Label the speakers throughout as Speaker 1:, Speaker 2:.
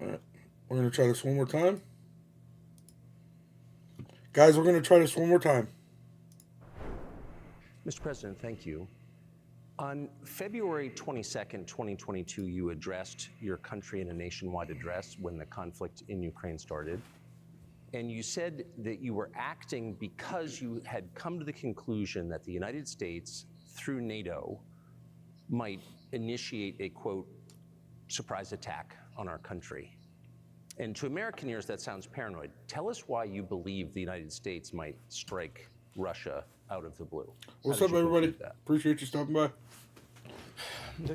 Speaker 1: All right. We're going to try this one more time. Guys, we're going to try this one more time.
Speaker 2: Mr. President, thank you. On February 22nd, 2022, you addressed your country in a nationwide address when the conflict in Ukraine started. And you said that you were acting because you had come to the conclusion that the United States, through NATO, might initiate a, quote, surprise attack on our country. And to American ears, that sounds paranoid. Tell us why you believe the United States might strike Russia out of the blue.
Speaker 1: What's up, everybody? Appreciate you stopping by.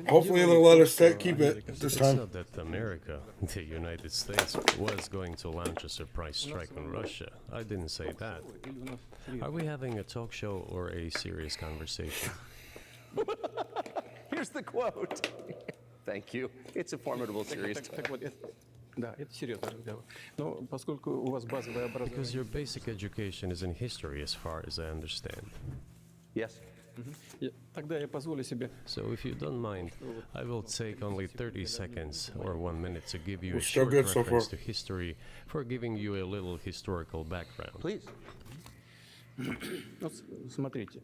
Speaker 1: Hopefully they'll let us keep it this time.
Speaker 3: It's not that America, the United States, was going to launch a surprise strike on Russia. I didn't say that. Are we having a talk show or a serious conversation?
Speaker 2: Here's the quote. Thank you. It's a formidable serious talk.
Speaker 4: Да, это серьезный разговор. Но поскольку у вас базовое образование...
Speaker 3: Because your basic education is in history, as far as I understand.
Speaker 2: Yes.
Speaker 4: Тогда я позволю себе...
Speaker 3: So if you don't mind, I will take only 30 seconds or 1 minute to give you a short reference to history for giving you a little historical background.
Speaker 2: Please.
Speaker 4: Смотрите.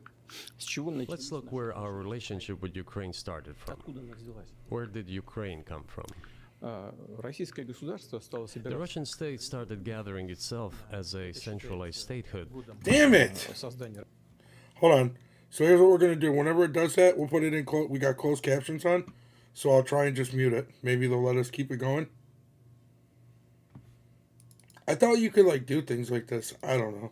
Speaker 4: С чего началось?
Speaker 3: Let's look where our relationship with Ukraine started from.
Speaker 4: Откуда она взялась?
Speaker 3: Where did Ukraine come from?
Speaker 4: Российское государство стало собирать...
Speaker 3: The Russian state started gathering itself as a centralized statehood.
Speaker 1: Damn it! Hold on. So here's what we're going to do. Whenever it does that, we'll put it in we got closed captions on. So I'll try and just mute it. Maybe they'll let us keep it going. I thought you could, like, do things like this. I don't know.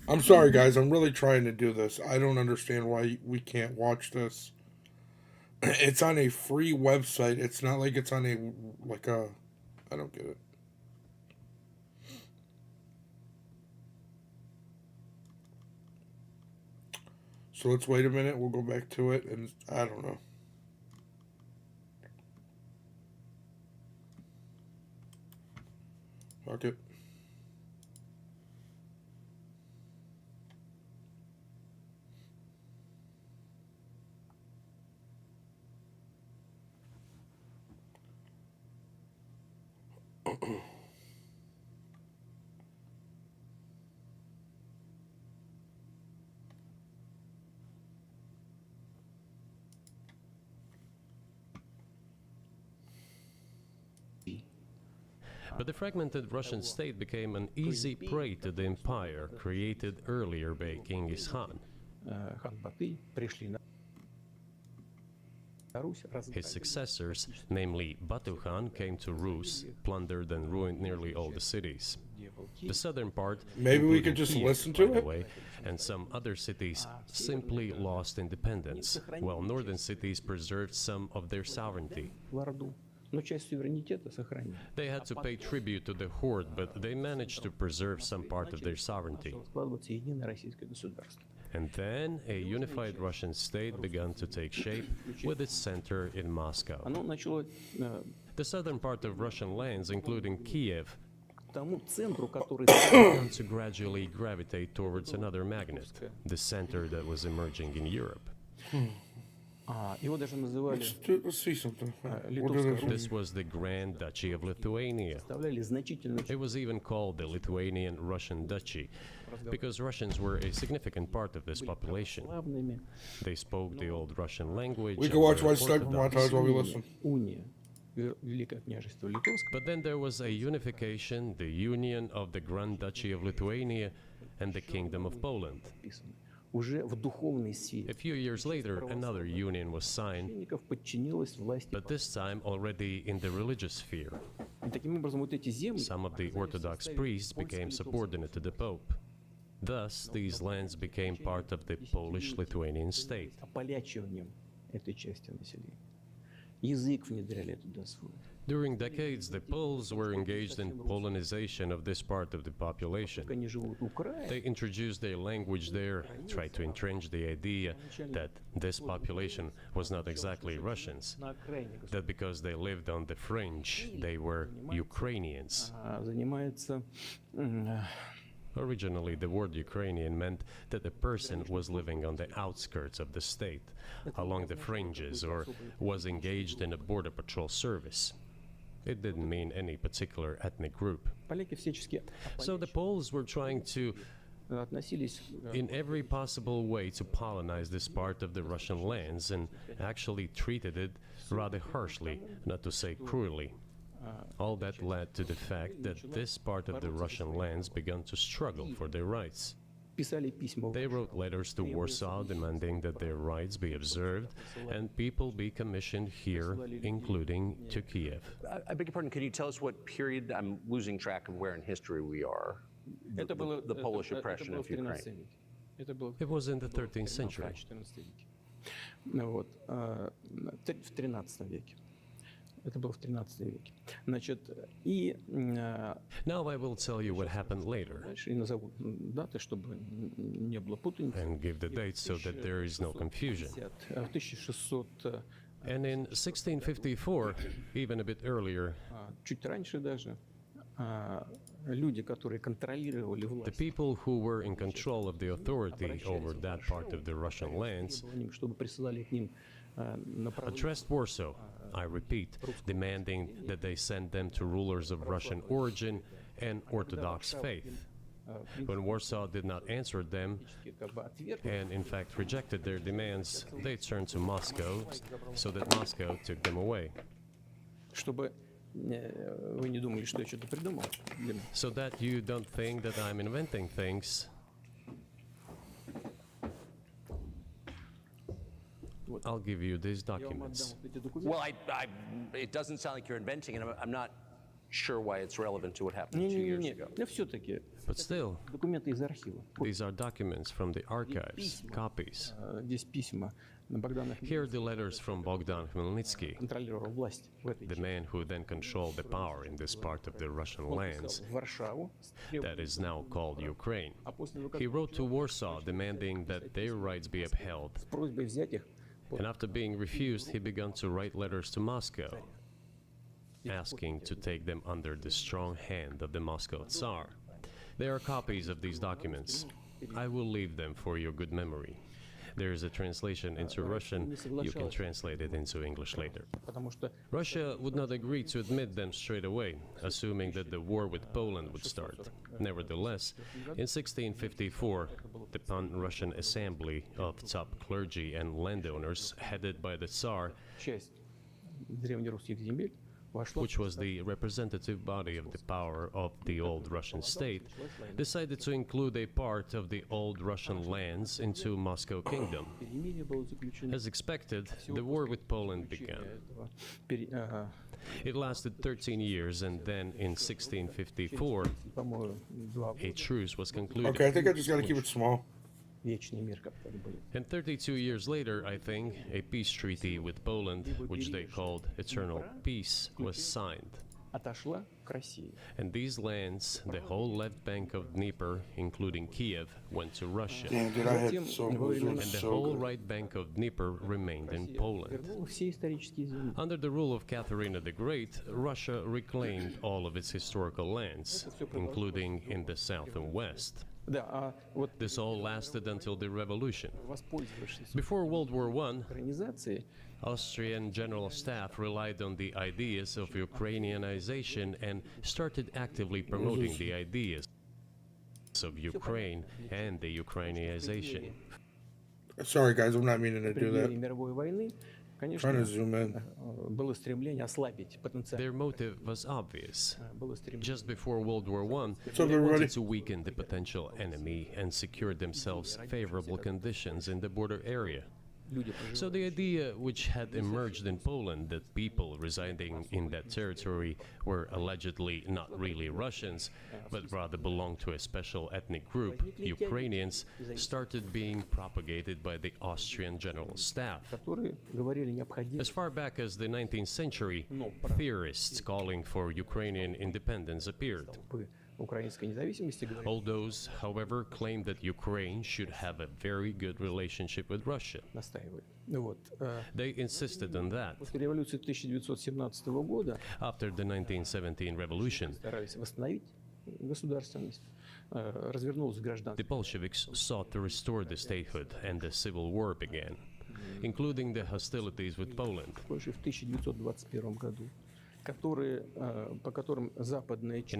Speaker 1: I'm sorry, guys. I'm really trying to do this. I don't understand why we can't watch this. It's on a free website. It's not like it's on a, like a, I don't get it. So let's wait a minute. We'll go back to it, and I don't know. Fuck it.
Speaker 3: But the fragmented Russian state became an easy prey to the empire created earlier by Genghis Khan.
Speaker 4: Хан Батый пришли на Русь,
Speaker 3: His successors, namely Batu Khan, came to Rus, plundered and ruined nearly all the cities. The southern part,
Speaker 1: Maybe we could
Speaker 3: including
Speaker 1: just
Speaker 3: Kiev,
Speaker 1: listen
Speaker 3: by
Speaker 1: to
Speaker 3: the
Speaker 1: it?
Speaker 3: way, and some other cities simply lost independence, while northern cities preserved some of their sovereignty.
Speaker 4: в Орду. Но часть суверенитета сохранили.
Speaker 3: They had to pay tribute to the horde, but they managed to preserve some part of their sovereignty.
Speaker 4: Начало складываться единое российское государство.
Speaker 3: And then a unified Russian state began to take shape with its center in Moscow.
Speaker 4: Оно начало
Speaker 3: The southern part of Russian lands, including Kiev,
Speaker 4: к тому центру, который
Speaker 3: began to gradually gravitate towards another magnet, the center that was emerging in Europe.
Speaker 4: его даже называли
Speaker 1: Let's see something. We'll do
Speaker 4: Литовская
Speaker 1: this.
Speaker 4: Русь.
Speaker 3: This was the Grand Duchy of Lithuania.
Speaker 4: Составляли значительную
Speaker 3: It was even called the Lithuanian Russian Duchy because Russians were a significant part of this population.
Speaker 4: славными.
Speaker 3: They spoke the old Russian language.
Speaker 1: We
Speaker 3: and
Speaker 1: can watch
Speaker 3: were
Speaker 1: my step
Speaker 3: Orthodox.
Speaker 1: montage while we listen.
Speaker 4: Уния, Великое княжество Литовское.
Speaker 3: But then there was a unification, the union of the Grand Duchy of Lithuania and the Kingdom of Poland.
Speaker 4: Написано. Уже в духовной сфере
Speaker 3: A few years later, another union was signed,
Speaker 4: священников подчинилась власти.
Speaker 3: but this time already in the religious sphere.
Speaker 4: И таким образом вот эти земли
Speaker 3: Some of the Orthodox priests became subordinate to the Pope. Thus, these lands became part of the Polish-Lithuanian state.
Speaker 4: ополячиванием этой части населения. Язык внедряли туда свой.
Speaker 3: During decades, the Poles were engaged in Polonization of this part of the population.
Speaker 4: Как они живут у края,
Speaker 3: They introduced their language there, tried to entrench the idea that this population was not exactly Russians,
Speaker 4: на окраине
Speaker 3: that because they lived on the fringe, they were Ukrainians.
Speaker 4: занимается
Speaker 3: Originally, the word Ukrainian meant that a person was living on the outskirts of the state, along the fringes, or was engaged in a border patrol service. It didn't mean any particular ethnic group.
Speaker 4: поляки всячески
Speaker 3: So the Poles were trying to,
Speaker 4: относились
Speaker 3: in every possible way, to colonize this part of the Russian lands and actually treated it rather harshly, not to say cruelly. All that led to the fact that this part of the Russian lands began to struggle for their rights.
Speaker 4: писали письма.
Speaker 3: They wrote letters to Warsaw demanding that their rights be observed and people be commissioned here, including to Kiev.
Speaker 2: I beg your pardon, can you tell us what period, I'm losing track of where in history we are,
Speaker 4: Это было
Speaker 2: the Polish
Speaker 4: это
Speaker 2: oppression
Speaker 4: было
Speaker 2: of
Speaker 4: в 13
Speaker 2: Ukraine?
Speaker 4: веке. Это было
Speaker 3: It was in the 13th century.
Speaker 4: в 14 веке. Ну вот, в 13 веке. Это было в 13 веке. Значит, и
Speaker 3: Now I will tell you what happened later
Speaker 4: дальше и назову даты, чтобы не было путаницы.
Speaker 3: and give the dates so that there is no confusion.
Speaker 4: В 1600,
Speaker 3: And in 1654, even a bit earlier,
Speaker 4: чуть раньше даже, люди, которые контролировали
Speaker 3: the
Speaker 4: власть,
Speaker 3: people who were in control of the authority over that part of the Russian lands
Speaker 4: чтобы присылали к ним направление.
Speaker 3: addressed Warsaw, I repeat, demanding that they send them to rulers of Russian origin and Orthodox faith. When Warsaw did not answer them,
Speaker 4: Как бы отвергли,
Speaker 3: and in fact rejected their demands, they turned to Moscow, so that Moscow took them away.
Speaker 4: чтобы вы не думали, что я что-то придумал. Дима.
Speaker 3: So that you don't think that I'm inventing things, I'll give you these
Speaker 4: Я вам отдам
Speaker 3: documents.
Speaker 4: вот эти документы.
Speaker 2: Well, it doesn't sound like you're inventing it. I'm not sure why it's relevant to what happened 2 years
Speaker 4: Не-не-не,
Speaker 2: ago.
Speaker 4: но все-таки
Speaker 3: But still,
Speaker 4: документы из архива.
Speaker 3: these are documents from the archives, copies.
Speaker 4: Здесь письма на Богдана
Speaker 3: Here are the letters from Bogdan Khmelnytsky,
Speaker 4: контролировал власть в этой
Speaker 3: the man who then controlled the power in this part of the Russian lands
Speaker 4: в Варшаву.
Speaker 3: that is now called Ukraine.
Speaker 4: А после того, как
Speaker 3: He wrote to Warsaw demanding that their rights be upheld,
Speaker 4: с просьбой взять их,
Speaker 3: and after being refused, he began to write letters to Moscow, asking to take them under the strong hand of the Moscow Tsar. There are copies of these documents. I will leave them for your good memory. There is a translation into Russian. You can translate it into English later.
Speaker 4: потому что
Speaker 3: Russia would not agree to admit them straight away, assuming that the war with Poland would start. Nevertheless, in 1654, the Pan-Russian Assembly of top clergy and landowners, headed by the Tsar,
Speaker 4: часть древнерусских земель
Speaker 3: which was the representative body of the power of the old Russian state, decided to include a part of the old Russian lands into Moscow Kingdom. As expected, the war with Poland began. It lasted 13 years, and then in 1654, a truce was concluded.
Speaker 1: Okay, I think I just got to keep it small.
Speaker 3: And 32 years later, I think, a peace treaty with Poland, which they called Eternal Peace, was signed. And these lands, the whole left bank of Dnieper, including Kiev, went to Russia.
Speaker 1: Damn, dude, I had so
Speaker 3: And the whole right bank of Dnieper remained in Poland. Under the rule of Catherine the Great, Russia reclaimed all of its historical lands, including in the south and west. This all lasted until the revolution. Before World War I, Austrian General Staff relied on the ideas of Ukrainianization and started actively promoting the ideas of Ukraine and the Ukrainianization.
Speaker 1: Sorry, guys, I'm not meaning to do that. Trying to zoom in.
Speaker 3: Their motive was obvious. Just before World War I,
Speaker 1: What's up,
Speaker 3: they
Speaker 1: everybody?
Speaker 3: wanted to weaken the potential enemy and secure themselves favorable conditions in the border area. So the idea which had emerged in Poland that people residing in that territory were allegedly not really Russians, but rather belonged to a special ethnic group, Ukrainians, started being propagated by the Austrian General Staff. As far back as the 19th century, theorists calling for Ukrainian independence appeared. All those, however, claimed that Ukraine should have a very good relationship with Russia. They insisted on that. After the 1917 revolution, the Bolsheviks sought to restore the statehood, and the civil war began, including the hostilities with Poland. In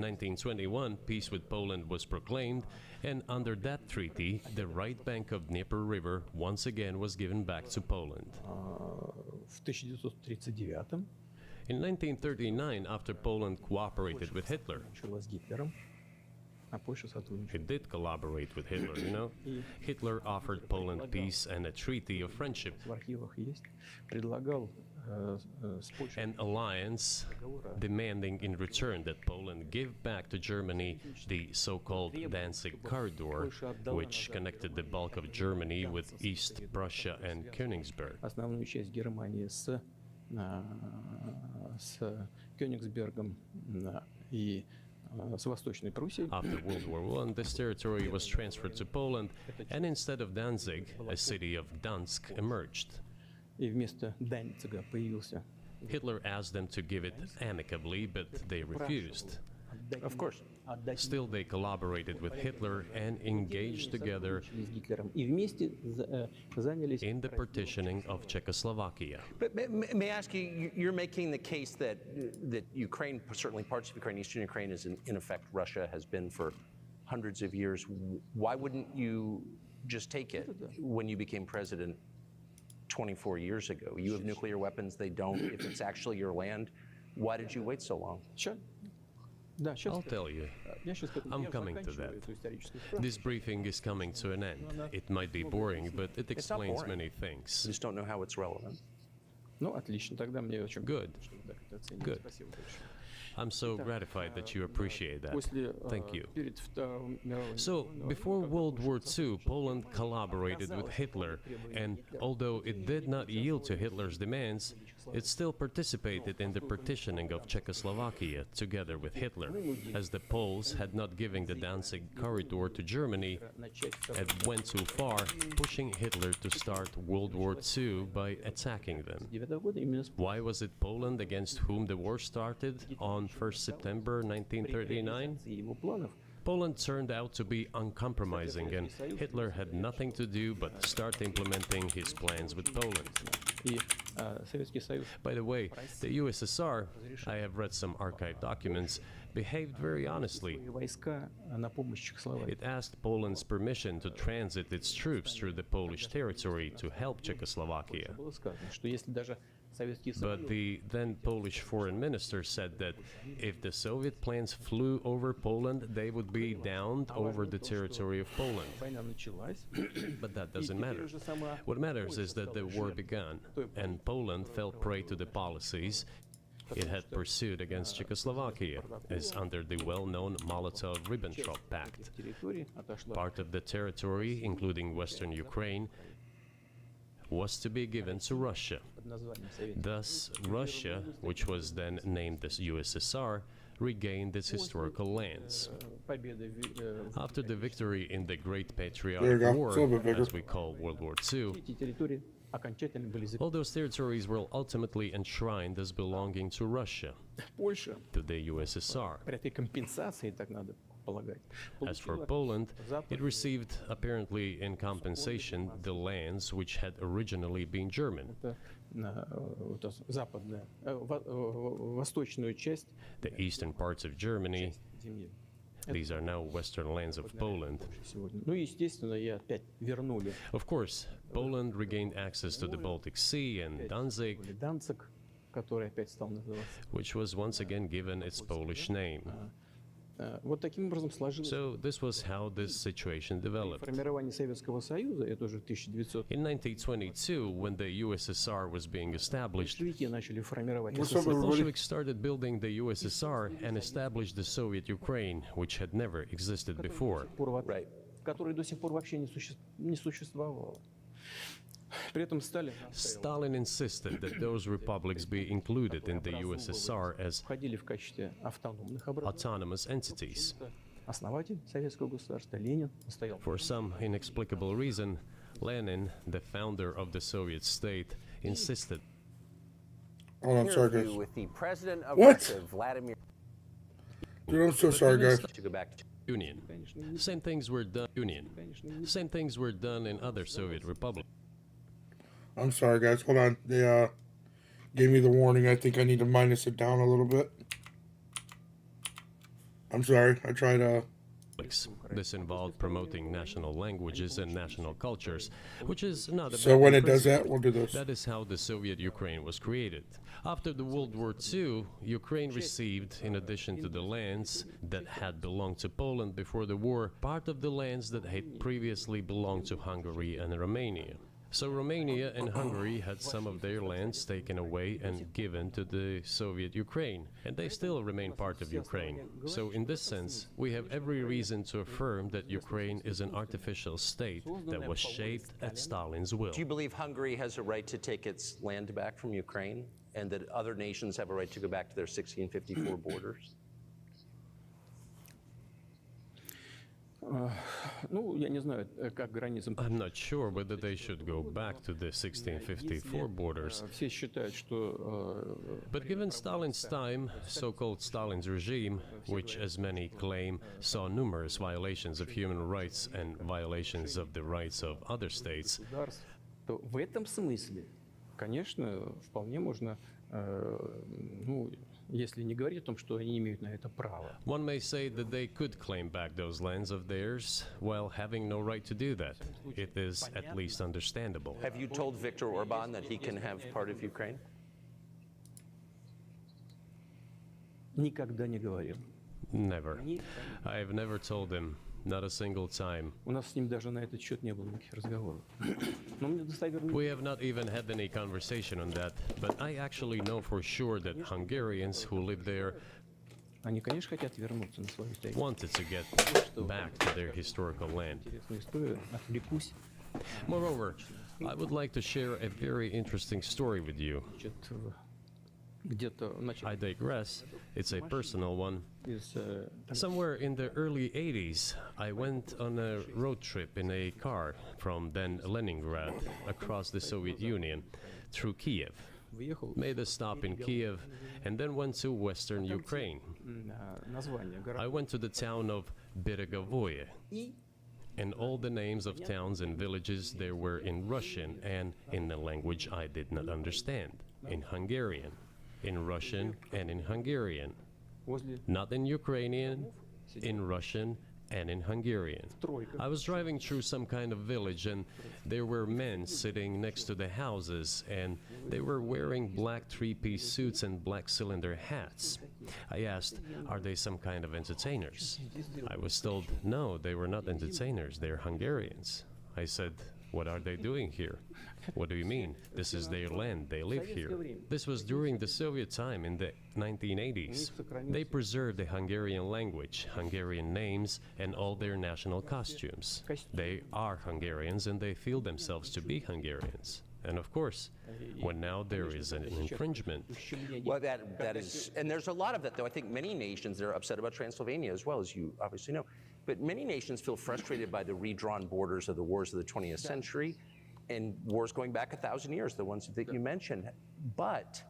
Speaker 3: 1921, peace with Poland was proclaimed, and under that treaty, the right bank of Dnieper River once again was given back to Poland. In 1939, after Poland cooperated with Hitler, it did collaborate with Hitler, you know? Hitler offered Poland peace and a treaty of friendship. An alliance demanding in return that Poland give back to Germany the so-called Danzig corridor, which connected the bulk of Germany with East Prussia and Königsberg. After World War I, this territory was transferred to Poland, and instead of Danzig, a city of Dansk emerged. Hitler asked them to give it amicably, but they refused.
Speaker 4: Of course.
Speaker 3: Still, they collaborated with Hitler and engaged together in the partitioning of Czechoslovakia.
Speaker 2: But may I ask you, you're making the case that Ukraine, certainly parts of Ukraine, Eastern Ukraine, is in effect Russia, has been for hundreds of years. Why wouldn't you just take it when you became president 24 years ago? You have nuclear weapons, they don't. If it's actually your land, why did you wait so long?
Speaker 3: I'll tell you, I'm coming to that. This briefing is coming to an end. It might be boring, but it explains
Speaker 2: boring.
Speaker 3: many
Speaker 2: I
Speaker 3: things.
Speaker 2: just don't know how it's relevant.
Speaker 3: Good. Good. I'm so gratified that you appreciate that. Thank you. So, before World War II, Poland collaborated with Hitler, and although it did not yield to Hitler's demands, it still participated in the partitioning of Czechoslovakia together with Hitler, as the Poles had not given the Danzig corridor to Germany and went too far, pushing Hitler to start World War II by attacking them. Why was it Poland against whom the war started on 1st September 1939? Poland turned out to be uncompromising, and Hitler had nothing to do but start implementing his plans with Poland. By the way, the USSR, I have read some archive documents, behaved very honestly. It asked Poland's permission to transit its troops through the Polish territory to help Czechoslovakia.
Speaker 4: Советский
Speaker 3: But
Speaker 4: Союз.
Speaker 3: the then Polish foreign minister said that if the Soviet planes flew over Poland, they would be downed over the territory of Poland.
Speaker 4: Война началась.
Speaker 3: But that doesn't matter. What matters is that the war began, and Poland fell prey to the policies it had pursued against Czechoslovakia, as under the well-known Molotov-Ribbentrop Pact.
Speaker 4: Территории отошла
Speaker 3: Part of the territory, including western Ukraine, was to be given to Russia.
Speaker 4: под названием Советский.
Speaker 3: Thus, Russia, which was then named the USSR, regained its historical lands.
Speaker 4: Победа
Speaker 3: After the victory in the Great
Speaker 1: There you
Speaker 3: Patriotic
Speaker 1: go.
Speaker 3: War,
Speaker 1: It's a little bit bigger.
Speaker 3: as we call World War II,
Speaker 4: эти территории окончательно были
Speaker 3: all those territories were ultimately enshrined as belonging to Russia,
Speaker 4: Польша.
Speaker 3: to the USSR.
Speaker 4: Порядка компенсации, так надо полагать.
Speaker 3: As for
Speaker 4: получила
Speaker 3: Poland,
Speaker 4: Запад-
Speaker 3: it received, apparently in compensation, the lands which had originally been German,
Speaker 4: это на вот это западная, восточную часть
Speaker 3: the eastern parts of Germany.
Speaker 4: земли.
Speaker 3: These are now western lands of Poland.
Speaker 4: Сегодня. Ну, естественно, и опять вернули
Speaker 3: Of course, Poland regained access to the Baltic Sea and Danzig,
Speaker 4: Данцик, который опять стал называться.
Speaker 3: which was once again given its Polish name.
Speaker 4: Вот таким образом сложилось
Speaker 3: So this was how this situation developed.
Speaker 4: формирование Советского Союза, это уже 1900
Speaker 3: In 1922, when the USSR was being established,
Speaker 4: большевики начали формировать
Speaker 1: What's up,
Speaker 3: the
Speaker 4: СССР.
Speaker 1: everybody?
Speaker 3: Bolsheviks started building the USSR and established the Soviet Ukraine, which had never existed before.
Speaker 2: Right.
Speaker 4: Который до сих пор вообще не существовало. При этом Сталин
Speaker 3: Stalin insisted that those republics be included in the USSR as
Speaker 4: входили в качестве автономных образований.
Speaker 3: autonomous entities.
Speaker 4: Основатель советского государства Ленин настоял.
Speaker 3: For some inexplicable reason, Lenin, the founder of the Soviet state, insisted
Speaker 1: Hold on, sorry,
Speaker 5: interview
Speaker 1: guys.
Speaker 5: with the president of
Speaker 1: What?
Speaker 5: Russia, Vladimir.
Speaker 1: Dude, I'm so sorry, guys.
Speaker 2: To go back to
Speaker 3: Union. Same things were done Same things were done in other Soviet republics.
Speaker 1: I'm sorry, guys. Hold on. They gave me the warning. I think I need to minus it down a little bit. I'm sorry. I tried
Speaker 3: This involved promoting national languages and national cultures, which is not a
Speaker 1: So
Speaker 3: bad
Speaker 1: when it does that,
Speaker 3: principle.
Speaker 1: we'll do this.
Speaker 3: That is how the Soviet Ukraine was created. After the World War II, Ukraine received, in addition to the lands that had belonged to Poland before the war, part of the lands that had previously belonged to Hungary and Romania. So Romania and Hungary had some of their lands taken away and given to the Soviet Ukraine, and they still remain part of Ukraine. So in this sense, we have every reason to affirm that Ukraine is an artificial state that was shaped at Stalin's will.
Speaker 2: Do you believe Hungary has a right to take its land back from Ukraine and that other nations have a right to go back to their 1654 borders?
Speaker 4: Ну, я не знаю, как границы.
Speaker 3: I'm not sure whether they should go back to the 1654 borders.
Speaker 4: Все считают, что
Speaker 3: But given Stalin's time, so-called Stalin's regime, which as many claim saw numerous violations of human rights and violations of the rights of other states,
Speaker 4: государств, то в этом смысле, конечно, вполне можно, ну, если не говорить о том, что они имеют на это право.
Speaker 3: one may say that they could claim back those lands of theirs while having no right to do that. It is at least understandable.
Speaker 2: Have you told Viktor Orban that he can have part of Ukraine?
Speaker 4: Никогда не говорил.
Speaker 3: Never. I have never told him, not a single time.
Speaker 4: У нас с ним даже на этот счет не было никаких разговоров. Но мне достоверно
Speaker 3: We have not even had any conversation on that, but I actually know for sure that Hungarians who live there
Speaker 4: они, конечно, хотят вернуться на свою историю.
Speaker 3: wanted to get back to their historical land.
Speaker 4: Интересную историю, отвлекусь.
Speaker 3: Moreover, I would like to share a very interesting story with you.
Speaker 4: Значит, где-то в
Speaker 3: I
Speaker 4: начале
Speaker 3: digress, it's a personal one.
Speaker 4: из
Speaker 3: Somewhere in the early 80s, I went on a road trip in a car from then Leningrad across the Soviet Union through Kiev.
Speaker 4: выехал
Speaker 3: Made a stop in Kiev and then went to western Ukraine.
Speaker 4: название
Speaker 3: I
Speaker 4: города.
Speaker 3: went to the town of Beregovoye,
Speaker 4: И
Speaker 3: and all the names of towns and villages there were in Russian and in a language I did not understand, in Hungarian, in Russian and in Hungarian,
Speaker 4: возле
Speaker 3: not in Ukrainian, in Russian and in Hungarian. I was driving through some kind of village, and there were men sitting next to the houses, and they were wearing black three-piece suits and black cylinder hats. I asked, are they some kind of entertainers? I was told, no, they were not entertainers, they're Hungarians. I said, what are they doing here? What do you mean? This is their land, they live here. This was during the Soviet time in the 1980s. They preserved the Hungarian language, Hungarian names, and all their national costumes. They are Hungarians and they feel themselves to be Hungarians. And of course, when now there is an infringement.
Speaker 2: Well, that is, and there's a lot of that, though. I think many nations are upset about Transylvania as well, as you obviously know. But many nations feel frustrated by the redrawn borders of the wars of the 20th century and wars going back 1,000 years, the ones that you mentioned. But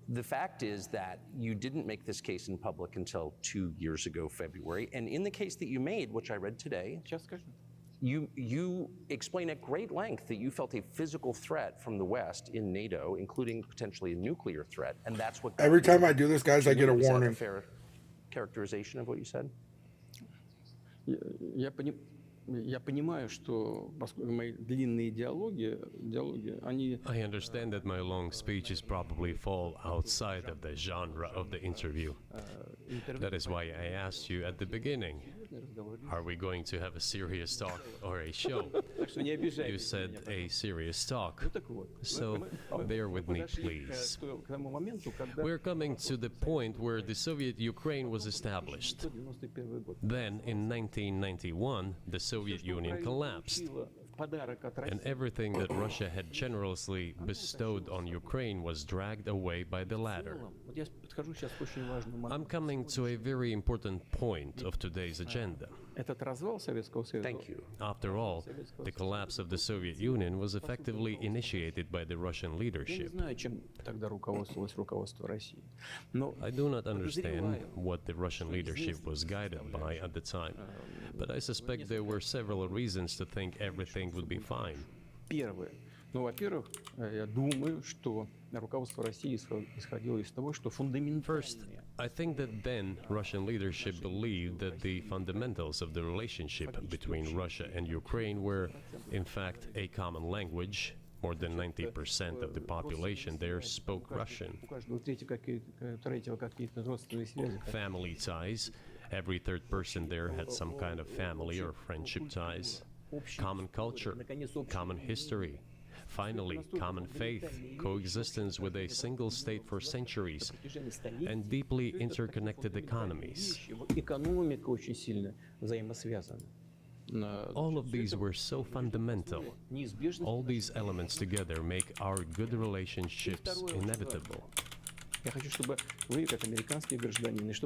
Speaker 2: the fact is that you didn't make this case in public until 2 years ago, February. And in the case that you made, which I read today, you explain at great length that you felt a physical threat from the West in NATO, including potentially a nuclear threat. And that's what...
Speaker 1: Every time I do this, guys, I get a
Speaker 2: Is that
Speaker 1: warning.
Speaker 2: a fair characterization of what you said?
Speaker 4: Я понимаю, что поскольку мои длинные диалоги, они...
Speaker 3: I understand that my long speeches probably fall outside of the genre of the interview. That is why I asked you at the beginning, are we going to have a serious talk or a show? You said a serious talk. So bear with me, please. We're coming to the point where the Soviet Ukraine was established. Then, in 1991, the Soviet Union collapsed. And everything that Russia had generously bestowed on Ukraine was dragged away by the latter. I'm coming to a very important point of today's agenda.
Speaker 2: Thank you.
Speaker 3: After all, the collapse of the Soviet Union was effectively initiated by the Russian leadership. I do not understand what the Russian leadership was guided by at the time, but I suspect there were several reasons to think everything would be fine.
Speaker 4: Во-первых, я думаю, что руководство России исходило из того, что
Speaker 3: First, I think that then Russian leadership believed that the fundamentals of the relationship between Russia and Ukraine were, in fact, a common language. More than 90% of the population there spoke Russian. Family ties. Every third person there had some kind of family or friendship ties. Common culture, common history. Finally, common faith, coexistence with a single state for centuries, and deeply interconnected economies. All of these were so fundamental. All these elements together make our good relationships inevitable.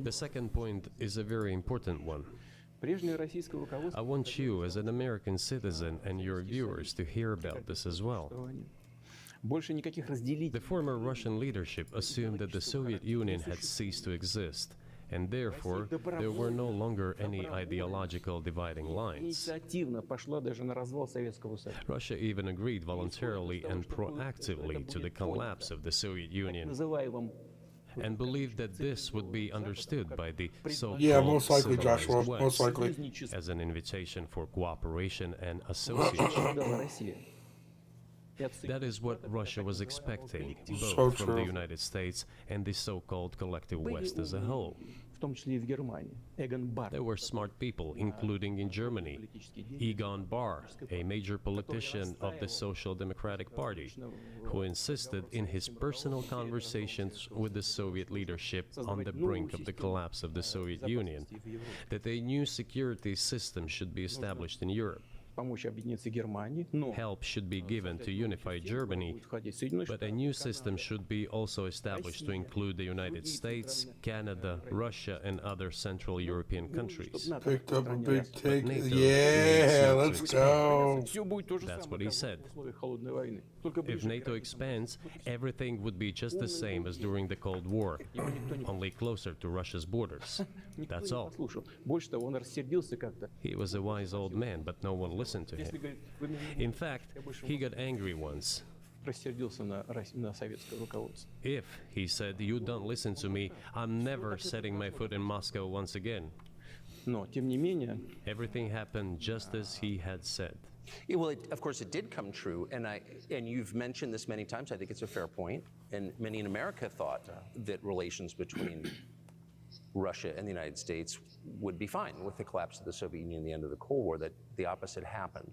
Speaker 3: The second point is a very important one. I want you, as an American citizen, and your viewers to hear about this as well. The former Russian leadership assumed that the Soviet Union had ceased to exist, and therefore there were no longer any ideological dividing lines. Russia even agreed voluntarily and proactively to the collapse of the Soviet Union, and believed that this would be understood by the so-called
Speaker 1: most likely, Joshua,
Speaker 3: civilized
Speaker 1: most
Speaker 3: West
Speaker 1: likely.
Speaker 3: as an invitation for cooperation and association. That is what Russia was expecting, both
Speaker 1: So
Speaker 3: from the
Speaker 1: true.
Speaker 3: United States and the so-called collective West as a whole. There were smart people, including in Germany, Egon Bahr, a major politician of the Social Democratic Party, who insisted in his personal conversations with the Soviet leadership on the brink of the collapse of the Soviet Union that a new security system should be established in Europe. Help should be given to unify Germany, but a new system should be also established to include the United States, Canada, Russia, and other Central European countries.
Speaker 1: Picked up a big take.
Speaker 3: NATO
Speaker 1: Yeah,
Speaker 3: needs
Speaker 1: let's
Speaker 3: to
Speaker 1: go.
Speaker 3: That's what he said. If NATO expands, everything would be just the same as during the Cold War, only closer to Russia's borders. That's all. He was a wise old man, but no one listened to him. In fact, he got angry once. If, he said, you don't listen to me, I'm never setting my foot in Moscow once again.
Speaker 4: Но, тем не менее,
Speaker 3: Everything happened just as he had said.
Speaker 2: Yeah, well, of course, it did come true, and you've mentioned this many times. I think it's a fair point, and many in America thought that relations between Russia and the United States would be fine with the collapse of the Soviet Union and the end of the Cold War, that the opposite happened.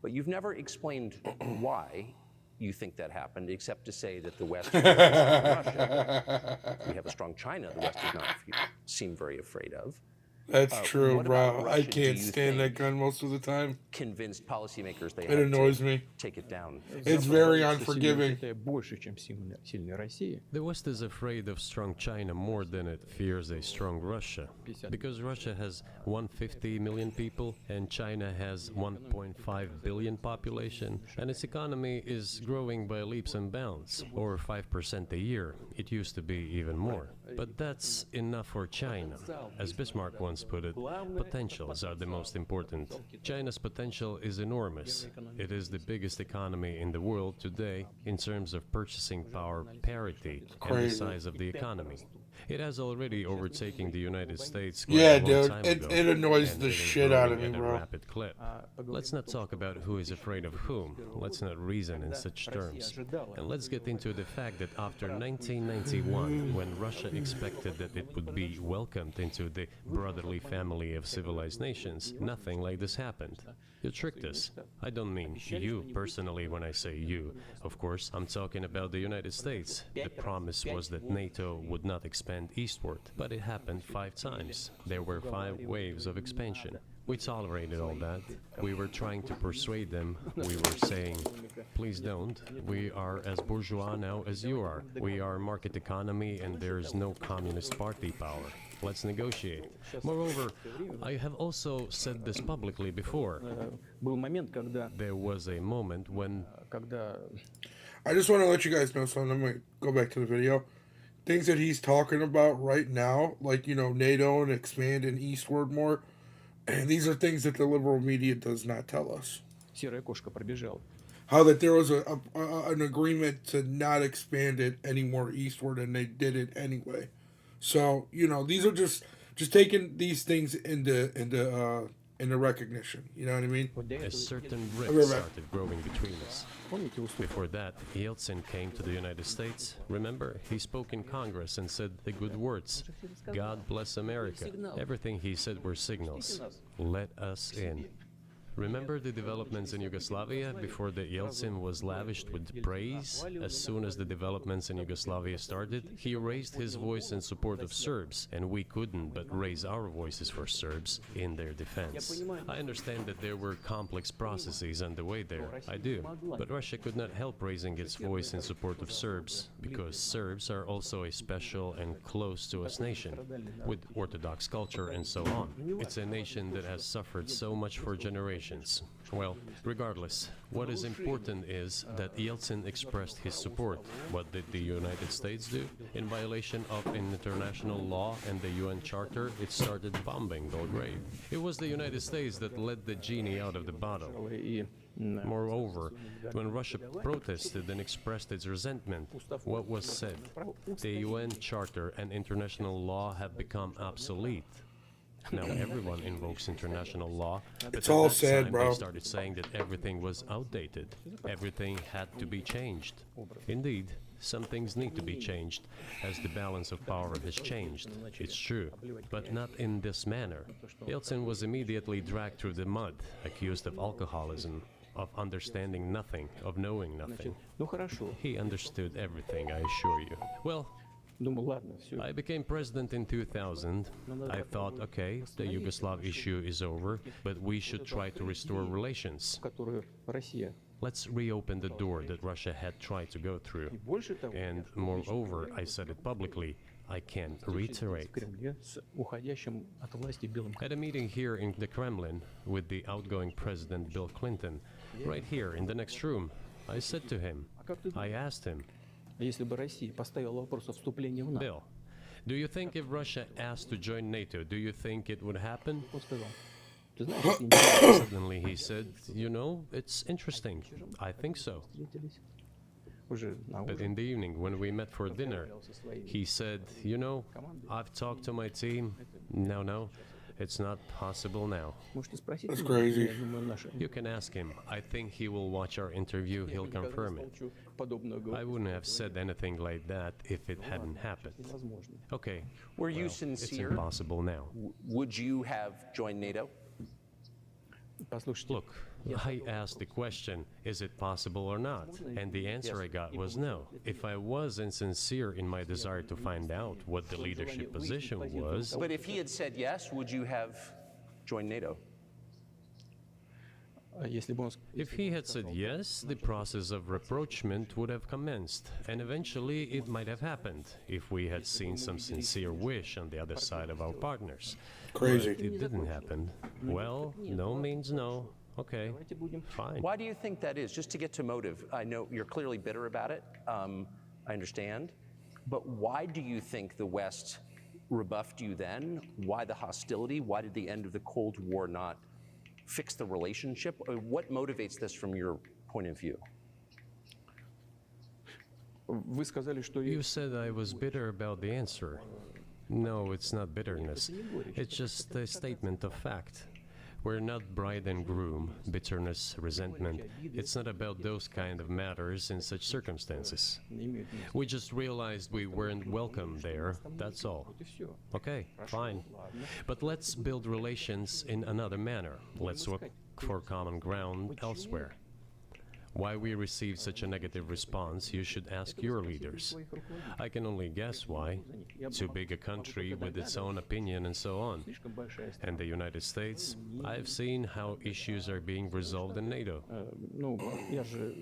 Speaker 2: But you've never explained why you think that happened, except to say that the West is Russia. We have a strong China the West does not seem very afraid of.
Speaker 1: That's true,
Speaker 2: what about
Speaker 1: bro. I
Speaker 2: Russia, do
Speaker 1: can't
Speaker 2: you
Speaker 1: stand that
Speaker 2: think-
Speaker 1: gun most of the time.
Speaker 2: Convinced policymakers they
Speaker 1: It
Speaker 2: had
Speaker 1: annoys
Speaker 2: to
Speaker 1: me.
Speaker 2: take it down.
Speaker 1: It's
Speaker 4: Запад
Speaker 1: very
Speaker 4: боится сильной
Speaker 1: unforgiving.
Speaker 4: Китая больше, чем сильной России.
Speaker 3: The West is afraid of strong China more than it fears a strong Russia. Because Russia has 150 million people and China has 1.5 billion population, and its economy is growing by leaps and bounds, over 5% a year. It used to be even more. But that's enough for China. As Bismarck once put it, potentials are the most important. China's potential is enormous. It is the biggest economy in the world today in terms of purchasing power parity and the
Speaker 1: Crazy.
Speaker 3: size of the economy. It has already overtaken the United States quite
Speaker 1: Yeah,
Speaker 3: a long
Speaker 1: dude.
Speaker 3: time
Speaker 1: It,
Speaker 3: ago,
Speaker 1: it annoys
Speaker 3: and
Speaker 1: the
Speaker 3: it is
Speaker 1: shit out of
Speaker 3: growing
Speaker 1: me,
Speaker 3: at a
Speaker 1: bro.
Speaker 3: rapid clip. Let's not talk about who is afraid of whom. Let's not reason in such terms. And let's get into the fact that after 1991, when Russia expected that it would be welcomed into the brotherly family of civilized nations, nothing like this happened. You tricked us. I don't mean you personally when I say you. Of course, I'm talking about the United States. The promise was that NATO would not expand eastward, but it happened 5 times. There were 5 waves of expansion. We tolerated all that. We were trying to persuade them. We were saying, please don't. We are as bourgeois now as you are. We are market economy and there is no communist party power. Let's negotiate. Moreover, I have also said this publicly before.
Speaker 4: Был момент, когда,
Speaker 3: There was a moment when
Speaker 4: когда
Speaker 1: I just want to let you guys know something. I'm going to go back to the video. Things that he's talking about right now, like, you know, NATO and expanding eastward more, and these are things that the liberal media does not tell us.
Speaker 4: серая кошка пробежала.
Speaker 1: How that there was an agreement to not expand it any more eastward, and they did it anyway. So, you know, these are just taking these things into recognition. You know what I mean?
Speaker 4: Вот до
Speaker 3: a
Speaker 4: этого,
Speaker 3: certain
Speaker 1: right
Speaker 3: rift
Speaker 1: back.
Speaker 3: started growing between us.
Speaker 4: помните, услуги?
Speaker 3: Before that, Yeltsin came to the United States. Remember, he spoke in Congress and said the good words. God bless America. Everything he said were signals. Let us in. Remember the developments in Yugoslavia before the Yeltsin was lavished with praise? As soon as the developments in Yugoslavia started, he raised his voice in support of Serbs, and we couldn't but raise our voices for Serbs in their defense. I understand that there were complex processes underway there, I do, but Russia could not help raising its voice in support of Serbs, because Serbs are also a special and close to us nation, with Orthodox culture and so on. It's a nation that has suffered so much for generations. Well, regardless, what is important is that Yeltsin expressed his support. What did the United States do? In violation of international law and the UN Charter, it started bombing Belgrade. It was the United States that let the genie out of the bottle.
Speaker 4: И
Speaker 3: Moreover, when Russia protested and expressed its resentment, what was said? The UN Charter and international law have become obsolete. Now everyone invokes international law, but
Speaker 1: It's
Speaker 3: at
Speaker 1: all
Speaker 3: that
Speaker 1: sad,
Speaker 3: time
Speaker 1: bro.
Speaker 3: they started saying that everything was outdated. Everything had to be changed. Indeed, some things need to be changed, as the balance of power has changed. It's true, but not in this manner. Yeltsin was immediately dragged through the mud, accused of alcoholism, of understanding nothing, of knowing nothing.
Speaker 4: ну хорошо.
Speaker 3: He understood everything, I assure you. Well,
Speaker 4: Думаю, ладно, все.
Speaker 3: I became president in 2000. I thought, okay, the Yugoslav issue is over, but we should try to restore relations.
Speaker 4: Которую Россия.
Speaker 3: Let's reopen the door that Russia had tried to go through.
Speaker 4: И больше того,
Speaker 3: And moreover, I said it publicly, I can reiterate.
Speaker 4: в Кремле с уходящим от власти Белым
Speaker 3: At a meeting here in the Kremlin with the outgoing President Bill Clinton, right here in the next room, I said to him, I asked him,
Speaker 4: Если бы Россия поставила вопрос о вступлении в НАТО,
Speaker 3: Bill, do you think if Russia asked to join NATO, do you think it would happen?
Speaker 4: он сказал, ты знаешь, это интересно,
Speaker 3: Suddenly he said, you know, it's interesting. I think so.
Speaker 4: встретились уже на
Speaker 3: But
Speaker 4: ужин.
Speaker 3: in the evening, when we met for dinner, he said, you know, I've talked to my team. No, It's not possible now.
Speaker 4: Можете спросить
Speaker 1: That's
Speaker 4: его,
Speaker 1: crazy.
Speaker 4: я думаю, наши.
Speaker 3: You can ask him. I think he will watch our interview,
Speaker 4: Я
Speaker 3: he'll
Speaker 4: никогда не
Speaker 3: confirm it.
Speaker 4: стал ничего подобного
Speaker 3: I
Speaker 4: говорить.
Speaker 3: wouldn't have said anything like that if it hadn't happened.
Speaker 4: Невозможно.
Speaker 3: Okay,
Speaker 2: Were you
Speaker 3: it's
Speaker 2: sincere?
Speaker 3: impossible now.
Speaker 2: Would you have joined NATO?
Speaker 4: Послушайте,
Speaker 3: Look, I asked the question, is it possible or not? And the answer I got was no. If I was insincere in my desire to find out what the leadership position was,
Speaker 2: But if he had said yes, would you have joined NATO?
Speaker 4: если бы он
Speaker 3: if he had said yes, the process of rapprochement would have commenced, and eventually it might have happened if we had seen some sincere wish on the other side of our partners.
Speaker 1: Crazy.
Speaker 3: But it didn't happen. Well, no means no. Okay,
Speaker 4: давайте будем
Speaker 3: fine.
Speaker 2: Why do you think that is? Just to get to motive, I know you're clearly bitter about it. I understand. But why do you think the West rebuffed you then? Why the hostility? Why did the end of the Cold War not fix the relationship? What motivates this from your point of view?
Speaker 4: Вы сказали, что
Speaker 3: You said I was bitter about the answer. No, it's not bitterness. It's just a statement of fact. We're not bride and groom, bitterness, resentment. It's not about those kind of matters in such circumstances.
Speaker 4: не имеет места.
Speaker 3: We just realized we weren't welcome there, that's all.
Speaker 4: Вот и все.
Speaker 3: Okay, fine. But let's build relations in another manner. Let's look for common ground elsewhere. Why we received such a negative response, you should ask your leaders. I can only guess why. Too big a country with its own opinion and so on.
Speaker 4: Слишком большая страна.
Speaker 3: And the United States, I've seen how issues are being resolved in NATO.
Speaker 4: Ну, я же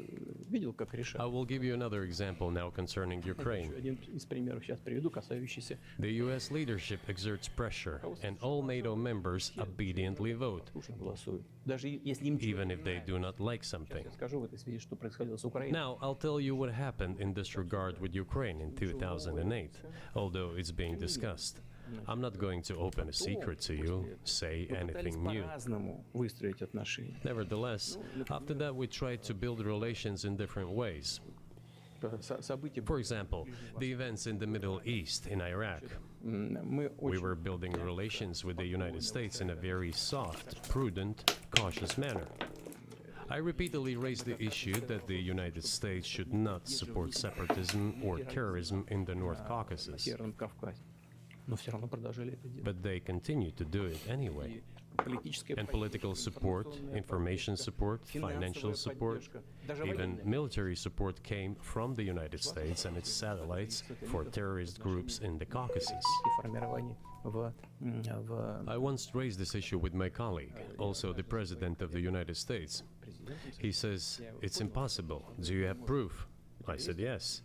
Speaker 4: видел, как
Speaker 3: I
Speaker 4: решают.
Speaker 3: will give you another example now concerning Ukraine.
Speaker 4: Один из примеров сейчас приведу, касающийся
Speaker 3: The US leadership exerts pressure, and all NATO members obediently vote,
Speaker 4: Путина голосуют. Даже если им
Speaker 3: even if they do not like something.
Speaker 4: я скажу в этой связи, что происходило с Украиной.
Speaker 3: Now, I'll tell you what happened in this regard with Ukraine in 2008, although it's being discussed. I'm not going to open a secret to you, say
Speaker 4: Мы пытались
Speaker 3: anything new.
Speaker 4: по-разному выстроить отношения.
Speaker 3: Nevertheless, after that we tried to build relations in different ways.
Speaker 4: События
Speaker 3: For example, the events in the Middle East, in Iraq.
Speaker 4: мы
Speaker 3: We
Speaker 4: очень
Speaker 3: were building relations with the United States in a very soft, prudent, cautious manner. I repeatedly raised the issue that the United States should not support separatism or terrorism in the North
Speaker 4: в
Speaker 3: Caucasus,
Speaker 4: Северном Кавказе. Но все равно продолжали это делать.
Speaker 3: but they continued to do it anyway.
Speaker 4: Политическая
Speaker 3: And political support, information support, financial support, even military support came from the United States and its satellites for terrorist groups in the Caucasus.
Speaker 4: формирование в
Speaker 3: I once raised this issue with my colleague, also the President of the United States. He says, "It's impossible. Do you have proof?" I said, "Yes."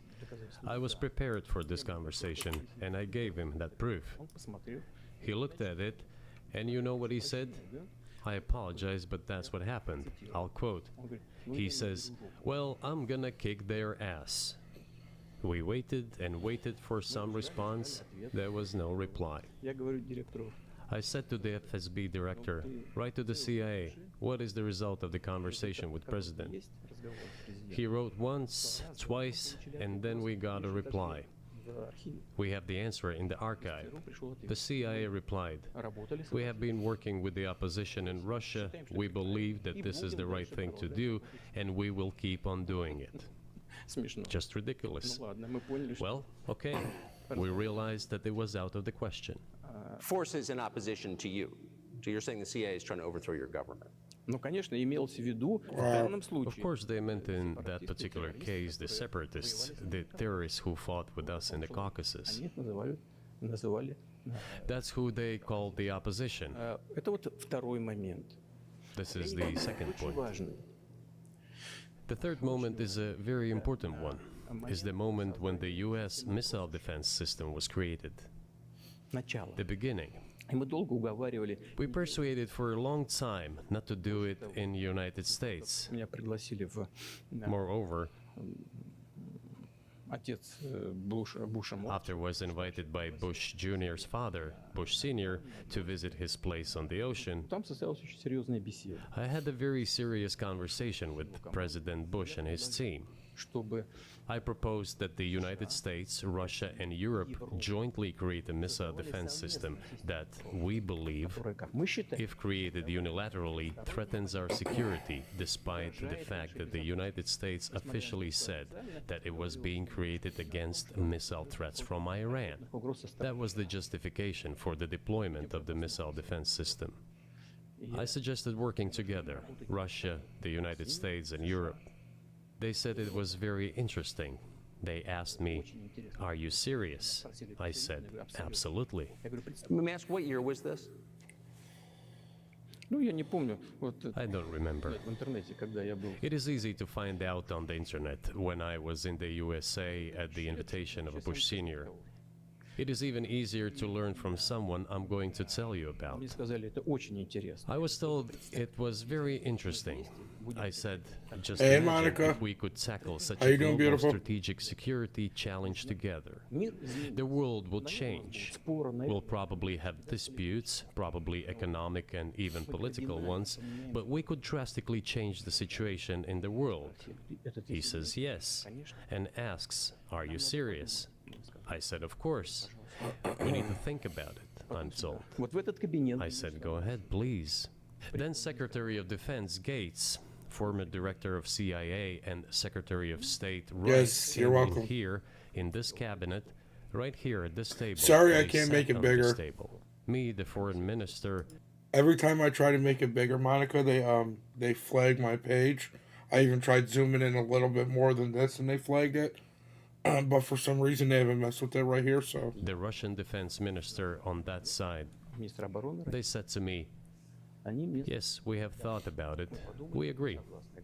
Speaker 3: I was prepared for this conversation, and I gave him that proof.
Speaker 4: Он посмотрел.
Speaker 3: He looked at it, and you know what he said? "I apologize, but that's what happened." I'll quote.
Speaker 4: Он говорит,
Speaker 3: He says, "Well, I'm gonna kick their ass." We waited and waited for some response. There was no reply.
Speaker 4: я говорю директору,
Speaker 3: I said to the FSB director, "Write to the CIA, what is the result of the conversation with President?"
Speaker 4: есть разговор с президентом
Speaker 3: He wrote once, twice, and then we got a reply.
Speaker 4: в архиве.
Speaker 3: We have the answer in the archive.
Speaker 4: Потом пришел
Speaker 3: The
Speaker 4: ответ.
Speaker 3: CIA replied,
Speaker 4: Работали с
Speaker 3: "We have been working with the opposition in Russia. We believe that this is the right thing to do, and we will keep on doing it."
Speaker 4: смешно.
Speaker 3: Just ridiculous.
Speaker 4: Ну ладно, мы поняли, что
Speaker 3: Well, okay. We realized that it was out of the question.
Speaker 2: Forces in opposition to you. So you're saying the CIA is trying to overthrow your government.
Speaker 4: ну, конечно, имелось в виду в данном
Speaker 3: Of
Speaker 4: случае.
Speaker 3: course, they meant in that particular case the separatists, the terrorists who fought with us in the Caucasus.
Speaker 4: Они их называли.
Speaker 3: That's who they called the opposition.
Speaker 4: Это вот второй момент.
Speaker 3: This is the second
Speaker 4: Очень
Speaker 3: point.
Speaker 4: важный.
Speaker 3: The third moment is a very important one. Is the moment when the US missile defense system was created.
Speaker 4: Начало.
Speaker 3: The beginning.
Speaker 4: И мы долго уговаривали.
Speaker 3: We persuaded for a long time not to do it in the United States.
Speaker 4: Меня пригласили в
Speaker 3: Moreover,
Speaker 4: отец Буша младшего.
Speaker 3: after was invited by Bush Jr.'s father, Bush Sr., to visit his place on the ocean,
Speaker 4: Там состоялась очень серьезная беседа.
Speaker 3: I had a very serious conversation with President Bush and his team.
Speaker 4: чтобы
Speaker 3: I proposed that the United States, Russia, and Europe jointly create a missile defense system that we believe,
Speaker 4: которая, как мы считаем,
Speaker 3: if created unilaterally, threatens our security, despite the fact that the United States officially said that it was being created against missile threats from Iran.
Speaker 4: угроз со стороны.
Speaker 3: That was the justification for the deployment of the missile defense system. I suggested working together, Russia, the United States, and Europe. They said it was very interesting. They asked me, "Are you serious?" I said, "Absolutely."
Speaker 4: Я говорю, представь,
Speaker 2: Let me ask, what year was this?
Speaker 4: ну я не помню, вот
Speaker 3: I don't remember.
Speaker 4: в интернете, когда я был.
Speaker 3: It is easy to find out on the internet when I was in the USA at the invitation of Bush Sr. It is even easier to learn from someone I'm going to tell you about.
Speaker 4: Мне сказали, это очень интересно.
Speaker 3: I was told it was very interesting. I said, just
Speaker 1: Hey,
Speaker 3: imagine
Speaker 1: Monica.
Speaker 3: if we could tackle such
Speaker 1: How
Speaker 3: a
Speaker 1: you doing,
Speaker 3: global
Speaker 1: beautiful?
Speaker 3: strategic security challenge together.
Speaker 4: Мир изменится.
Speaker 3: The world will change.
Speaker 4: Споры на
Speaker 3: We'll probably have disputes, probably economic and even political ones, but we could drastically change the situation in the world.
Speaker 4: этот
Speaker 3: He says yes, and asks, "Are you serious?" I said, "Of course. We need to think about it," I'm told.
Speaker 4: Вот в этот кабинет.
Speaker 3: I said, "Go ahead, please." Then Secretary of Defense Gates, former director of CIA, and Secretary of State
Speaker 1: Yes,
Speaker 3: Rice
Speaker 1: you're
Speaker 3: came in
Speaker 1: welcome.
Speaker 3: here in this cabinet, right here at this table.
Speaker 1: Sorry, I
Speaker 3: They
Speaker 1: can't
Speaker 3: sat
Speaker 1: make it
Speaker 3: on this
Speaker 1: bigger.
Speaker 3: table. Me, the foreign minister,
Speaker 1: Every time I try to make it bigger, Monica, they flag my page. I even tried zooming in a little bit more than this, and they flagged it. But for some reason, they haven't messed with it right here. So
Speaker 3: the Russian defense minister on that side,
Speaker 4: Министр обороны.
Speaker 3: they said to me,
Speaker 4: Они мне
Speaker 3: "Yes, we have thought about it. We agree."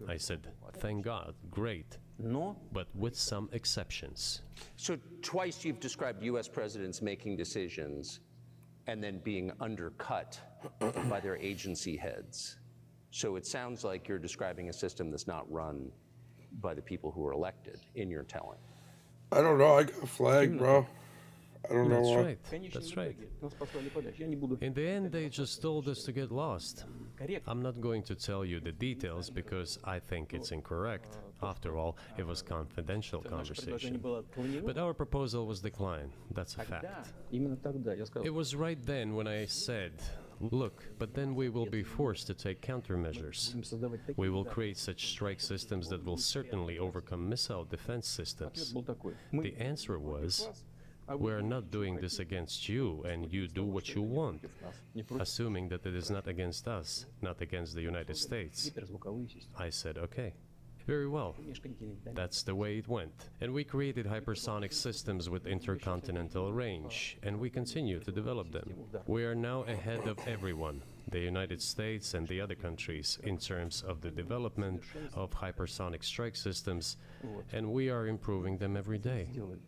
Speaker 3: I said, "Thank God, great,
Speaker 4: Но
Speaker 3: but with some exceptions."
Speaker 2: So twice you've described U.S. presidents making decisions and then being undercut by their agency heads. So it sounds like you're describing a system that's not run by the people who are elected in your telling.
Speaker 1: I don't know. I got flagged, bro. I don't know
Speaker 3: That's
Speaker 1: why.
Speaker 3: right.
Speaker 4: Конечно,
Speaker 3: That's
Speaker 4: в
Speaker 3: right.
Speaker 4: итоге нас послали подальше. Я не буду
Speaker 3: In the end, they just told us to get lost.
Speaker 4: корректно.
Speaker 3: I'm not going to tell you the details because I think it's incorrect. After all, it was confidential
Speaker 4: Наше
Speaker 3: conversation.
Speaker 4: предложение было отклонено.
Speaker 3: But our proposal was declined. That's a
Speaker 4: Тогда,
Speaker 3: fact.
Speaker 4: именно тогда я
Speaker 3: It
Speaker 4: сказал,
Speaker 3: was right then when I said, "Look, but then we will be forced to take countermeasures.
Speaker 4: будем создавать такие.
Speaker 3: We will
Speaker 4: Да.
Speaker 3: create such strike systems that will certainly overcome missile defense
Speaker 4: Ответ
Speaker 3: systems."
Speaker 4: был такой. Мы
Speaker 3: The answer was,
Speaker 4: вас, а вы
Speaker 3: "We're not doing this against you, and you do what you want,"
Speaker 4: против нас. Не против
Speaker 3: assuming that it is not against us, not against the United States.
Speaker 4: гиперзвуковые системы.
Speaker 3: I said, "Okay, very well."
Speaker 4: Межконтинентальные.
Speaker 3: That's the way it went. And we created hypersonic systems with intercontinental range, and we continue to develop them. We are now ahead of everyone, the United States and the other countries, in terms of the development of hypersonic strike systems, and we are improving them every day.
Speaker 4: Сделали.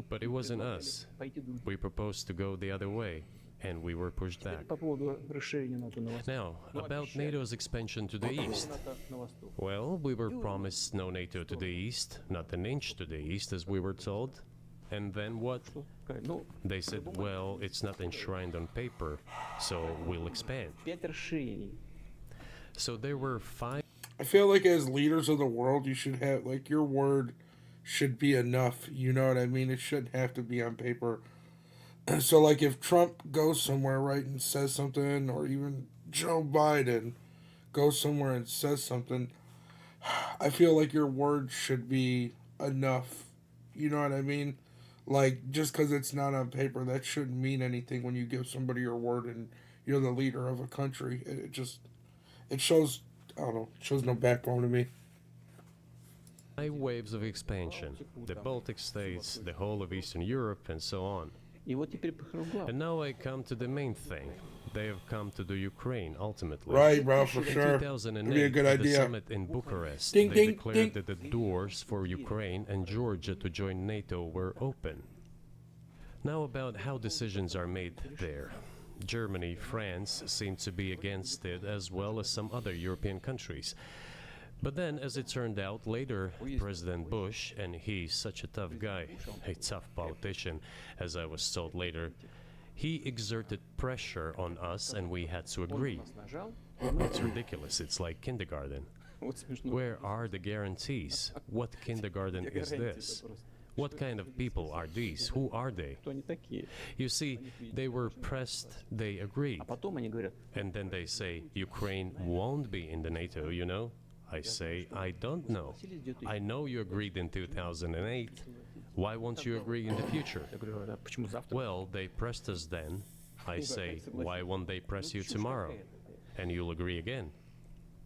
Speaker 3: But it wasn't us.
Speaker 4: Пойти другим.
Speaker 3: We proposed to go the other way, and we were pushed back.
Speaker 4: По поводу расширения НАТО на восток.
Speaker 3: Now, about NATO's expansion to the east.
Speaker 4: НАТО на восток.
Speaker 3: Well, we were promised no NATO to the east, not an inch to the east, as we were told. And then what?
Speaker 4: Сказали, ну,
Speaker 3: They said, well, it's not enshrined on paper, so we'll expand.
Speaker 4: 5 расширений.
Speaker 3: So there were 5
Speaker 1: I feel like as leaders of the world, you should have like your word should be enough. You know what I mean? It shouldn't have to be on paper. So like if Trump goes somewhere, right, and says something, or even Joe Biden goes somewhere and says something, I feel like your word should be enough. You know what I mean? Like just because it's not on paper, that shouldn't mean anything when you give somebody your word and you're the leader of a country. It shows, I don't know, it shows no backbone to me.
Speaker 3: waves of expansion. The Baltic states, the whole of Eastern Europe, and so on.
Speaker 4: И вот теперь прихожу к главному.
Speaker 3: And now I come to the main thing. They have come to the Ukraine, ultimately.
Speaker 1: Right, bro, for
Speaker 3: In
Speaker 1: sure.
Speaker 3: 2008,
Speaker 1: It'd be a good
Speaker 3: at the
Speaker 1: idea.
Speaker 3: summit in Bucharest,
Speaker 1: Ding,
Speaker 3: they
Speaker 1: ding,
Speaker 3: declared
Speaker 1: ding.
Speaker 3: that the doors for Ukraine and Georgia to join NATO were open. Now about how decisions are made there. Germany, France seem to be against it, as well as some other European countries. But then, as it turned out later, President Bush, and he's such a tough guy, a tough politician, as I was told later, he exerted pressure on us and we had to agree.
Speaker 4: Нас нажал,
Speaker 3: It's ridiculous, it's like kindergarten.
Speaker 4: Вот смешно.
Speaker 3: Where are the guarantees? What kindergarten is this? What kind of people are these? Who are they?
Speaker 4: Кто они такие?
Speaker 3: You see, they were pressed, they agreed.
Speaker 4: А потом они говорят,
Speaker 3: And then they say, Ukraine won't be in the NATO, you know? I say, I don't know. I know you agreed in 2008. Why won't you agree in the future?
Speaker 4: я говорю, а почему завтра?
Speaker 3: Well, they pressed us then. I say, why won't they press you tomorrow? And you'll agree again.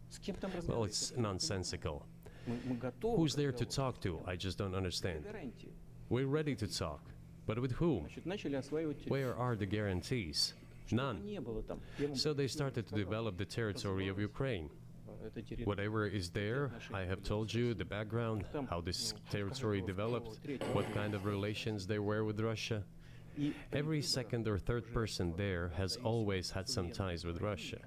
Speaker 4: С кем там
Speaker 3: Well,
Speaker 4: разговаривать?
Speaker 3: it's nonsensical.
Speaker 4: Мы готовы.
Speaker 3: Who's
Speaker 4: к
Speaker 3: there to
Speaker 4: разговору.
Speaker 3: talk to? I just don't understand.
Speaker 4: Гарантии.
Speaker 3: We're ready to talk. But with whom?
Speaker 4: Значит, начали осваивать территорию.
Speaker 3: Where are the guarantees? None.
Speaker 4: Не было там. Я вам
Speaker 3: So they started to develop the territory of Ukraine.
Speaker 4: это территория.
Speaker 3: Whatever is there, I have told you the background, how this territory developed, what kind of relations there were with Russia.
Speaker 4: И
Speaker 3: Every second or third person there has always had some ties with Russia.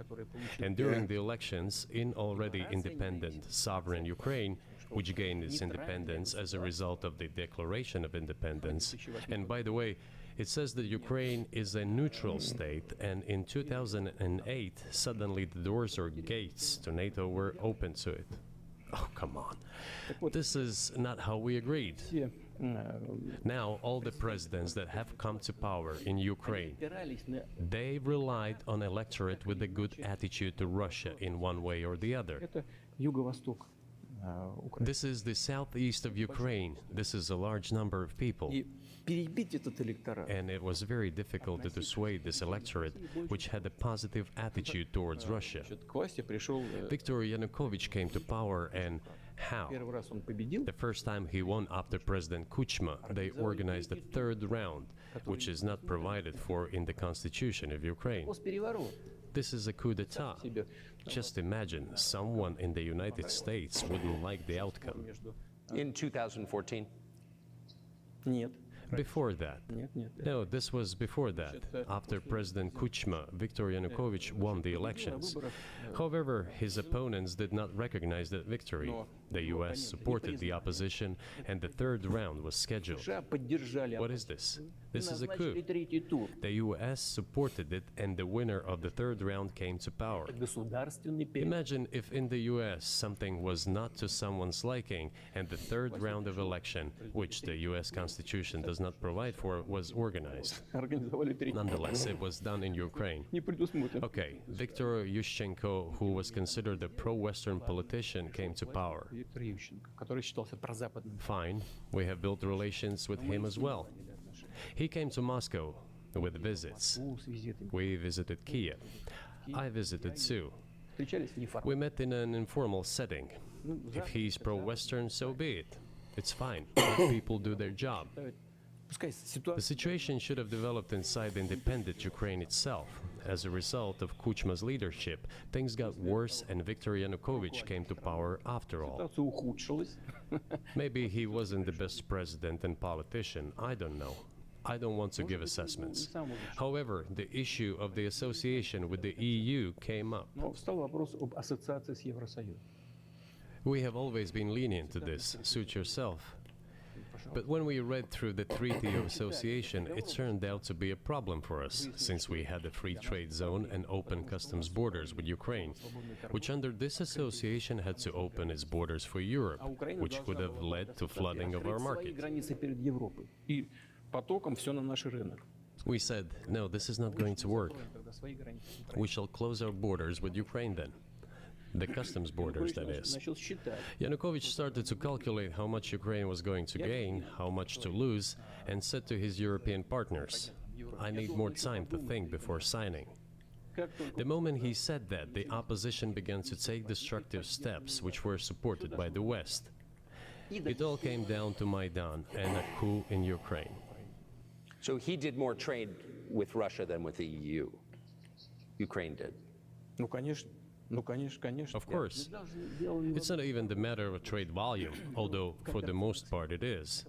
Speaker 3: And during the elections in already independent, sovereign Ukraine, which gained its independence as a result of the Declaration of Independence. And by the way, it says that Ukraine is a neutral state, and in 2008, suddenly the doors or gates to NATO were open to it. Oh, come on. This is not how we agreed.
Speaker 4: все
Speaker 3: Now, all the presidents that have come to power in Ukraine,
Speaker 4: опирались на
Speaker 3: they relied on electorate with a good attitude to Russia in one way or the other.
Speaker 4: это юго-восток Украины.
Speaker 3: This is the southeast of Ukraine. This is a large number of people.
Speaker 4: И перебить этот электорат.
Speaker 3: And it was very difficult to dissuade this electorate, which had a positive attitude towards Russia.
Speaker 4: Значит, к власти пришел
Speaker 3: Viktor Yanukovych came to power, and how?
Speaker 4: первый раз он победил.
Speaker 3: The first time he won after President Kuchma, they organized a third round, which is not provided for in the constitution of Ukraine.
Speaker 4: Госпереворот
Speaker 3: This is a coup d'etat.
Speaker 4: себе
Speaker 3: Just imagine, someone in the United States wouldn't like the outcome.
Speaker 4: между.
Speaker 2: In 2014,
Speaker 4: Нет,
Speaker 3: Before that,
Speaker 4: нет.
Speaker 3: no, this was before that. After President Kuchma, Viktor Yanukovych won the elections. However, his opponents did not recognize that victory. The US supported the opposition, and the third round was scheduled.
Speaker 4: США поддержали.
Speaker 3: What is this? This is a
Speaker 4: Назначили
Speaker 3: coup.
Speaker 4: третий тур.
Speaker 3: The US supported it, and the winner of the third round came to power.
Speaker 4: Государственный переворот.
Speaker 3: Imagine if in the US something was not to someone's liking, and the third round of election, which the US Constitution does not provide for, was organized.
Speaker 4: Организовали третий.
Speaker 3: Nonetheless, it was done in Ukraine.
Speaker 4: Не предусмотрено.
Speaker 3: Okay, Viktor Yushchenko, who was considered a pro-Western politician, came to power.
Speaker 4: Виктор Ющенко, который считался прозападным.
Speaker 3: Fine, we have built relations with him as well. He came to Moscow with visits.
Speaker 4: С визитами.
Speaker 3: We visited Kiev. I visited too.
Speaker 4: Встречались неформально.
Speaker 3: We met in an informal setting. If he's pro-Western, so be it. It's fine. Let people do their job.
Speaker 4: Пускай
Speaker 3: The
Speaker 4: ситуация
Speaker 3: situation should have developed inside the independent Ukraine itself. As a result of Kuchma's leadership, things got worse and Viktor Yanukovych came to power after all.
Speaker 4: ситуация ухудшилась.
Speaker 3: Maybe he wasn't the best president and politician, I don't know. I don't want to give assessments. However, the issue of the association with the EU came up.
Speaker 4: Но встал вопрос об ассоциации с Евросоюзом.
Speaker 3: We have always been lenient to this, suit yourself. But when we read through the Treaty of Association, it turned out to be a problem for us, since we had a free trade zone and open customs borders with Ukraine, which under this association had to open its borders for Europe, which would have led to flooding of our
Speaker 4: Свои
Speaker 3: market.
Speaker 4: границы перед Европой. И потоком все на наш рынок.
Speaker 3: We said, no, this is not going to work.
Speaker 4: Тогда свои границы.
Speaker 3: We shall close our borders with Ukraine then. The customs borders, that is.
Speaker 4: Начал считать.
Speaker 3: Yanukovych started to calculate how much Ukraine was going to gain, how much to lose, and said to his European partners, I need more time to think before signing.
Speaker 4: Как только
Speaker 3: The moment he said that, the opposition began to take destructive steps which were supported by the West. It all came down to Maidan and a coup in Ukraine.
Speaker 2: so he did more trade with Russia than with the EU. Ukraine did.
Speaker 4: Ну, конечно. Ну, конечно.
Speaker 3: Of course, it's not even the matter of trade volume, although for the most part it is.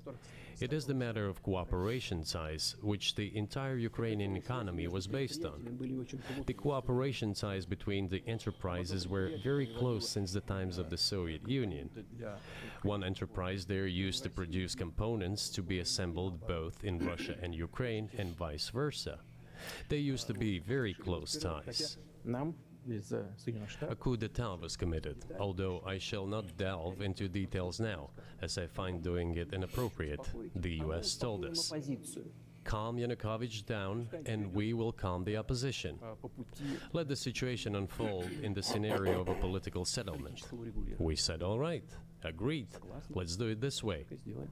Speaker 3: It is the matter of cooperation ties, which the entire Ukrainian economy was based on.
Speaker 4: Были очень плохо.
Speaker 3: The cooperation ties between the enterprises were very close since the times of the Soviet Union. One enterprise there used to produce components to be assembled both in Russia and Ukraine and vice versa. They used to be very close ties.
Speaker 4: Нам из Соединенных
Speaker 3: A
Speaker 4: Штатов.
Speaker 3: coup d'etat was committed, although I shall not delve into details now, as I find doing it inappropriate, the US told us.
Speaker 4: Оппозицию
Speaker 3: Calm Yanukovych down, and we will calm the opposition.
Speaker 4: по пути
Speaker 3: Let the situation unfold in the scenario of a political settlement.
Speaker 4: политического регулирования.
Speaker 3: We said, all right, agreed, let's do it this way.
Speaker 4: Так и сделаем.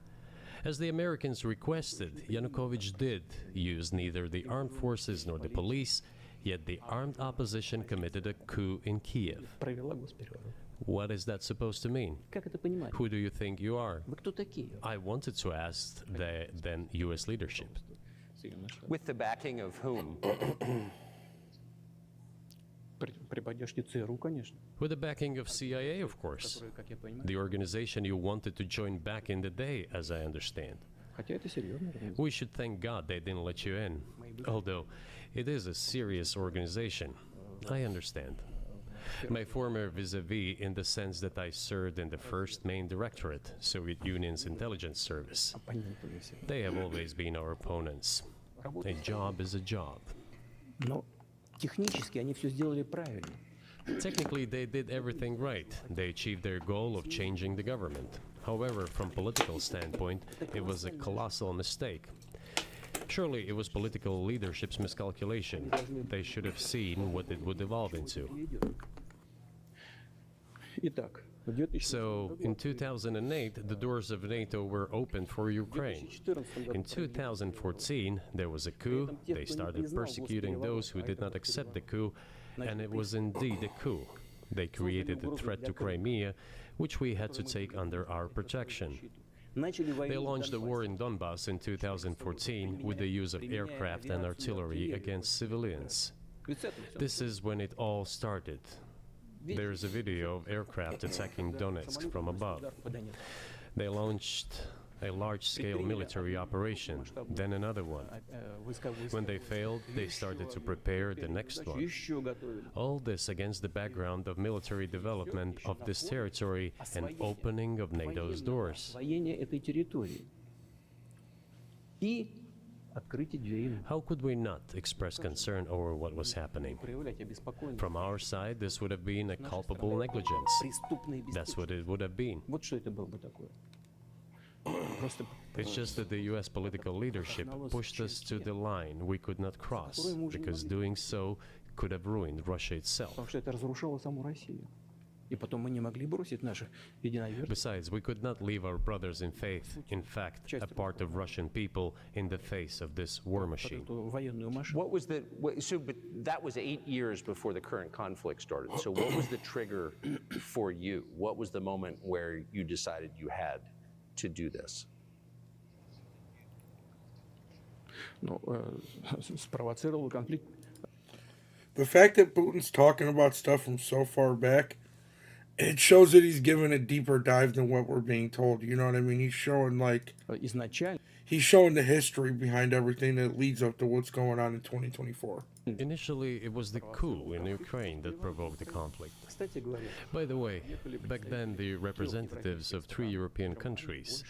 Speaker 3: As the Americans requested, Yanukovych did use neither the armed forces nor the police, yet the armed opposition committed a coup in Kiev.
Speaker 4: Провела госпереворот.
Speaker 3: What is that supposed to mean?
Speaker 4: Как это понимать?
Speaker 3: Who do you think you are?
Speaker 4: Вы кто такие?
Speaker 3: I wanted to ask the then US leadership.
Speaker 4: Соединенные Штаты.
Speaker 2: With the backing of whom?
Speaker 4: При поддержке ЦРУ, конечно,
Speaker 3: With the backing of CIA, of course.
Speaker 4: которые, как я понимаю,
Speaker 3: The organization you wanted to join back in the day, as I understand.
Speaker 4: хотя это серьезная организация.
Speaker 3: We should thank God they didn't let you in. Although it is a serious organization. I understand. My former vis-a-vis in the sense that I served in the first main directorate, Soviet Union's intelligence service.
Speaker 4: Оппонентами все.
Speaker 3: They have always been our opponents. A job is a job.
Speaker 4: Но технически они все сделали правильно.
Speaker 3: Technically, they did everything right. They achieved their goal of changing the government. However, from political standpoint, it was a colossal mistake. Surely it was political leadership's miscalculation. They should have seen what it would evolve into.
Speaker 4: Итак, в 2014
Speaker 3: So, in 2008, the doors of NATO were opened for Ukraine. In 2014, there was a coup. They started persecuting those who did not accept the coup, and it was indeed a coup. They created a threat to Crimea, which we had to take under our protection. They launched a war in Donbass in 2014 with the use of aircraft and artillery against civilians. This is when it all started. There's a video of aircraft attacking Donetsk from above. They launched a large-scale military operation, then another one. When they failed, they started to prepare the next one.
Speaker 4: еще готовили.
Speaker 3: All this against the background of military development of this territory and opening of NATO's doors.
Speaker 4: Освоение этой территории. И открытие дверей.
Speaker 3: How could we not express concern over what was happening?
Speaker 4: Проявлять обеспокоенность.
Speaker 3: From our side, this would have been a culpable negligence.
Speaker 4: Преступные
Speaker 3: That's what it would have been.
Speaker 4: Вот что это было бы такое. Просто
Speaker 3: It's just that the US political leadership pushed us to the line we could not cross, because doing so could have ruined Russia itself.
Speaker 4: потому что это разрушало саму Россию. И потом мы не могли бросить наших единоверцев.
Speaker 3: Besides, we could not leave our brothers in faith, in fact, a part of Russian people, in the face of this war machine.
Speaker 4: Эту военную машину.
Speaker 2: What was the, but that was 8 years before the current conflict started. So what was the trigger for you? What was the moment where you decided you had to do this?
Speaker 4: Ну, спровоцировал конфликт.
Speaker 1: The fact that Putin's talking about stuff from so far back, it shows that he's given a deeper dive than what we're being told. You know what I mean? He's showing
Speaker 4: Изначально
Speaker 1: he's showing the history behind everything that leads up to what's going on in 2024.
Speaker 3: Initially, it was the coup in Ukraine that provoked the conflict.
Speaker 4: Кстати говоря,
Speaker 3: By the way, back then the representatives of 3 European countries,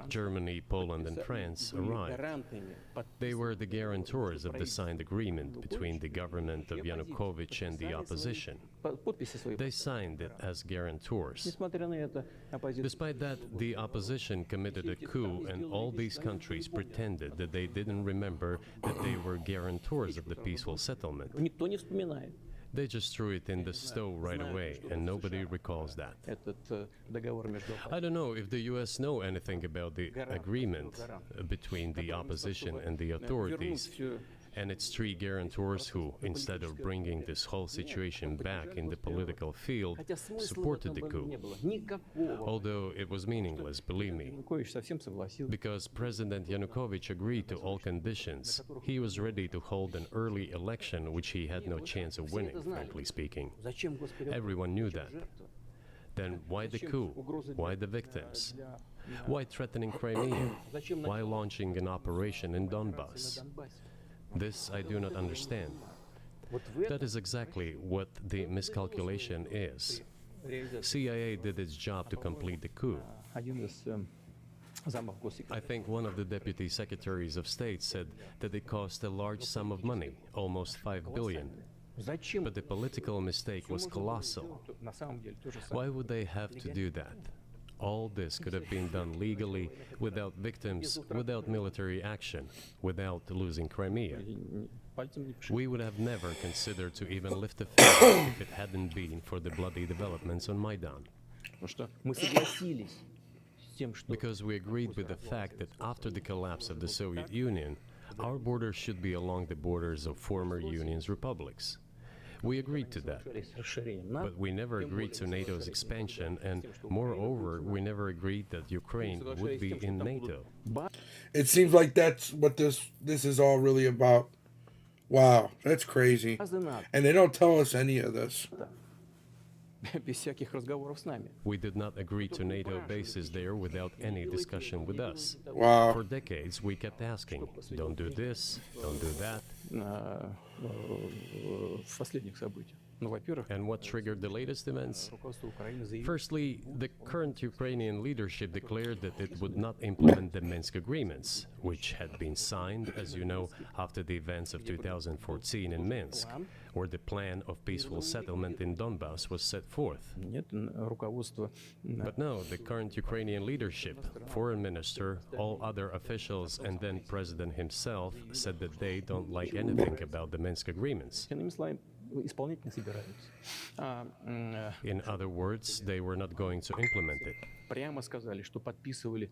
Speaker 3: Germany, Poland, and France, arrived.
Speaker 4: гарантами
Speaker 3: They were the guarantors of the signed agreement between the government of Yanukovych and the opposition.
Speaker 4: подписи свои.
Speaker 3: They signed it as guarantors.
Speaker 4: Несмотря на это, оппозиция
Speaker 3: Despite that, the opposition committed a coup, and all these countries pretended that they didn't remember that they were guarantors of the peaceful settlement.
Speaker 4: никто не вспоминает
Speaker 3: They just threw it in the stove right away, and nobody recalls that.
Speaker 4: этот договор между
Speaker 3: I don't know if the US know anything about the agreement between the opposition and the authorities, and its 3 guarantors who, instead of bringing this whole situation back in the political field,
Speaker 4: Хотя смысла в
Speaker 3: supported
Speaker 4: этом
Speaker 3: the
Speaker 4: не
Speaker 3: coup.
Speaker 4: было. Никакого.
Speaker 3: Although it was meaningless, believe me.
Speaker 4: Янукович совсем согласился.
Speaker 3: Because President Yanukovych agreed to all conditions, he was ready to hold an early election which he had no chance of winning, frankly speaking.
Speaker 4: Зачем госпереворот?
Speaker 3: Everyone knew that.
Speaker 4: Жертва.
Speaker 3: Then why the coup? Why the victims? Why threatening Crimea?
Speaker 4: Зачем
Speaker 3: Why launching an operation in Donbass?
Speaker 4: на Донбассе?
Speaker 3: This I do not understand.
Speaker 4: Вот в
Speaker 3: That is exactly what the miscalculation is.
Speaker 4: реализации
Speaker 3: CIA did its job to complete the coup.
Speaker 4: один из замов
Speaker 3: I
Speaker 4: госсекретаря
Speaker 3: think one of the deputy secretaries of state said that it cost a large sum of money, almost 5 billion.
Speaker 4: Зачем?
Speaker 3: But the political mistake was colossal.
Speaker 4: На самом деле то же
Speaker 3: Why
Speaker 4: самое.
Speaker 3: would they have to do that? All this could have been done legally, without victims, without military action, without losing Crimea.
Speaker 4: Пальцем не пиши.
Speaker 3: We would have never considered to even lift a finger if it hadn't been for the bloody developments on Maidan.
Speaker 4: Потому что мы согласились с тем, что
Speaker 3: Because we agreed with the fact that after the collapse of the Soviet Union, our borders should be along the borders of former Union's republics. We agreed to that.
Speaker 4: с расширением НАТО,
Speaker 3: But we never agreed to NATO's expansion, and moreover, we never agreed that Ukraine would be in NATO.
Speaker 1: It seems like that's what this is all really about. Wow, that's crazy.
Speaker 4: базы НАТО,
Speaker 1: And they don't tell us any of this.
Speaker 4: без всяких разговоров с нами.
Speaker 3: We did not agree to NATO bases there without any discussion with us.
Speaker 1: Wow.
Speaker 3: For decades, we kept asking, don't do this, don't do that.
Speaker 4: В последних событиях. Ну, во-первых,
Speaker 3: And what triggered the latest events?
Speaker 4: руководство Украины заявило,
Speaker 3: Firstly, the current Ukrainian leadership declared that it would not implement the Minsk agreements, which had been signed, as you know, after the events of 2014 in Minsk, where the plan of peaceful settlement in Donbass was set forth.
Speaker 4: нет, руководство
Speaker 3: But no, the current Ukrainian leadership, foreign minister, all other officials, and then president himself said that they don't like anything about the Minsk agreements.
Speaker 4: иными словами, исполнять не собираются.
Speaker 3: In other words, they were not going to implement it.
Speaker 4: Прямо сказали, что подписывали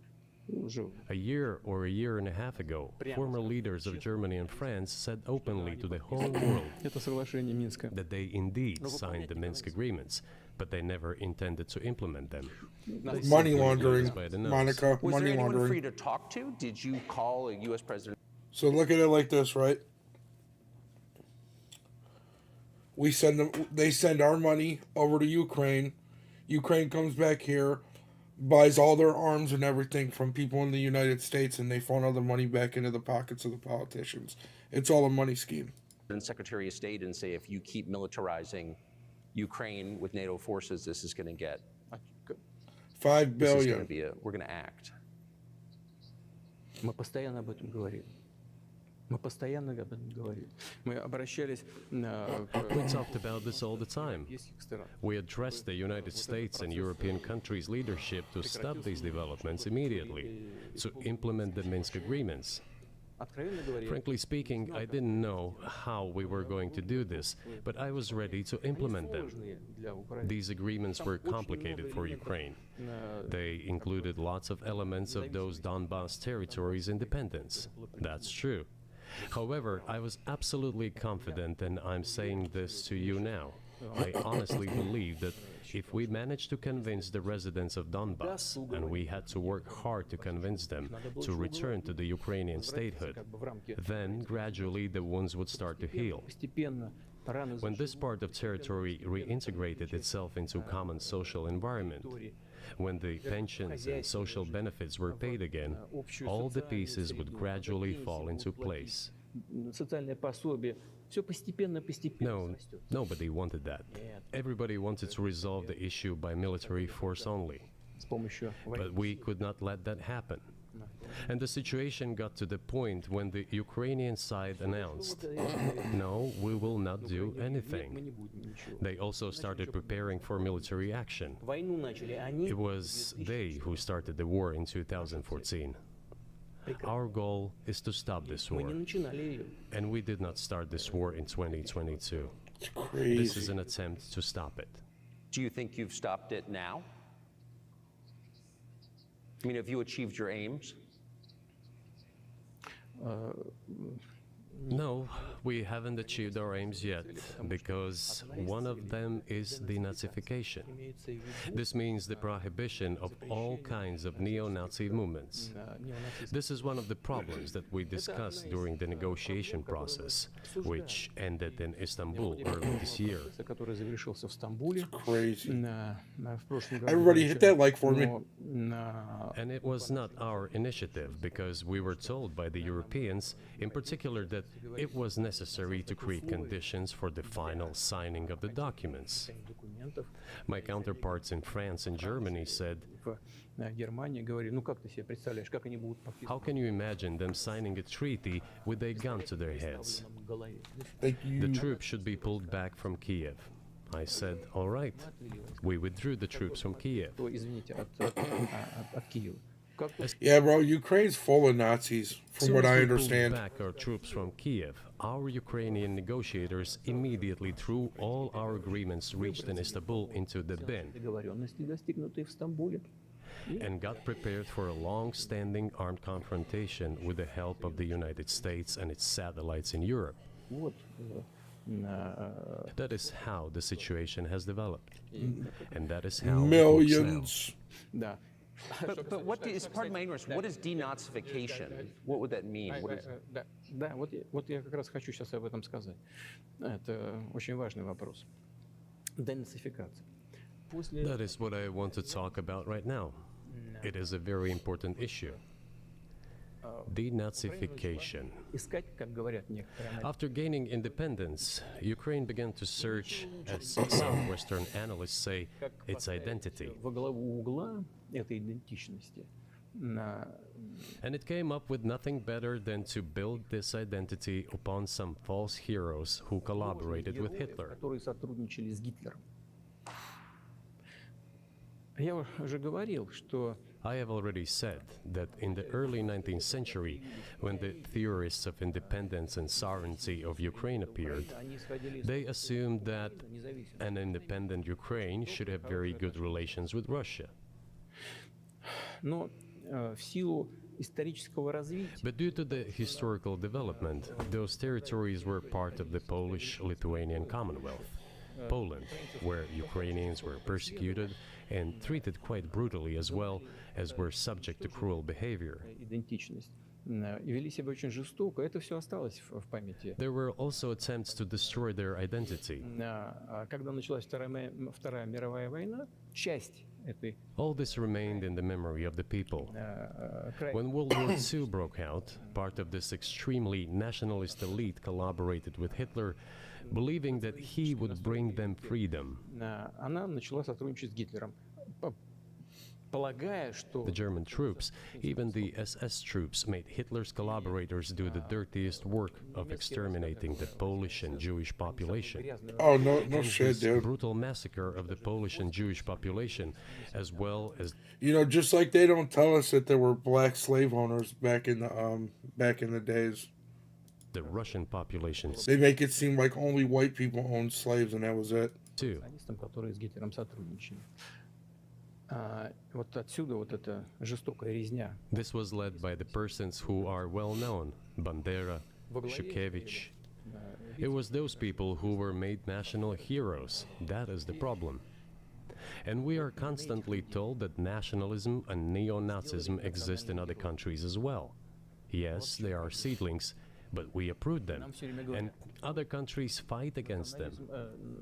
Speaker 4: уже
Speaker 3: A year or a year and a half ago, former leaders of Germany and France said openly to the whole world
Speaker 4: это соглашение Минска.
Speaker 3: that they indeed signed the Minsk agreements, but they never intended to implement them. They
Speaker 1: Money
Speaker 3: simply
Speaker 1: laundering,
Speaker 3: used by the nose.
Speaker 1: Monica.
Speaker 2: Was
Speaker 1: Money
Speaker 2: there anyone for you
Speaker 1: laundering.
Speaker 2: to talk to? Did you call a U.S. president?
Speaker 1: So look at it like this, right? We send them. They send our money over to Ukraine. Ukraine comes back here, buys all their arms and everything from people in the United States, and they funnel the money back into the pockets of the politicians. It's all a money scheme.
Speaker 2: And Secretary of State and say, if you keep militarizing Ukraine with NATO forces, this is going to get,
Speaker 1: $5
Speaker 2: this is going
Speaker 1: billion.
Speaker 2: to be we're going to act.
Speaker 4: Мы постоянно об этом говорим. Мы постоянно об этом говорим. Мы обращались
Speaker 3: We talked about this all the time.
Speaker 4: европейских сторон.
Speaker 3: We addressed the United States and European countries' leadership to stop these developments immediately, to implement the Minsk agreements.
Speaker 4: Откровенно говоря,
Speaker 3: Frankly speaking, I didn't know how we were going to do this, but I was ready to implement them.
Speaker 4: сложные для Украины.
Speaker 3: These agreements were complicated for Ukraine. They included lots of elements of those Donbass territories' independence. That's true. However, I was absolutely confident, and I'm saying this to you now. I honestly believe that if we managed to convince the residents of Donbass, and we had to work hard to convince them to return to the Ukrainian statehood,
Speaker 4: Как бы в рамке
Speaker 3: then gradually the wounds would start to heal.
Speaker 4: постепенно раны
Speaker 3: When this part of territory reintegrated itself into common social environment, when the pensions and social benefits were paid again, all the pieces would gradually fall into place.
Speaker 4: социальное пособие, все постепенно
Speaker 3: No,
Speaker 4: растет.
Speaker 3: nobody wanted that. Everybody wanted to resolve the issue by military force only.
Speaker 4: С помощью
Speaker 3: But we could not let that happen. And the situation got to the point when the Ukrainian side announced, no, we will not do
Speaker 4: мы
Speaker 3: anything.
Speaker 4: не будем ничего.
Speaker 3: They also started preparing for military action.
Speaker 4: Войну начали они.
Speaker 3: It was they who started the war in 2014. Our goal is to stop this
Speaker 4: Мы
Speaker 3: war,
Speaker 4: не начинали ее.
Speaker 3: and we did not start this war in 2022.
Speaker 1: It's
Speaker 3: This is
Speaker 1: crazy.
Speaker 3: an attempt to stop it.
Speaker 2: Do you think you've stopped it now? I mean, have you achieved your aims?
Speaker 3: No, we haven't achieved our aims yet, because one of them is denazification.
Speaker 4: Имеется в виду
Speaker 3: This means the prohibition of all kinds of neo-Nazi movements.
Speaker 4: неонацистские.
Speaker 3: This is one of the problems that we discussed during the negotiation process, which ended in Istanbul early this year.
Speaker 4: Который завершился в Стамбуле
Speaker 1: Crazy.
Speaker 4: в прошлом году.
Speaker 1: Everybody hit that like for me.
Speaker 4: Но
Speaker 3: And it was not our initiative, because we were told by the Europeans, in particular, that it was necessary to create conditions for the final signing of the documents.
Speaker 4: оппонентов
Speaker 3: My counterparts in France and Germany said,
Speaker 4: в Германии говорили, ну как ты себе представляешь, как они будут
Speaker 3: how can you imagine them signing a treaty with a gun to their heads?
Speaker 4: в голове.
Speaker 1: Like
Speaker 3: The
Speaker 1: you,
Speaker 3: troops should be pulled back from Kiev. I said, all right. We withdrew the troops from Kiev.
Speaker 4: То, извините, от Киева. Как
Speaker 1: yeah, bro. Ukraine's full of Nazis, from
Speaker 3: Soon
Speaker 1: what
Speaker 3: as
Speaker 1: I
Speaker 3: we pulled
Speaker 1: understand.
Speaker 3: back our troops from Kiev, our Ukrainian negotiators immediately threw all our agreements reached in Istanbul into the bin
Speaker 4: договоренности, достигнутые в Стамбуле,
Speaker 3: and got prepared for a long-standing armed confrontation with the help of the United States and its satellites in Europe.
Speaker 4: вот,
Speaker 3: That is how the situation has developed. And that is how it looks
Speaker 1: Millions.
Speaker 4: да.
Speaker 2: But what is, pardon my ignorance, what is denazification? What would that mean? What is,
Speaker 4: Да, вот я как раз хочу сейчас об этом сказать. Это очень важный вопрос. Денацификация.
Speaker 3: now.
Speaker 4: После
Speaker 3: That is what I want to talk about right now. It is a very important issue. Denazification.
Speaker 4: искать, как говорят некоторые аналитики,
Speaker 3: After gaining independence, Ukraine began to search, as some Western analysts say, its identity.
Speaker 4: во главу угла этой идентичности
Speaker 3: And it came up with nothing better than to build this identity upon some false heroes who collaborated with Hitler.
Speaker 4: которые сотрудничали с Гитлером. Я уже говорил, что
Speaker 3: I have already said that in the early 19th century, when the theorists of independence and sovereignty of Ukraine appeared,
Speaker 4: они исходили из
Speaker 3: they assumed that
Speaker 4: независимости.
Speaker 3: an independent Ukraine should have very good relations with Russia.
Speaker 4: Но в силу исторического развития
Speaker 3: But due to the historical development, those territories were part of the Polish-Lithuanian Commonwealth, Poland, where Ukrainians were persecuted and treated quite brutally as well as were subject to cruel behavior.
Speaker 4: идентичность и вели себя очень жестоко, это все осталось в памяти.
Speaker 3: There were also attempts to destroy their identity.
Speaker 4: Когда началась Вторая мировая война, часть этой
Speaker 3: All this remained in the memory of the people.
Speaker 4: крайней
Speaker 3: When World War II broke out, part of this extremely nationalist elite collaborated with Hitler, believing that he would bring them freedom.
Speaker 4: она начала сотрудничать с Гитлером, полагая, что
Speaker 3: The German troops, even the SS troops, made Hitler's collaborators do the dirtiest work of exterminating the Polish and Jewish population.
Speaker 1: Oh no, no
Speaker 3: And
Speaker 1: shit,
Speaker 3: this
Speaker 1: dude.
Speaker 3: brutal massacre of the Polish and Jewish population, as well as
Speaker 1: You know, just like they don't tell us that there were black slave owners back in the days.
Speaker 3: the Russian populations
Speaker 1: They make it seem like only white people owned slaves and that was it.
Speaker 3: too.
Speaker 4: коммунистам, которые с Гитлером сотрудничали. Вот отсюда вот эта жестокая резня.
Speaker 3: This was led by the persons who are well known, Bandera, Shukevich. It was those people who were made national heroes. That is the problem. And we are constantly told that nationalism and neo-Nazism exist in other countries as well. Yes, they are seedlings, but we uproot them, and other countries fight against them.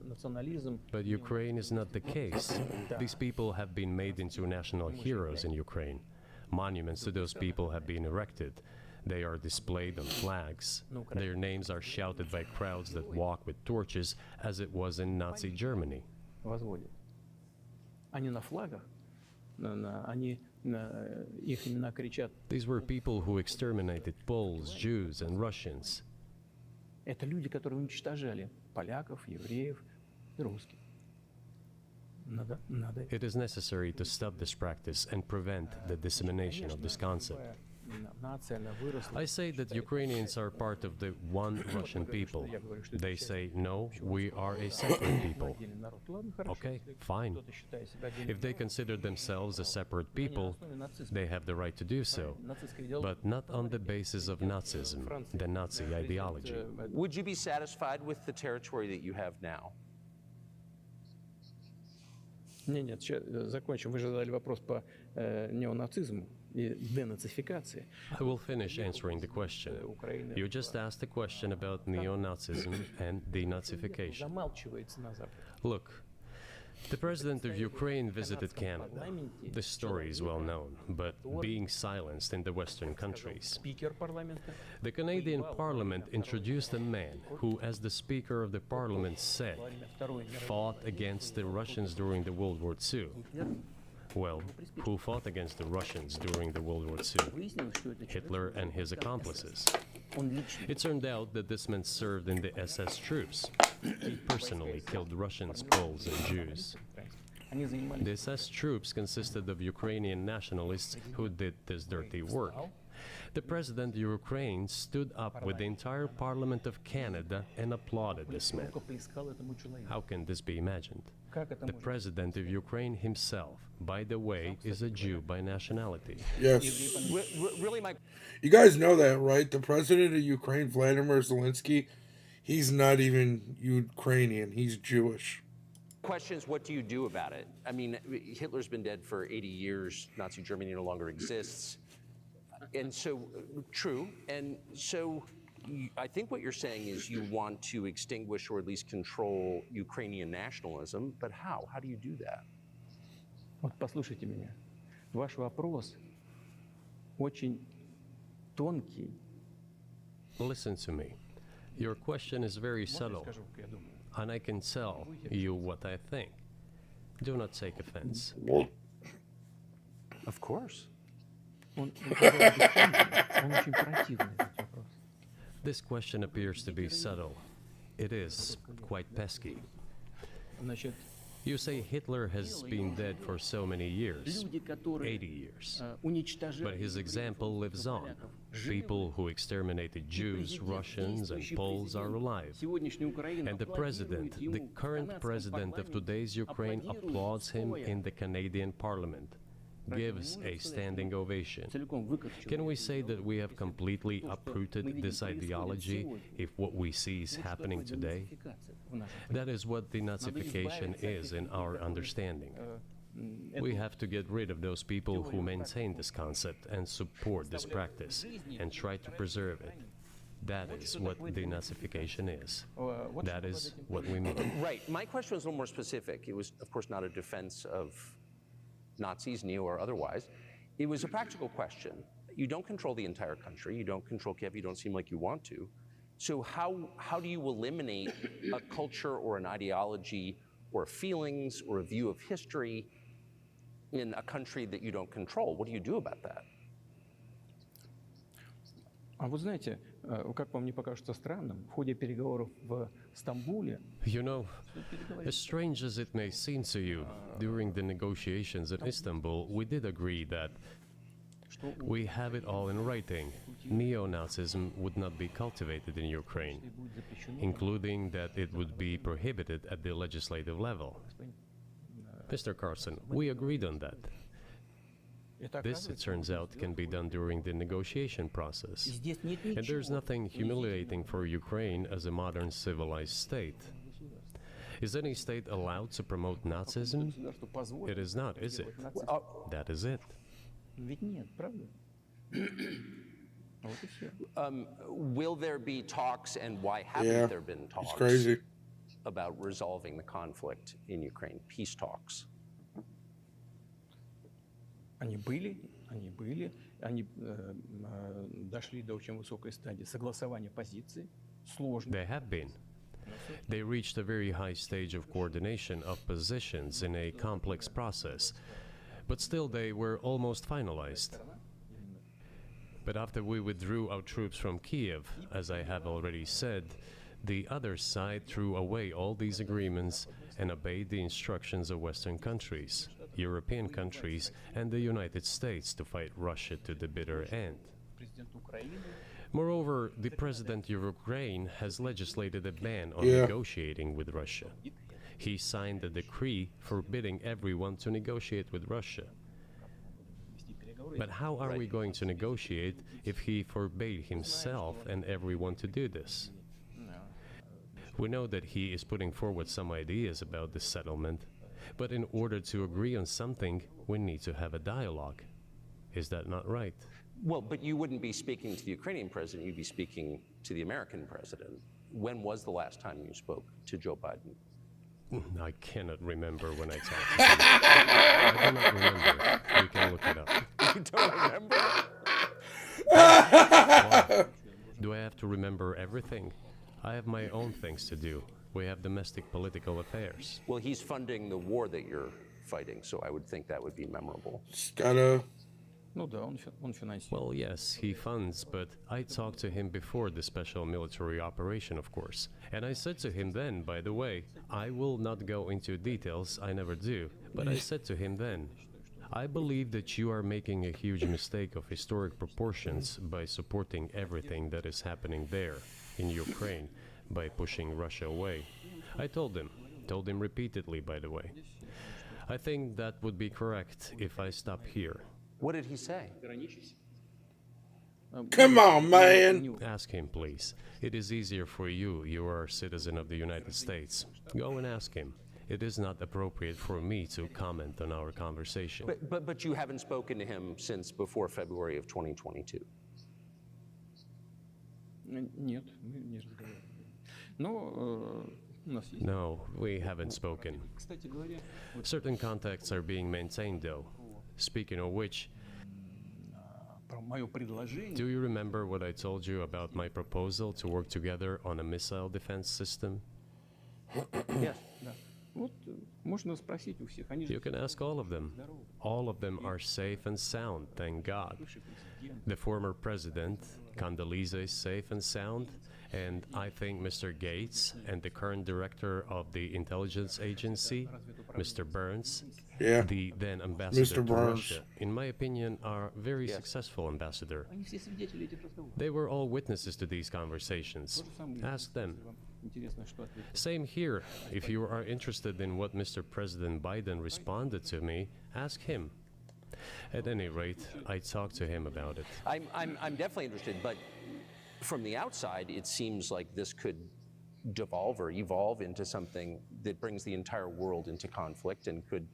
Speaker 4: Национализм,
Speaker 3: But Ukraine is not the case. These people have been made into national heroes in Ukraine. Monuments to those people have been erected. They are displayed on flags. Their names are shouted by crowds that walk with torches, as it was in Nazi Germany.
Speaker 4: возводят. Они на флагах, они их имена кричат.
Speaker 3: These were people who exterminated Poles, Jews, and Russians.
Speaker 4: Это люди, которые уничтожали поляков, евреев и русских. Надо
Speaker 3: It is necessary to stop this practice and prevent the dissemination of this concept.
Speaker 4: нация, она выросла.
Speaker 3: I say that Ukrainians are part of the one Russian people. They say, no, we are a separate people.
Speaker 4: Отдельный народ. Ладно, хорошо.
Speaker 3: Okay,
Speaker 4: Если
Speaker 3: fine.
Speaker 4: кто-то считает себя отдельным
Speaker 3: If they consider themselves a separate people, they have the right to do so,
Speaker 4: нацистской идеологией.
Speaker 3: but not on the basis of Nazism, the Nazi ideology.
Speaker 2: would you be satisfied with the territory that you have now?
Speaker 4: Нет, сейчас закончим. Вы же задали вопрос по неонацизму и денацификации.
Speaker 3: I will finish answering the question. You just asked a question about neo-Nazism and denazification.
Speaker 4: Замалчивается на Западе.
Speaker 3: Look, The president of Ukraine visited Canada. This story is well known, but being silenced in the Western countries. The Canadian Parliament introduced a man who, as the Speaker of the Parliament said, fought against the Russians during the World War II. Well, who fought against the Russians during the World War II? Hitler and his accomplices. It turned out that this man served in the SS troops. He personally killed Russians, Poles, and Jews. The SS troops consisted of Ukrainian nationalists who did this dirty work. The president of Ukraine stood up with the entire Parliament of Canada and applauded this man. How can this be imagined? The president of Ukraine himself, by the way, is a Jew by nationality.
Speaker 1: Yes.
Speaker 2: Really, Mike?
Speaker 1: You guys know that, right? The president of Ukraine, Vladimir Zelensky, he's not even Ukrainian. He's Jewish.
Speaker 2: Question is, what do you do about it? I mean, Hitler's been dead for 80 years. Nazi Germany no longer exists. And so, true. And so, I think what you're saying is you want to extinguish or at least control Ukrainian nationalism. But how? How do you do that?
Speaker 4: Вот послушайте меня. Ваш вопрос очень тонкий.
Speaker 3: Listen to me. Your question is very subtle,
Speaker 4: Скажу, как я думаю.
Speaker 3: and I can tell you what I think. Do not take offense.
Speaker 2: Of course.
Speaker 4: Он очень противный, этот вопрос.
Speaker 3: This question appears to be subtle. It is quite pesky.
Speaker 4: Значит,
Speaker 3: You say Hitler has been dead for so many years,
Speaker 4: люди, которые
Speaker 3: 80 years.
Speaker 4: уничтожали
Speaker 3: But his example lives on. People who exterminated Jews, Russians, and Poles are alive.
Speaker 4: Сегодняшняя Украина
Speaker 3: And the president, the current president of today's Ukraine, applauds him in the Canadian Parliament, gives a standing ovation.
Speaker 4: целиком выкорчевала.
Speaker 3: Can we say that we have completely uprooted this ideology if what we see is happening today? That is what denazification is in our understanding. We have to get rid of those people who maintain this concept and support this practice and try to preserve it. That is what denazification is. That is what we mean.
Speaker 2: Right. My question was a little more specific. It was, of course, not a defense of Nazis, neo or otherwise. It was a practical question. You don't control the entire country. You don't control Kiev. You don't seem like you want to. So how do you eliminate a culture or an ideology or feelings or a view of history in a country that you don't control? What do you do about that?
Speaker 4: А вы знаете, как вам не покажется странным, в ходе переговоров в Стамбуле
Speaker 3: You know, as strange as it may seem to you, during the negotiations in Istanbul, we did agree that we have it all in writing. Neo-Nazism would not be cultivated in Ukraine, including that it would be prohibited at the legislative level. Mr. Carlson, we agreed on that. This, it turns out, can be done during the negotiation process. And there's nothing humiliating for Ukraine as a modern civilized state. Is any state allowed to promote Nazism? It is not, is it? That is it.
Speaker 4: Ведь нет, правда? Вот и всё.
Speaker 2: Will there be talks, and why haven't
Speaker 1: Yeah,
Speaker 2: there been talks
Speaker 1: it's crazy.
Speaker 2: about resolving the conflict in Ukraine? Peace talks.
Speaker 4: Они были, они дошли до очень высокой стадии согласования позиций, сложно.
Speaker 3: They have been. They reached a very high stage of coordination of positions in a complex process, but still they were almost finalized. But after we withdrew our troops from Kiev, as I have already said, the other side threw away all these agreements and obeyed the instructions of Western countries, European countries, and the United States to fight Russia to the bitter end.
Speaker 4: Президент Украины
Speaker 3: Moreover, the president of Ukraine has legislated a ban on
Speaker 1: Yeah.
Speaker 3: negotiating with Russia. He signed a decree forbidding everyone to negotiate with Russia.
Speaker 4: вести переговоры.
Speaker 3: But how are we going to negotiate if he forbade himself and everyone to do this? We know that he is putting forward some ideas about this settlement, but in order to agree on something, we need to have a dialogue. Is that not right?
Speaker 2: Well, but you wouldn't be speaking to the Ukrainian president, you'd be speaking to the American president. When was the last time you spoke to Joe Biden?
Speaker 3: I cannot remember when I talked to him. I do not remember. We can look it up.
Speaker 2: You don't remember?
Speaker 3: Do I have to remember everything? I have my own things to do. We have domestic political affairs.
Speaker 2: Well, he's funding the war that you're fighting, so I would think that would be memorable.
Speaker 1: Just gotta.
Speaker 4: Ну да, он финансирует.
Speaker 3: Well, yes, he funds, but I talked to him before the special military operation, of course. And I said to him then, by the way, I will not go into details, I never do, but I said to him then, I believe that you are making a huge mistake of historic proportions by supporting everything that is happening there, in Ukraine, by pushing Russia away. I told him repeatedly, by the way. I think that would be correct if I stop here.
Speaker 2: What did he say?
Speaker 1: Come on, man.
Speaker 3: Ask him, please. It is easier for you. You are a citizen of the United States. Go and ask him. It is not appropriate for me to comment on our conversation.
Speaker 2: But you haven't spoken to him since before February of 2022.
Speaker 4: Нет, мы не разговаривали. Но у нас есть.
Speaker 3: No, we haven't spoken.
Speaker 4: Кстати говоря,
Speaker 3: Certain contacts are being maintained, though. Speaking of which,
Speaker 4: про мое предложение.
Speaker 3: do you remember what I told you about my proposal to work together on a missile defense system?
Speaker 2: Yes.
Speaker 4: Да. Вот можно спросить у всех. Они же
Speaker 3: You can ask all of them. All of them are safe and sound, thank God.
Speaker 4: бывший президент.
Speaker 3: The former president, Condoleezza, is safe and sound, and I think Mr. Gates and the current director of the intelligence agency, Mr. Burns,
Speaker 1: Yeah.
Speaker 3: the then ambassador
Speaker 1: Mr.
Speaker 3: to
Speaker 1: Burns.
Speaker 3: Russia, in my opinion, are very
Speaker 2: Yes.
Speaker 3: successful ambassador.
Speaker 4: Они все свидетели этих разговоров.
Speaker 3: They were all witnesses to these conversations.
Speaker 4: То же самое,
Speaker 3: Ask them.
Speaker 4: если вам интересно, что ответил.
Speaker 3: Same here. If you are interested in what Mr. President Biden responded to me, ask him. At any rate, I talked to him about it.
Speaker 2: I'm definitely interested, but from the outside, it seems like this could devolve or evolve into something that brings the entire world into conflict and could.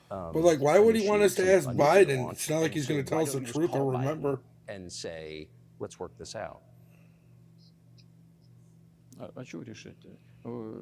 Speaker 1: But like, why would he want us to ask
Speaker 2: initiate a nuclear
Speaker 1: Biden?
Speaker 2: launch.
Speaker 1: It's not like
Speaker 2: And
Speaker 1: he's
Speaker 2: so
Speaker 1: going to tell
Speaker 2: why
Speaker 1: us the
Speaker 2: don't you just
Speaker 1: truth
Speaker 2: call
Speaker 1: or
Speaker 2: Biden
Speaker 1: remember.
Speaker 2: and say, let's work this out.
Speaker 4: А что решать?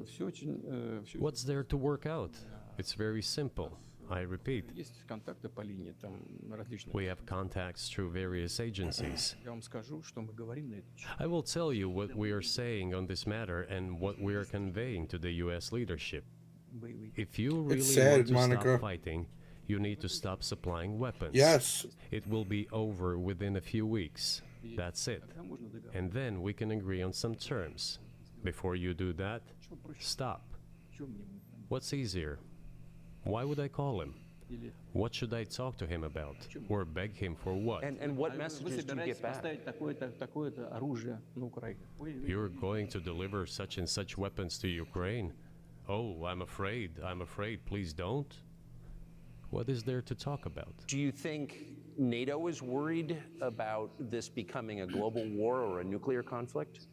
Speaker 4: Все очень... всё-
Speaker 3: What's there to work out? It's very simple. I repeat,
Speaker 4: Есть контакты по линии, там различные.
Speaker 3: we have contacts through various agencies.
Speaker 4: Я вам скажу, что мы говорим на эту тему.
Speaker 3: I will tell you what we are saying on this matter and what we are conveying to the U.S. leadership.
Speaker 4: Боевые.
Speaker 3: If you really
Speaker 1: sad,
Speaker 3: want to
Speaker 1: Monica.
Speaker 3: stop fighting, you need to stop supplying weapons.
Speaker 1: Yes.
Speaker 3: It will be over within a few weeks. That's it.
Speaker 4: Тогда можно договариваться.
Speaker 3: And then we can agree on some terms. Before you do that,
Speaker 4: Что проще?
Speaker 3: stop.
Speaker 4: Чё мне?
Speaker 3: What's easier? Why would I call him?
Speaker 4: Или
Speaker 3: What should I talk to him about? Or beg him for what?
Speaker 2: And what
Speaker 4: вы
Speaker 2: messages do you
Speaker 4: собираетесь
Speaker 2: get back?
Speaker 4: поставить такое-то оружие на Украину? Ой,
Speaker 3: You're going to deliver such and such weapons to Ukraine? Oh, I'm afraid, please don't. What is there to talk about?
Speaker 2: Do you think NATO is worried about this becoming a global war or a nuclear conflict?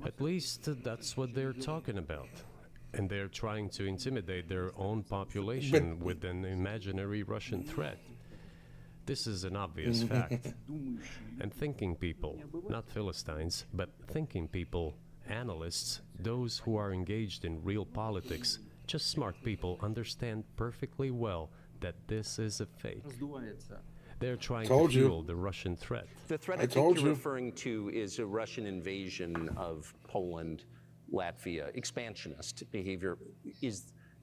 Speaker 3: At least that's what they're talking about. And they're trying to intimidate their own population with an imaginary Russian threat. This is an obvious fact. And thinking people, not Philistines, but thinking people, analysts, those who are engaged in real politics, just smart people understand perfectly well that this is a fake.
Speaker 4: раздувается.
Speaker 3: They're trying
Speaker 1: Told
Speaker 3: to
Speaker 1: you.
Speaker 3: fuel the Russian threat.
Speaker 2: The threat
Speaker 1: I
Speaker 2: I think
Speaker 1: told
Speaker 2: you're
Speaker 1: you.
Speaker 2: referring to is a Russian invasion of Poland, Latvia, expansionist behavior.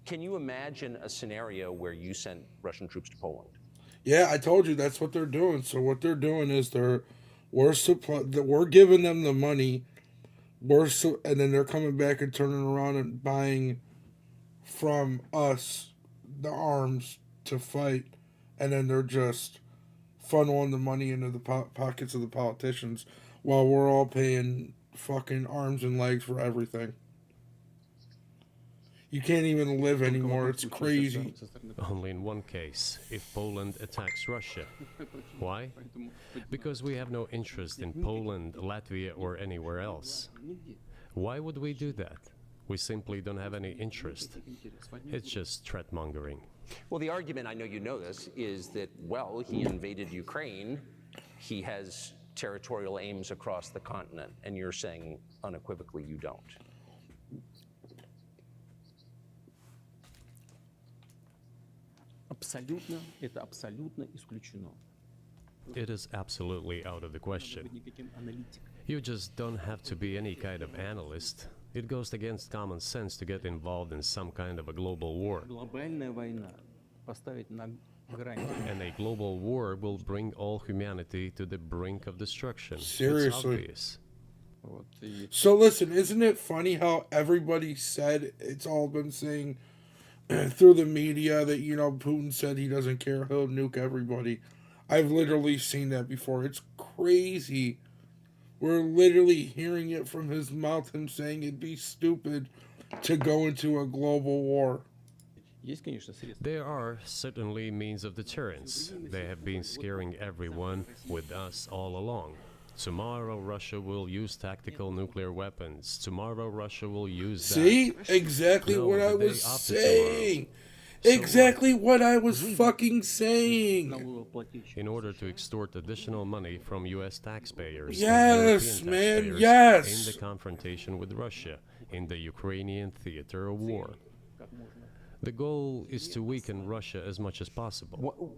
Speaker 2: Can you imagine a scenario where you sent Russian troops to Poland?
Speaker 1: Yeah, I told you that's what they're doing. So what they're doing is we're giving them the money, and then they're coming back and turning around and buying from us the arms to fight, and then they're just funneling the money into the pockets of the politicians while we're all paying fucking arms and legs for everything. You can't even live anymore. It's crazy.
Speaker 3: Only in one case, if Poland attacks Russia. Why?
Speaker 4: Поэтому
Speaker 3: Because we have no interest in Poland, Latvia, or anywhere else.
Speaker 4: нигде.
Speaker 3: Why would we do that? We simply don't have any interest. It's just threat mongering.
Speaker 2: Well, the argument, I know you know this, is that, well, he invaded Ukraine. He has territorial aims across the continent, and you're saying unequivocally you don't.
Speaker 4: Абсолютно, это абсолютно исключено.
Speaker 3: It is absolutely out of the question.
Speaker 4: Никаким аналитиком.
Speaker 3: You just don't have to be any kind of analyst. It goes against common sense to get involved in some kind of a global war.
Speaker 4: Глобальная война поставить на грань.
Speaker 3: And a global war will bring all humanity to the brink of destruction.
Speaker 1: Seriously.
Speaker 3: It's obvious.
Speaker 4: Вот, и
Speaker 1: So listen, isn't it funny how everybody said, it's all been saying through the media that, you know, Putin said he doesn't care, he'll nuke everybody. I've literally seen that before. It's crazy. We're literally hearing it from his mouth, him saying it'd be stupid to go into a global war.
Speaker 4: есть, конечно, средства.
Speaker 3: There are certainly means of deterrence. They have been scaring everyone with us all along. Tomorrow Russia will use tactical nuclear weapons. Tomorrow Russia will use that.
Speaker 1: See? Exactly
Speaker 3: No,
Speaker 1: what
Speaker 3: the
Speaker 1: I
Speaker 3: day
Speaker 1: was
Speaker 3: after
Speaker 1: saying.
Speaker 3: So
Speaker 1: Exactly what I was fucking saying.
Speaker 4: Налогоплательщик.
Speaker 3: In order to extort additional money from U.S. taxpayers,
Speaker 1: Yes,
Speaker 3: and
Speaker 1: man,
Speaker 3: European
Speaker 1: yes.
Speaker 3: taxpayers in the confrontation with Russia in the Ukrainian theater of war.
Speaker 4: Как можно.
Speaker 3: The goal is to weaken Russia as much as possible.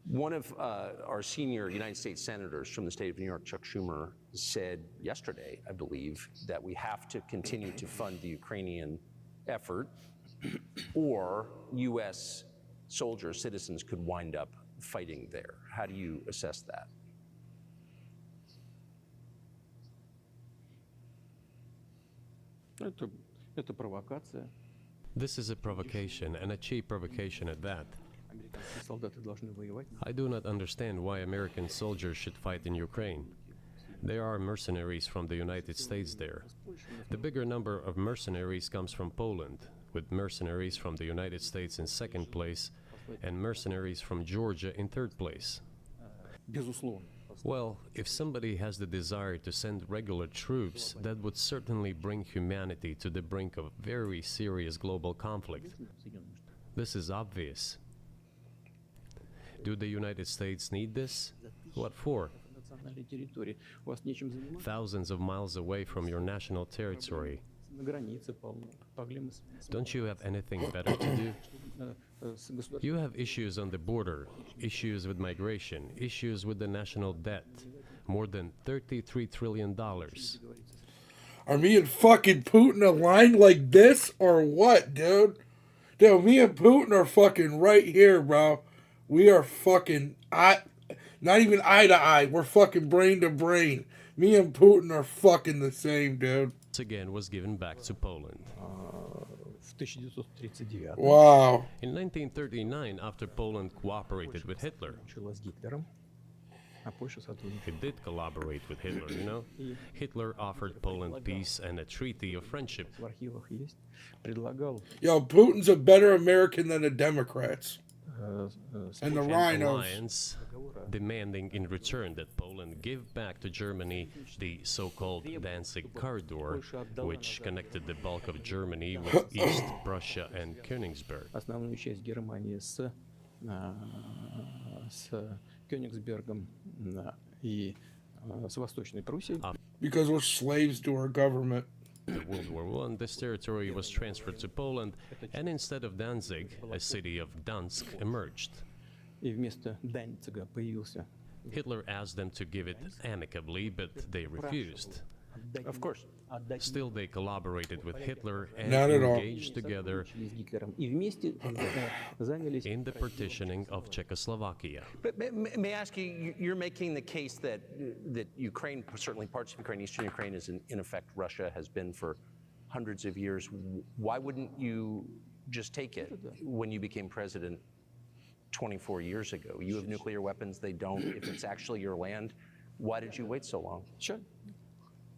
Speaker 2: One of our senior United States senators from the state of New York, Chuck Schumer, said yesterday, I believe, that we have to continue to fund the Ukrainian effort, or U.S. soldiers, citizens could wind up fighting there. How do you assess that?
Speaker 4: Это провокация.
Speaker 3: This is a provocation, and a cheap provocation at that.
Speaker 4: Американские солдаты должны воевать.
Speaker 3: I do not understand why American soldiers should fight in Ukraine. There are mercenaries from the United States there. The bigger number of mercenaries comes from Poland, with mercenaries from the United States in second place and mercenaries from Georgia in third place.
Speaker 4: Безусловно.
Speaker 3: Well, if somebody has the desire to send regular troops, that would certainly bring humanity to the brink of very serious global conflict. This is obvious. Do the United States need this? What for?
Speaker 4: Национальной территории. У вас нечем заниматься.
Speaker 3: Thousands of miles away from your national territory.
Speaker 4: На границе полно. Проблемы
Speaker 3: Don't you have anything better to do?
Speaker 4: с государством.
Speaker 3: You have issues on the border, issues with migration, issues with the national debt. More than $33 trillion.
Speaker 1: Are me and fucking Putin aligned like this or what, dude? Dude, me and Putin are fucking right here, bro. We are fucking not even eye to eye. We're fucking brain to brain. Me and Putin are fucking the same, dude.
Speaker 3: Once again was given back to Poland.
Speaker 4: В 1939
Speaker 1: Wow.
Speaker 3: In 1939, after Poland cooperated with Hitler,
Speaker 4: начала с Гитлером, а Польша сотрудничала.
Speaker 3: it did collaborate with Hitler, you know? Hitler offered Poland peace and a treaty of friendship.
Speaker 4: В архивах есть. Предлагал
Speaker 1: Yo, Putin's a better American than the Democrats. And the
Speaker 3: An
Speaker 1: rhinos.
Speaker 3: alliance demanding in return that Poland give back to Germany the so-called Danzig corridor, which connected the bulk of Germany with East Prussia and Königsberg.
Speaker 4: основную часть Германии с Кёнигсбергом и с Восточной Пруссией.
Speaker 1: Because we're slaves to our government.
Speaker 3: After World War I, this territory was transferred to Poland, and instead of Danzig, a city of Dansk emerged.
Speaker 4: И вместо Данцига появился.
Speaker 3: Hitler asked them to give it amicably, but they refused.
Speaker 2: Of course.
Speaker 3: Still, they collaborated with Hitler and
Speaker 1: Not at all.
Speaker 3: engaged together
Speaker 4: С Гитлером. И вместе занялись.
Speaker 3: in the partitioning of Czechoslovakia.
Speaker 2: But may I ask you, you're making the case that Ukraine, certainly parts of Ukraine, Eastern Ukraine, is in effect Russia, has been for hundreds of years. Why wouldn't you just take it when you became president 24 years ago? You have nuclear weapons, they don't. If it's actually your land, why did you wait so long?
Speaker 4: Ща-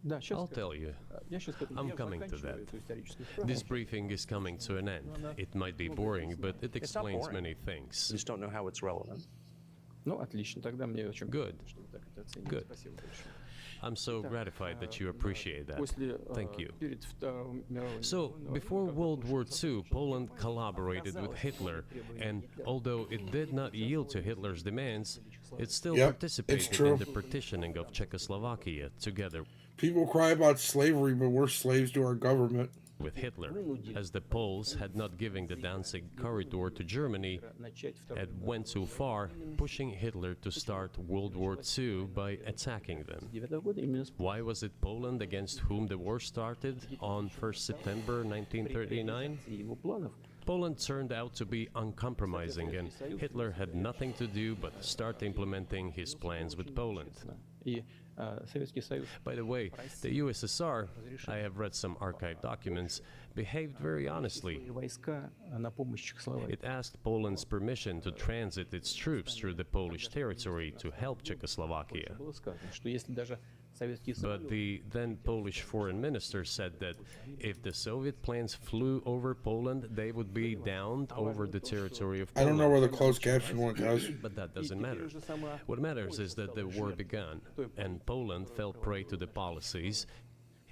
Speaker 4: Да, сейчас
Speaker 3: I'll tell you.
Speaker 4: я сейчас к этому
Speaker 3: I'm
Speaker 4: я
Speaker 3: coming to
Speaker 4: заканчиваю
Speaker 3: that.
Speaker 4: эту историческую справку.
Speaker 3: This briefing is coming to an end. It might be boring, but it
Speaker 2: not
Speaker 3: explains
Speaker 2: boring.
Speaker 3: many
Speaker 2: I
Speaker 3: things.
Speaker 2: just don't know how it's relevant.
Speaker 4: Ну, отлично, тогда мне очень
Speaker 3: Good.
Speaker 4: приятно, что вы так это оценили.
Speaker 3: Good.
Speaker 4: Спасибо большое.
Speaker 3: I'm so gratified that you appreciate that.
Speaker 4: После,
Speaker 3: Thank you.
Speaker 4: перед Второй мировой
Speaker 3: So,
Speaker 4: войной
Speaker 3: before World War II, Poland collaborated with Hitler, and although it did not yield to Hitler's demands, it still
Speaker 1: Yep, it's
Speaker 3: participated
Speaker 1: true.
Speaker 3: in the partitioning of Czechoslovakia together
Speaker 1: People cry about slavery, but we're slaves to our government.
Speaker 3: with Hitler, as the Poles had not given the Danzig corridor to Germany
Speaker 4: начать Вторую
Speaker 3: and went too far, pushing Hitler to start World War II by attacking them.
Speaker 4: 1939 года именно с
Speaker 3: Why was it Poland against whom the war started on 1st September 1939?
Speaker 4: и его планов.
Speaker 3: Poland turned out to be uncompromising, and Hitler had nothing to do but start implementing his plans with Poland.
Speaker 4: И Советский Союз
Speaker 3: By the way, the USSR, I have read some archive documents, behaved very honestly.
Speaker 4: войска на помощь Чехословакии.
Speaker 3: It asked Poland's permission to transit its troops through the Polish territory to help Czechoslovakia.
Speaker 4: Было сказано, что если даже Советский
Speaker 3: But
Speaker 4: Союз
Speaker 3: the then Polish foreign minister said that if the Soviet planes flew over Poland, they would be downed over the territory of
Speaker 1: I don't
Speaker 3: Poland.
Speaker 1: know where the closed caption went, guys.
Speaker 3: But that doesn't matter. What matters is that the war began, and Poland fell prey to the policies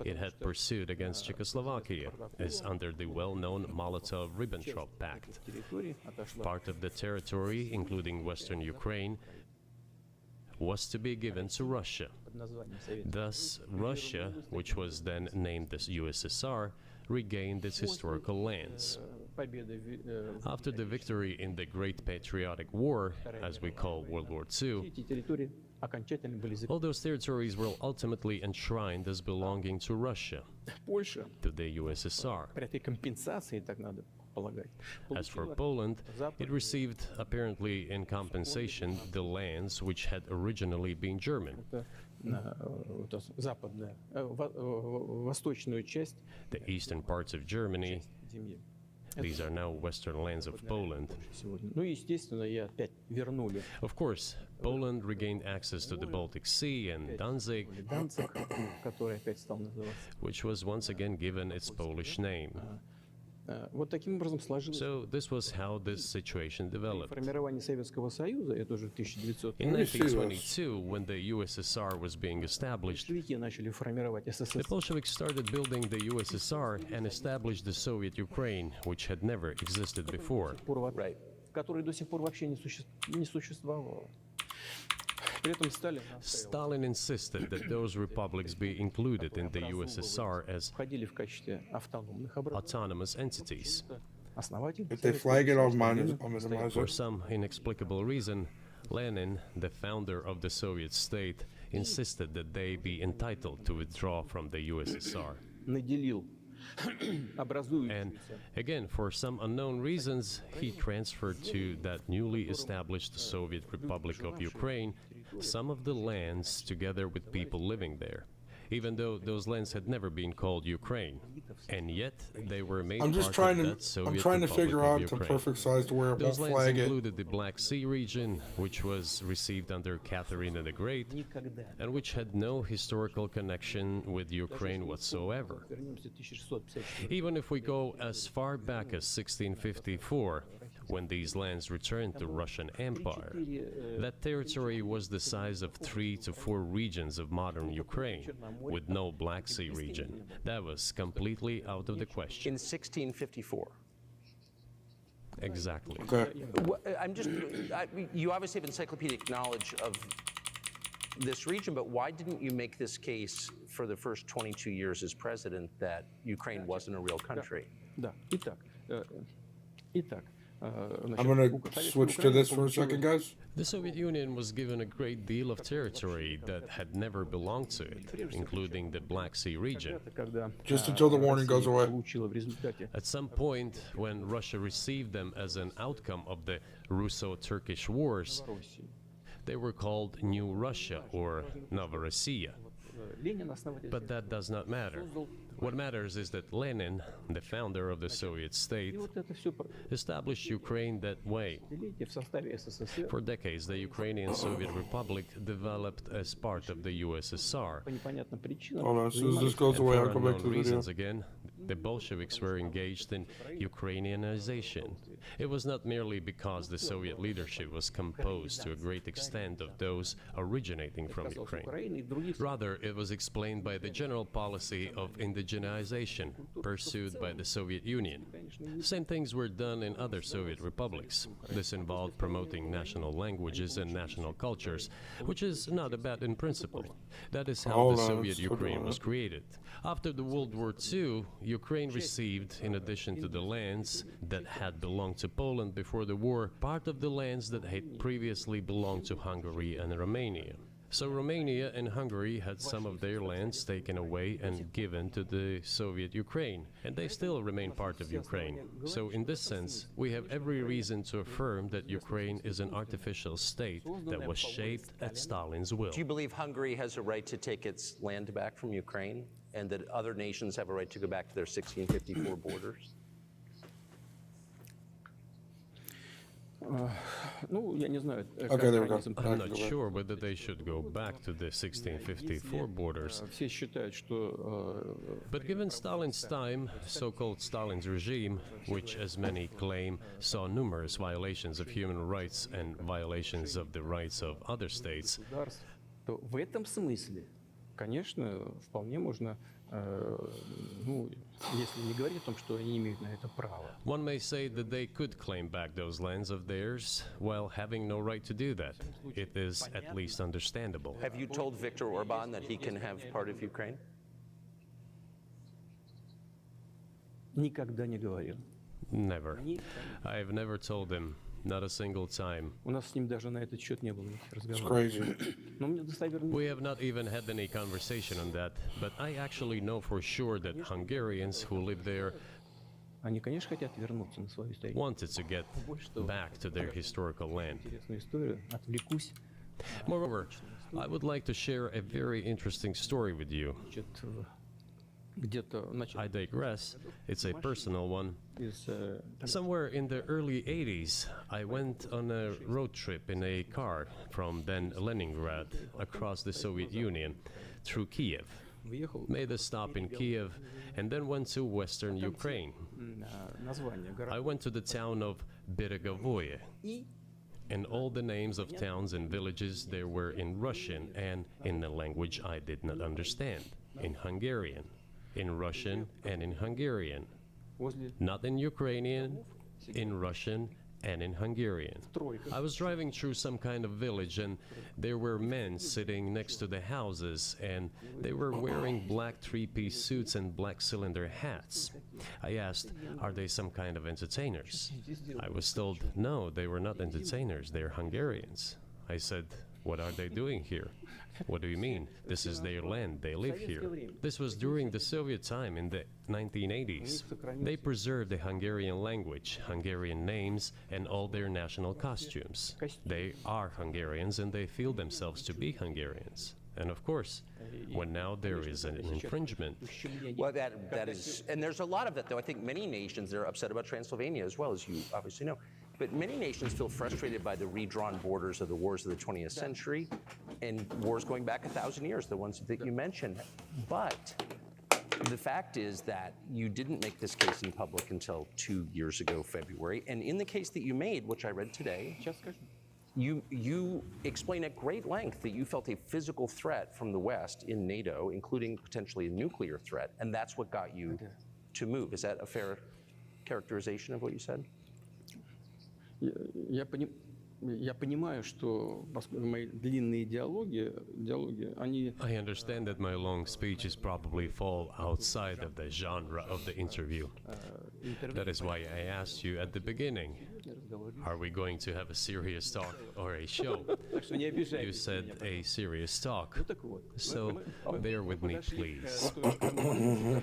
Speaker 3: it had pursued against Czechoslovakia, as under the well-known Molotov-Ribbentrop Pact.
Speaker 4: территории отошла
Speaker 3: Part of the territory, including western Ukraine, was to be given to Russia.
Speaker 4: под названием Совет.
Speaker 3: Thus, Russia, which was then named the USSR, regained its historical lands.
Speaker 4: Победа
Speaker 3: After the victory in the Great Patriotic War, as we call World War II,
Speaker 4: эти территории окончательно были
Speaker 3: all those territories were ultimately enshrined as belonging to Russia,
Speaker 4: Польша
Speaker 3: to the USSR.
Speaker 4: при этой компенсации, так надо полагать,
Speaker 3: As for
Speaker 4: получила
Speaker 3: Poland, it received, apparently in compensation, the lands which had originally been German,
Speaker 4: вот западная, восточную часть
Speaker 3: the eastern parts of Germany.
Speaker 4: земли.
Speaker 3: These are now western lands of Poland.
Speaker 4: Сегодня. Ну, естественно, и опять вернули
Speaker 3: Of course, Poland regained access to the Baltic Sea and Danzig,
Speaker 4: Данциг, который опять стал называться.
Speaker 3: which was once again given its Polish name.
Speaker 4: Вот таким образом сложилось
Speaker 3: So this was how this situation developed.
Speaker 4: формирование Советского Союза, это уже 1900
Speaker 3: In
Speaker 1: me see this.
Speaker 3: 1922, when the USSR was being established,
Speaker 4: большевики начали формировать
Speaker 3: the
Speaker 4: СССР.
Speaker 3: Bolsheviks started building the USSR and established the Soviet Ukraine, which had never existed before.
Speaker 2: Right.
Speaker 4: Который до сих пор вообще не существовало. При этом Сталин настаивал,
Speaker 3: Stalin insisted that those republics be included in the USSR as
Speaker 4: входили в качестве автономных образований.
Speaker 3: autonomous entities.
Speaker 4: Основатель
Speaker 1: If they flag it, I'll minimize
Speaker 3: For
Speaker 1: it.
Speaker 3: some inexplicable reason, Lenin, the founder of the Soviet state, insisted that they be entitled to withdraw from the USSR.
Speaker 4: наделил
Speaker 3: And
Speaker 4: образующуюся
Speaker 3: again, for some unknown reasons, he transferred to that newly established Soviet Republic of Ukraine some of the lands together with people living there, even though those lands had never been called Ukraine, and yet they were made
Speaker 1: I'm just
Speaker 3: part
Speaker 1: trying
Speaker 3: of
Speaker 1: to.
Speaker 3: that Soviet
Speaker 1: I'm trying to
Speaker 3: Republic
Speaker 1: figure
Speaker 3: of
Speaker 1: out the
Speaker 3: Ukraine.
Speaker 1: perfect size to where it won't
Speaker 3: Those lands
Speaker 1: flag it.
Speaker 3: included the Black Sea region, which was received under Catherine the Great,
Speaker 4: никогда.
Speaker 3: and which had no historical connection with Ukraine whatsoever.
Speaker 4: Вернемся в 1654.
Speaker 3: Even if we go as far back as 1654, when these lands returned to Russian Empire, that territory was the size of 3 to 4 regions of modern Ukraine, with no Black Sea region. That was completely out of the question.
Speaker 2: In 1654.
Speaker 3: Exactly.
Speaker 1: Okay.
Speaker 2: You obviously have encyclopedic knowledge of this region, but why didn't you make this case for the first 22 years as president that Ukraine wasn't a real country?
Speaker 4: Да. Итак,
Speaker 1: I'm going to switch to this for a second, guys.
Speaker 3: The Soviet Union was given a great deal of territory that had never belonged to it, including the Black Sea region.
Speaker 1: Just until the warning goes away.
Speaker 4: Получила в результате
Speaker 3: At some point, when Russia received them as an outcome of the Russo-Turkish Wars,
Speaker 4: Руси.
Speaker 3: they were called New Russia or Novorossiya.
Speaker 4: Ленин основатель
Speaker 3: But that does not matter. What matters is that Lenin, the founder of the Soviet state,
Speaker 4: И вот это все
Speaker 3: established Ukraine that way.
Speaker 4: в составе СССР
Speaker 3: For decades, the Ukrainian Soviet Republic developed as part of the USSR.
Speaker 4: по непонятным причинам
Speaker 1: Hold on, as soon as this goes
Speaker 3: And
Speaker 1: away,
Speaker 3: for
Speaker 1: I'll go back to
Speaker 3: unknown
Speaker 1: the video.
Speaker 3: reasons again, the Bolsheviks were engaged in Ukrainianization. It was not merely because the Soviet leadership was composed to a great extent of those originating from Ukraine. Rather, it was explained by the general policy of indigenization pursued by the Soviet Union. Same things were done in other Soviet republics. This involved promoting national languages and national cultures, which is not bad in principle. That is how the Soviet Ukraine was created. After the World War II, Ukraine received, in addition to the lands that had belonged to Poland before the war, part of the lands that had previously belonged to Hungary and Romania. So Romania and Hungary had some of their lands taken away and given to the Soviet Ukraine, and they still remain part of Ukraine. So in this sense, we have every reason to affirm that Ukraine is an artificial state that was shaped at Stalin's will.
Speaker 2: Do you believe Hungary has a right to take its land back from Ukraine and that other nations have a right to go back to their 1654 borders?
Speaker 4: Ну, я не знаю,
Speaker 1: Okay, there we go.
Speaker 3: I'm not sure whether they should go back to the 1654 borders.
Speaker 4: Все считают, что
Speaker 3: But given Stalin's time, so-called Stalin's regime, which as many claim saw numerous violations of human rights and violations of the rights of other states,
Speaker 4: то в этом смысле, конечно, вполне можно, ну, если не говорить о том, что они имеют на это право.
Speaker 3: one may say that they could claim back those lands of theirs while having no right to do that. It is at least understandable.
Speaker 2: Have you told Viktor Orban that he can have part of Ukraine?
Speaker 4: Никогда не говорил.
Speaker 3: Never. I've never told him, not a single time.
Speaker 4: У нас с ним даже на этот счет не было никаких
Speaker 1: It's
Speaker 4: разговоров.
Speaker 1: crazy.
Speaker 4: Но мне достоверно
Speaker 3: We have not even had any conversation on that, but I actually know for sure that Hungarians who live there
Speaker 4: они, конечно, хотят вернуться на свою историю.
Speaker 3: wanted to get back to their historical land.
Speaker 4: Интересную историю. Отвлекусь.
Speaker 3: Moreover, I would like to share a very interesting story with you.
Speaker 4: Значит, где-то
Speaker 3: I digress, it's a personal one.
Speaker 4: из
Speaker 3: Somewhere in the early 80s, I went on a road trip in a car from then Leningrad across the Soviet Union through Kiev.
Speaker 4: выехал
Speaker 3: Made a stop in Kiev and then went to western Ukraine.
Speaker 4: название
Speaker 3: I
Speaker 4: города.
Speaker 3: went to the town of Beregovoye, and all the names of towns and villages there were in Russian and in a language I did not understand, in Hungarian, in Russian and in Hungarian,
Speaker 4: Возле
Speaker 3: not in Ukrainian, in Russian and in Hungarian. I was driving through some kind of village and there were men sitting next to the houses and they were wearing black three-piece suits and black cylinder hats. I asked, are they some kind of entertainers? I was told, no, they were not entertainers, they're Hungarians. I said, what are they doing here? What do you mean? This is their land, they live here. This was during the Soviet time in the 1980s. They preserved the Hungarian language, Hungarian names, and all their national costumes. They are Hungarians and they feel themselves to be Hungarians. And of course, when now there is an infringement,
Speaker 2: Well, that is, and there's a lot of that, though. I think many nations are upset about Transylvania as well, as you obviously know. But many nations feel frustrated by the redrawn borders of the wars of the 20th century and wars going back 1,000 years, the ones that you mentioned. But the fact is that you didn't make this case in public until 2 years ago, February. And in the case that you made, which I read today,
Speaker 4: Сейчас скажу.
Speaker 2: you explain at great length that you felt a physical threat from the West in NATO, including potentially a nuclear threat, and that's what got you to move. Is that a fair characterization of what you said?
Speaker 4: Я понимаю, что мои длинные диалоги, они
Speaker 3: I understand that my long speeches probably fall outside of the genre of the interview. That is why I asked you at the beginning, are we going to have a serious talk or a show?
Speaker 4: Так что не обижайтесь.
Speaker 3: You said a serious talk.
Speaker 4: Так вот.
Speaker 3: So bear with me, please.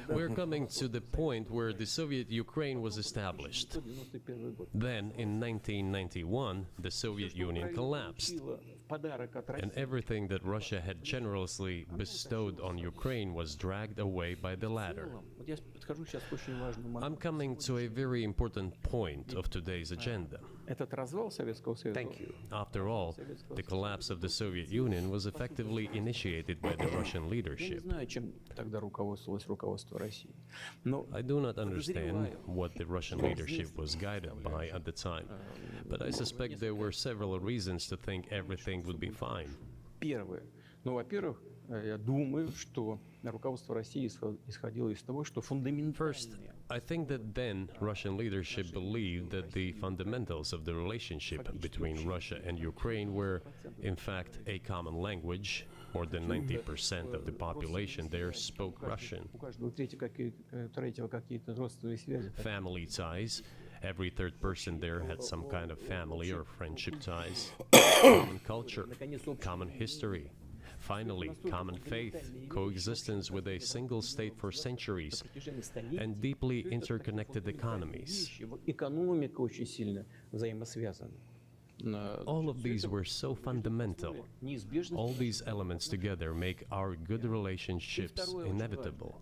Speaker 3: We're coming to the point where the Soviet Ukraine was established.
Speaker 4: 91 год.
Speaker 3: Then, in 1991, the Soviet Union collapsed,
Speaker 4: Подарок от
Speaker 3: and
Speaker 4: России.
Speaker 3: everything that Russia had generously bestowed on Ukraine was dragged away by the latter.
Speaker 4: Вот я подхожу сейчас к очень важному
Speaker 3: I'm coming to a very important point of today's agenda.
Speaker 4: Этот развал Советского Союза.
Speaker 2: Thank you.
Speaker 3: After all, the collapse of the Soviet Union was effectively initiated by the Russian
Speaker 4: Я не
Speaker 3: leadership.
Speaker 4: знаю, чем тогда руководствовалось руководство России. Но
Speaker 3: I do not understand what the Russian leadership was guided by at the time, but I suspect there were several reasons to think everything would be fine.
Speaker 4: первое. Ну, во-первых, я думаю, что руководство России исходило из того, что
Speaker 3: First,
Speaker 4: фундаментальные
Speaker 3: I think that then Russian leadership believed that the fundamentals of the relationship between Russia and Ukraine were, in fact, a common language. More than 90% of the population there spoke Russian.
Speaker 4: у каждого третьего какие-то родственные связи.
Speaker 3: Family ties. Every third person there had some kind of family or friendship ties. Common culture, common history. Finally, common faith, coexistence with a single state for centuries, and deeply interconnected economies.
Speaker 4: Экономика очень сильно взаимосвязана.
Speaker 3: All of these were so fundamental. All these elements together make our good relationships inevitable.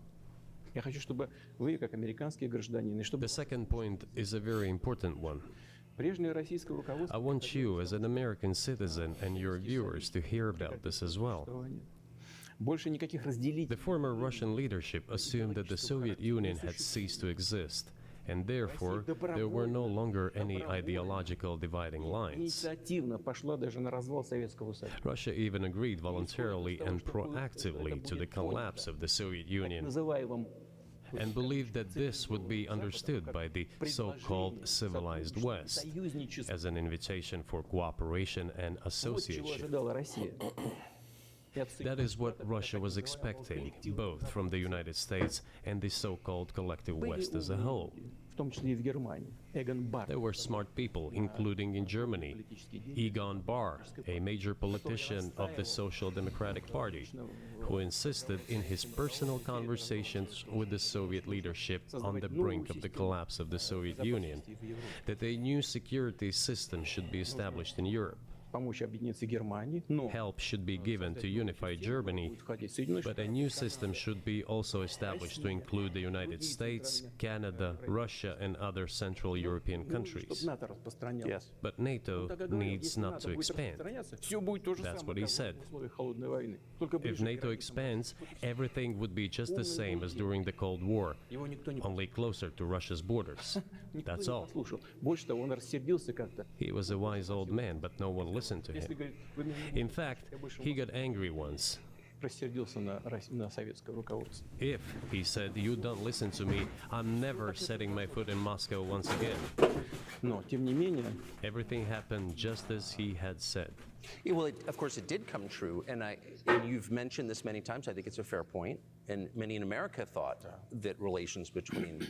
Speaker 4: Я хочу, чтобы вы, как американские гражданины, чтобы
Speaker 3: The second point is a very important one.
Speaker 4: прежнее российское руководство
Speaker 3: I want you, as an American citizen, and your viewers to hear about this as well.
Speaker 4: больше никаких разделителей.
Speaker 3: The former Russian leadership assumed that the Soviet Union had ceased to exist, and therefore there were no longer any ideological dividing lines.
Speaker 4: Инициативно пошла даже на развал Советского Союза.
Speaker 3: Russia even agreed voluntarily and proactively to the collapse of the Soviet Union,
Speaker 4: Называемым
Speaker 3: and believed that this would be understood by the so-called civilized West as an invitation for cooperation and
Speaker 4: чего
Speaker 3: association.
Speaker 4: ожидала Россия.
Speaker 3: That is what Russia was expecting, both from the United States and the so-called collective West as a whole.
Speaker 4: В том числе и в Германии. Эгон Барр,
Speaker 3: There were smart people, including in Germany, Egon Bahr, a major politician of the Social Democratic Party, who insisted in his personal conversations with the Soviet leadership on the brink of the collapse of the Soviet Union that a new security system should be established in Europe.
Speaker 4: помочь объединиться Германии, но
Speaker 3: Help should be given to unify Germany,
Speaker 4: входить Соединенные
Speaker 3: but a new system should be also established to include the United States, Canada, Russia, and other Central European
Speaker 4: чтобы
Speaker 3: countries.
Speaker 4: НАТО распространялось.
Speaker 3: But NATO needs not to expand.
Speaker 4: Все будет то же
Speaker 3: That's
Speaker 4: самое,
Speaker 3: what he
Speaker 4: как
Speaker 3: said.
Speaker 4: в условиях холодной войны. Только
Speaker 3: If
Speaker 4: ближе к
Speaker 3: NATO expands, everything would be just the same as during the Cold War,
Speaker 4: Его никто не
Speaker 3: only closer to Russia's borders. That's all.
Speaker 4: послушал. Больше того, он рассердился как-то.
Speaker 3: He was a wise old man, but no one listened to
Speaker 4: Если,
Speaker 3: him.
Speaker 4: говорит, вы меня
Speaker 3: In fact, he got angry once.
Speaker 4: рассердился на советское руководство.
Speaker 3: If, he said, you don't listen to me, I'm never setting my foot in Moscow once again.
Speaker 4: Но, тем не менее,
Speaker 3: Everything happened just as he had said.
Speaker 2: Yeah, well, of course, it did come true, and you've mentioned this many times. I think it's a fair point, and many in America thought that relations between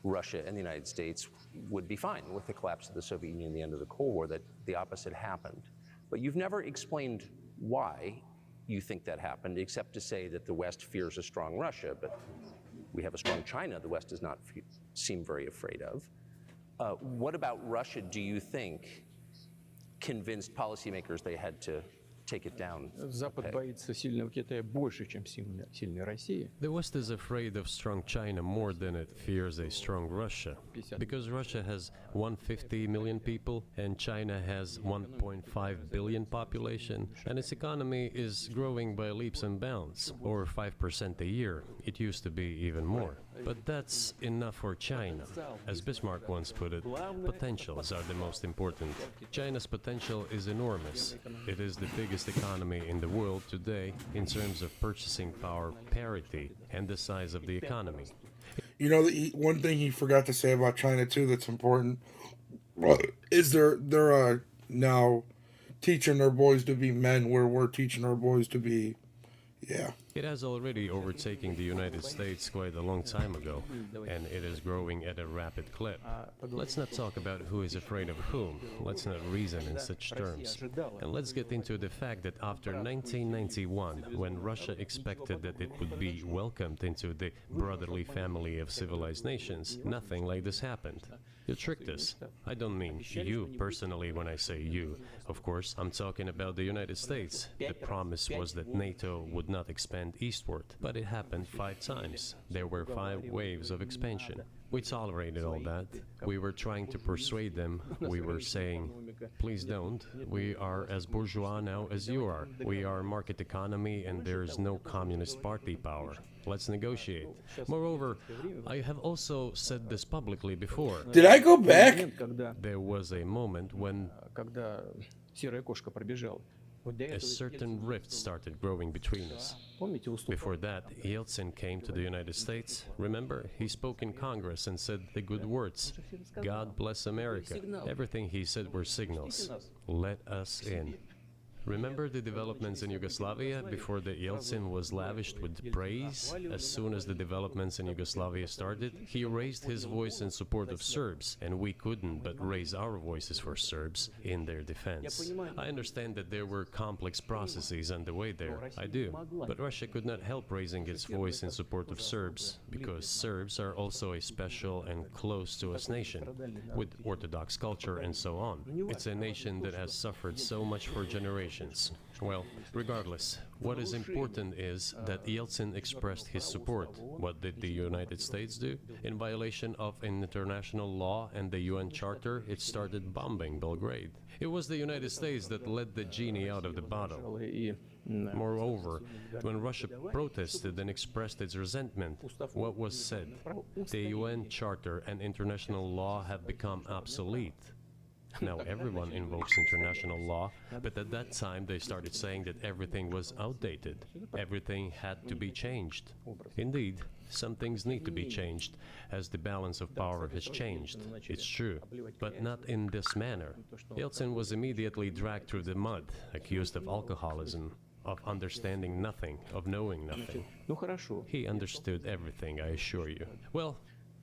Speaker 2: Russia and the United States would be fine with the collapse of the Soviet Union and the end of the Cold War, that the opposite happened. But you've never explained why you think that happened, except to say that the West fears a strong Russia, but we have a strong China the West does not seem very afraid of. What about Russia do you think convinced policymakers they had to take it down?
Speaker 4: Запад боится сильного Китая больше, чем сильной России.
Speaker 3: The West is afraid of strong China more than it fears a strong Russia. Because Russia has 150 million people and China has 1.5 billion population, and its economy is growing by leaps and bounds, or 5% a year. It used to be even more. But that's enough for China. As Bismarck once put it, potentials are the most important. China's potential is enormous. It is the biggest economy in the world today in terms of purchasing power parity and the size of the economy.
Speaker 1: You know, one thing he forgot to say about China too that's important is they're now teaching their boys to be men where we're teaching our boys to be, yeah.
Speaker 3: It has already overtaken the United States quite a long time ago, and it is growing at a rapid clip. Let's not talk about who is afraid of whom. Let's not reason in such terms. And let's get into the fact that after 1991, when Russia expected that it would be welcomed into the brotherly family of civilized nations, nothing like this happened. You tricked us. I don't mean you personally when I say you. Of course, I'm talking about the United States. The promise was that NATO would not expand eastward, but it happened 5 times. There were 5 waves of expansion. We tolerated all that. We were trying to persuade them. We were saying, please don't. We are as bourgeois now as you are. We are market economy and there is no communist party power. Let's negotiate. Moreover, I have also said this publicly before.
Speaker 1: Did I go back?
Speaker 3: There was a moment when
Speaker 4: Когда серая кошка пробежала. Вот до
Speaker 3: a
Speaker 4: этого
Speaker 3: certain rift started growing between us.
Speaker 4: помните, уступал.
Speaker 3: Before that, Yeltsin came to the United States. Remember, he spoke in Congress and said the good words. God bless America. Everything he said were signals. Let us in. Remember the developments in Yugoslavia before the Yeltsin was lavished with praise? As soon as the developments in Yugoslavia started, he raised his voice in support of Serbs, and we couldn't but raise our voices for Serbs in their defense. I understand that there were complex processes underway there, I do, but Russia could not help raising its voice in support of Serbs, because Serbs are also a special and close to us nation, with Orthodox culture and so on. It's a nation that has suffered so much for generations. Well, regardless, what is important is that Yeltsin expressed his support. What did the United States do? In violation of international law and the UN Charter, it started bombing Belgrade. It was the United States that let the genie out of the bottle.
Speaker 4: И
Speaker 3: Moreover, when Russia protested and expressed its resentment, what was said? The UN Charter and international law have become obsolete. Now everyone invokes international law, but at that time they started saying that everything was outdated. Everything had to be changed. Indeed, some things need to be changed, as the balance of power has changed. It's true, but not in this manner. Yeltsin was immediately dragged through the mud, accused of alcoholism, of understanding nothing, of knowing nothing.
Speaker 4: ну хорошо.
Speaker 3: He understood everything, I assure you. Well,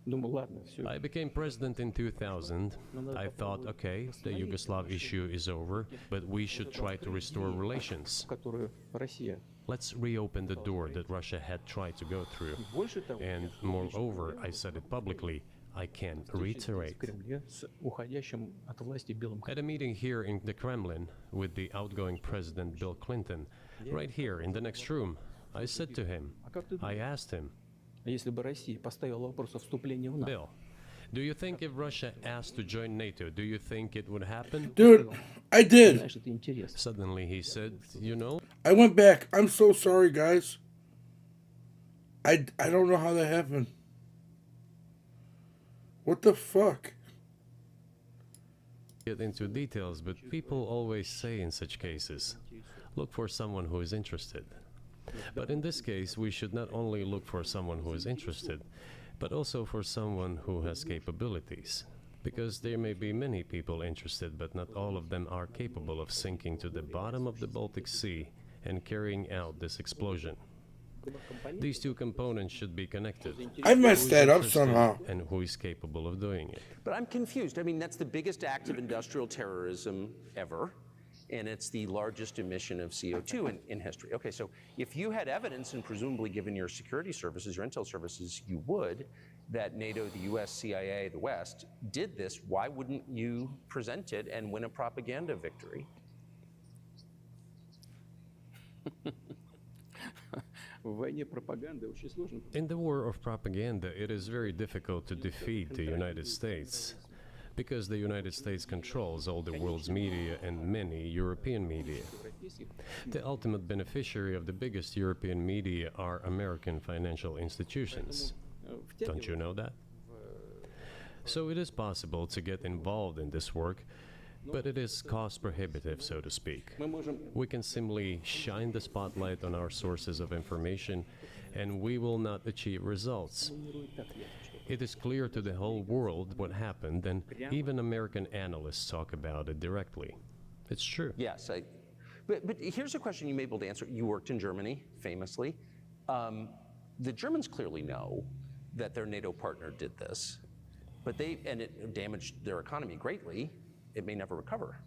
Speaker 4: Думаю, ладно, все.
Speaker 3: I became president in 2000. I thought, okay, the Yugoslav issue is over, but we should try to restore relations.
Speaker 4: Которую Россия.
Speaker 3: Let's reopen the door that Russia had tried to go through.
Speaker 4: Больше того,
Speaker 3: And moreover, I said it publicly, I can
Speaker 4: в
Speaker 3: reiterate.
Speaker 4: Кремле с уходящим от власти Белым
Speaker 3: At a meeting here in the Kremlin with the outgoing President Bill Clinton, right here in the next room, I said to him, I asked him,
Speaker 4: Если бы Россия поставила вопрос о вступлении в НАТО,
Speaker 3: Bill, do you think if Russia asked to join NATO, do you think it would happen?
Speaker 1: Dude, I did.
Speaker 4: знаешь, это интересно.
Speaker 3: Suddenly he said, you know,
Speaker 1: I went back. I'm so sorry, guys. I don't know how that happened. What the fuck?
Speaker 3: get into details, but people always say in such cases, look for someone who is interested. But in this case, we should not only look for someone who is interested, but also for someone who has capabilities. Because there may be many people interested, but not all of them are capable of sinking to the bottom of the Baltic Sea and carrying out this explosion. These two components should be connected.
Speaker 1: I messed
Speaker 3: Who is
Speaker 1: that up
Speaker 3: interested
Speaker 1: somehow.
Speaker 3: And who is capable of doing it.
Speaker 2: But I'm confused. I mean, that's the biggest act of industrial terrorism ever, and it's the largest emission of CO2 in history. Okay, so if you had evidence, and presumably given your security services, your intel services, you would, that NATO, the US, CIA, the West did this, why wouldn't you present it and win a propaganda victory?
Speaker 4: В войне пропаганды очень сложно.
Speaker 3: In the war of propaganda, it is very difficult to defeat the United States, because the United States controls all the world's media and many European media. The ultimate beneficiary of the biggest European media are American financial institutions. Don't you know that? So it is possible to get involved in this work, but it is cost prohibitive, so to speak.
Speaker 4: Мы можем
Speaker 3: We can simply shine the spotlight on our sources of information, and we will not achieve results. It is clear to the whole world what happened, and even American analysts talk about it directly. It's true.
Speaker 2: Yes, but here's a question you may be able to answer. You worked in Germany, famously. The Germans clearly know that their NATO partner did this, and it damaged their economy greatly. It may never recover.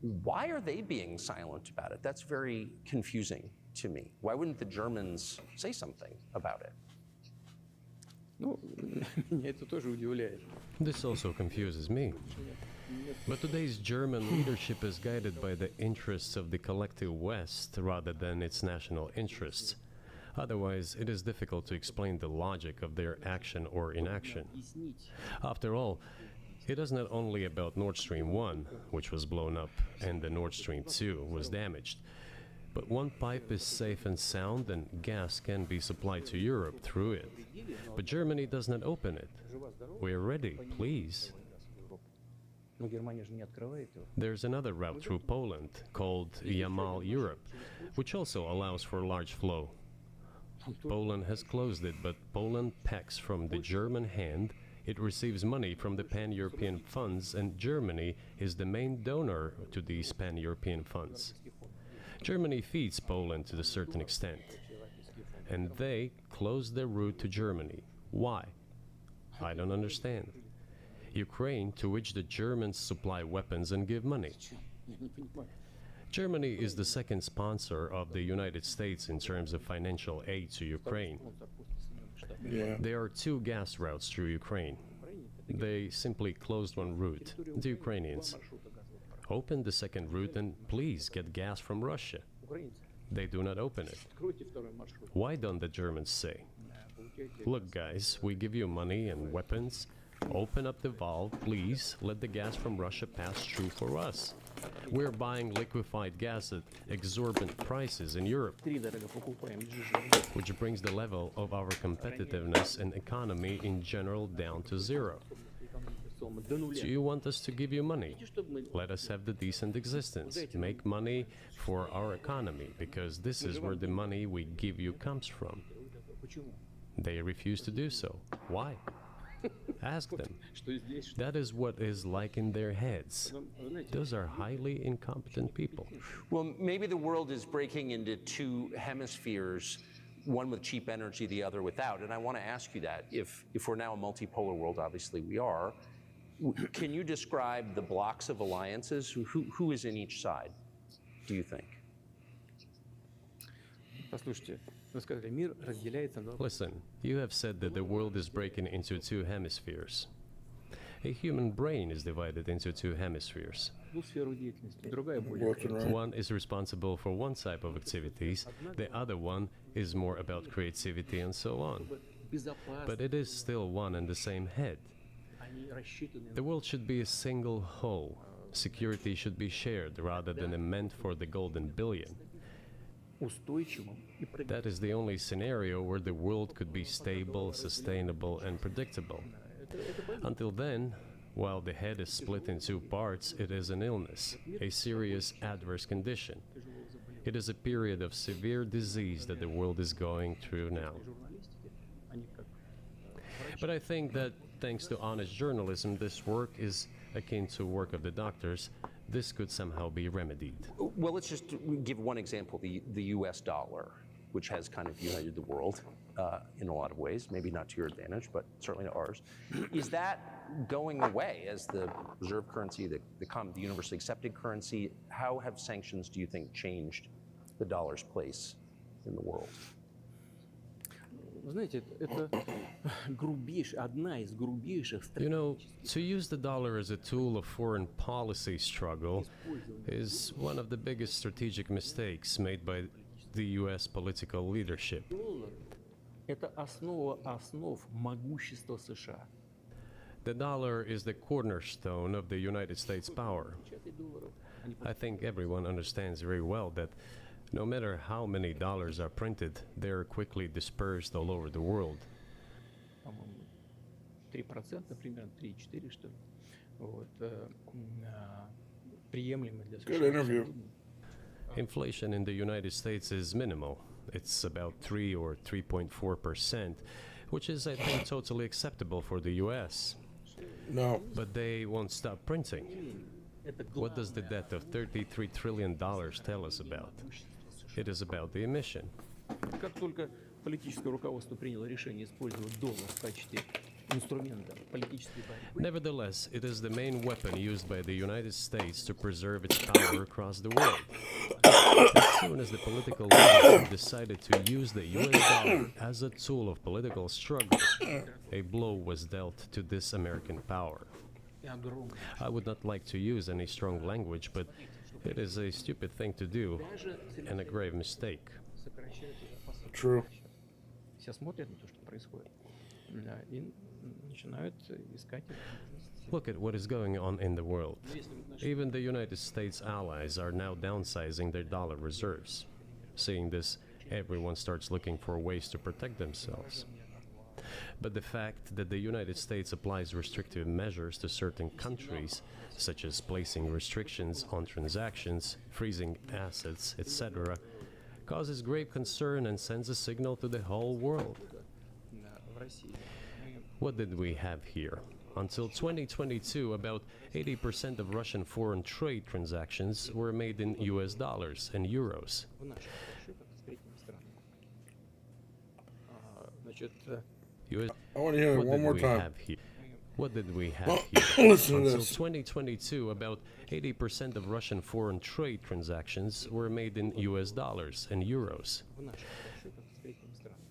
Speaker 2: Why are they being silent about it? That's very confusing to me. Why wouldn't the Germans say something about it?
Speaker 4: Ну, меня это тоже удивляет.
Speaker 3: This also confuses me. But today's German leadership is guided by the interests of the collective West rather than its national interests. Otherwise, it is difficult to explain the logic of their action or inaction. After all, it is not only about Nord Stream 1, which was blown up, and the Nord Stream 2 was damaged. But one pipe is safe and sound, and gas can be supplied to Europe through it. But Germany does not open it. We're ready, please.
Speaker 4: Но Германия же не открывает его.
Speaker 3: There's another route through Poland, called Yamal Europe, which also allows for large flow. Poland has closed it, but Poland packs from the German hand. It receives money from the pan-European funds, and Germany is the main donor to these pan-European funds. Germany feeds Poland to a certain extent, and they close their route to Germany. Why? I don't understand. Ukraine, to which the Germans supply weapons and give money. Germany is the second sponsor of the United States in terms of financial aid to Ukraine.
Speaker 1: Yeah.
Speaker 3: There are two gas routes through Ukraine. They simply closed one route, the Ukrainians. Open the second route and please get gas from Russia. They do not open it. Why don't the Germans say, look guys, we give you money and weapons, open up the valve, please, let the gas from Russia pass through for us. We're buying liquefied gas at exorbitant prices in Europe, which brings the level of our competitiveness and economy in general down to zero. Do you want us to give you money? Let us have the decent existence. Make money for our economy, because this is where the money we give you comes from. They refuse to do so. Why? Ask them. That is what is like in their heads. Those are highly incompetent people.
Speaker 2: Well, maybe the world is breaking into two hemispheres, one with cheap energy, the other without. And I want to ask you that. If we're now a multipolar world, obviously we are, can you describe the blocks of alliances? Who is in each side, do you think?
Speaker 4: Послушайте, вы сказали, мир разделяется на...
Speaker 3: Listen, you have said that the world is breaking into two hemispheres. A human brain is divided into two hemispheres.
Speaker 4: сферу деятельности, другая более...
Speaker 1: Working right.
Speaker 3: One is responsible for one type of activities, the other one is more about creativity and so on. But it is still one and the same head.
Speaker 4: Они рассчитаны
Speaker 3: The world should be a single whole. Security should be shared rather than a meant for the golden billion.
Speaker 4: устойчивым и
Speaker 3: That is the only scenario where the world could be stable, sustainable, and predictable. Until then, while the head is split in two parts, it is an illness, a serious adverse condition. It is a period of severe disease that the world is going through now.
Speaker 4: журналистики, они как...
Speaker 3: But I think that thanks to honest journalism, this work is akin to work of the doctors. This could somehow be remedied.
Speaker 2: Well, let's just give one example, the US dollar, which has kind of united the world in a lot of ways, maybe not to your advantage, but certainly to ours. Is that going away as the reserve currency, the universally accepted currency? How have sanctions, do you think, changed the dollar's place in the world?
Speaker 4: Вы знаете, это одна из грубейших
Speaker 3: You know, to use the dollar as a tool of foreign policy struggle is one of the biggest strategic mistakes made by the US political leadership.
Speaker 4: доллар – это основа основ могущества США.
Speaker 3: The dollar is the cornerstone of the United States power.
Speaker 4: Печатать долларов, они
Speaker 3: I think everyone understands very well that no matter how many dollars are printed, they are quickly dispersed all over the world.
Speaker 4: по-моему, 3%, примерно 3-4, что ли. Вот, приемлемо для США.
Speaker 1: Good interview.
Speaker 3: Inflation in the United States is minimal. It's about 3 or 3.4%, which is, I think, totally acceptable for the US.
Speaker 1: No.
Speaker 3: But they won't stop printing.
Speaker 4: Это
Speaker 3: What does the debt of $33 trillion tell us about? It is about the emission.
Speaker 4: Как только политическое руководство приняло решение использовать доллар в качестве инструмента политической борьбы,
Speaker 3: Nevertheless, it is the main weapon used by the United States to preserve its power across the world. As soon as the political leadership decided to use the US dollar as a tool of political struggle, a blow was dealt to this American power.
Speaker 4: и огромное.
Speaker 3: I would not like to use any strong language, but it is a stupid thing to do and a grave mistake.
Speaker 4: Сокращают запасы.
Speaker 1: True.
Speaker 4: все смотрят на то, что происходит, да, и начинают искать возможности.
Speaker 3: Look at what is going on in the world. Even the United States allies are now downsizing their dollar reserves. Seeing this, everyone starts looking for ways to protect themselves. But the fact that the United States applies restrictive measures to certain countries, such as placing restrictions on transactions, freezing assets, etc., causes grave concern and sends a signal to the whole world. What did we have here? Until 2022, about 80% of Russian foreign trade transactions were made in US dollars and euros.
Speaker 4: В наших расчетах с третьими странами. Значит,
Speaker 3: US
Speaker 1: I want to hear it
Speaker 3: What
Speaker 1: one
Speaker 3: did
Speaker 1: more
Speaker 3: we
Speaker 1: time.
Speaker 3: have here? What did we have here?
Speaker 1: Listen to
Speaker 3: Until
Speaker 1: this.
Speaker 3: 2022, about 80% of Russian foreign trade transactions were made in US dollars and euros.
Speaker 4: в наших расчетах с третьими странами.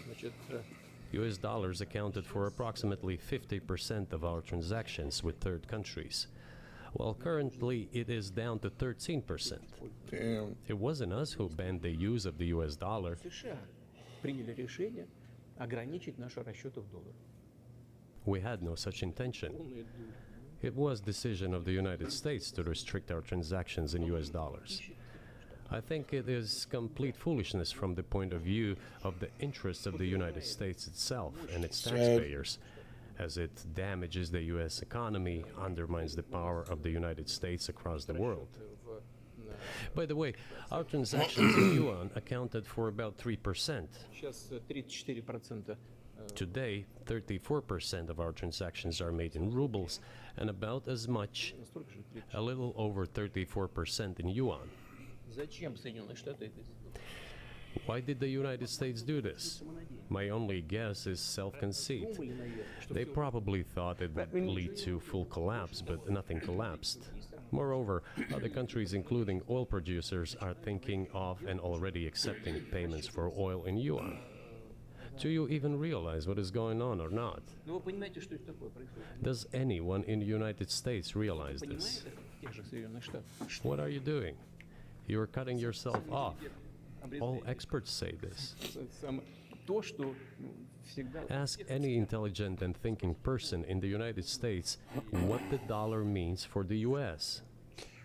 Speaker 4: Значит,
Speaker 3: US dollars accounted for approximately 50% of our transactions with third countries, while currently it is down to 13%.
Speaker 1: Damn.
Speaker 3: It wasn't us who banned the use of the US dollar.
Speaker 4: США приняли решение ограничить наши расчеты в долларах.
Speaker 3: We had no such intention.
Speaker 4: Полная дура.
Speaker 3: It was decision of the United States to restrict our transactions in US dollars. I think it is complete foolishness from the point of view of the interests of the United States itself and its taxpayers, as it damages the US economy, undermines the power of the United States across the world. By the way, our transactions in yuan accounted for about 3%.
Speaker 4: Сейчас 34%
Speaker 3: Today, 34% of our transactions are made in rubles and about as much,
Speaker 4: настолько же 30.
Speaker 3: a little over 34% in yuan.
Speaker 4: Зачем Соединенные Штаты это сделали?
Speaker 3: Why did the United States do this? My only guess is self-conceit.
Speaker 4: Думали, наверное, что
Speaker 3: They
Speaker 4: всё
Speaker 3: probably thought it would lead to full collapse, but nothing collapsed. Moreover, other countries, including oil producers, are thinking of and already accepting payments for oil in yuan. Do you even realize what is going on or not?
Speaker 4: Ну, вы понимаете, что это такое происходит?
Speaker 3: Does anyone in the United States realize
Speaker 4: Понимает
Speaker 3: this?
Speaker 4: это тех же Соединенных Штатов?
Speaker 3: What are you doing? You are cutting yourself off. All
Speaker 4: Обрезание.
Speaker 3: experts say this.
Speaker 4: То, что всегда...
Speaker 3: Ask any intelligent and thinking person in the United States what the dollar means for the US.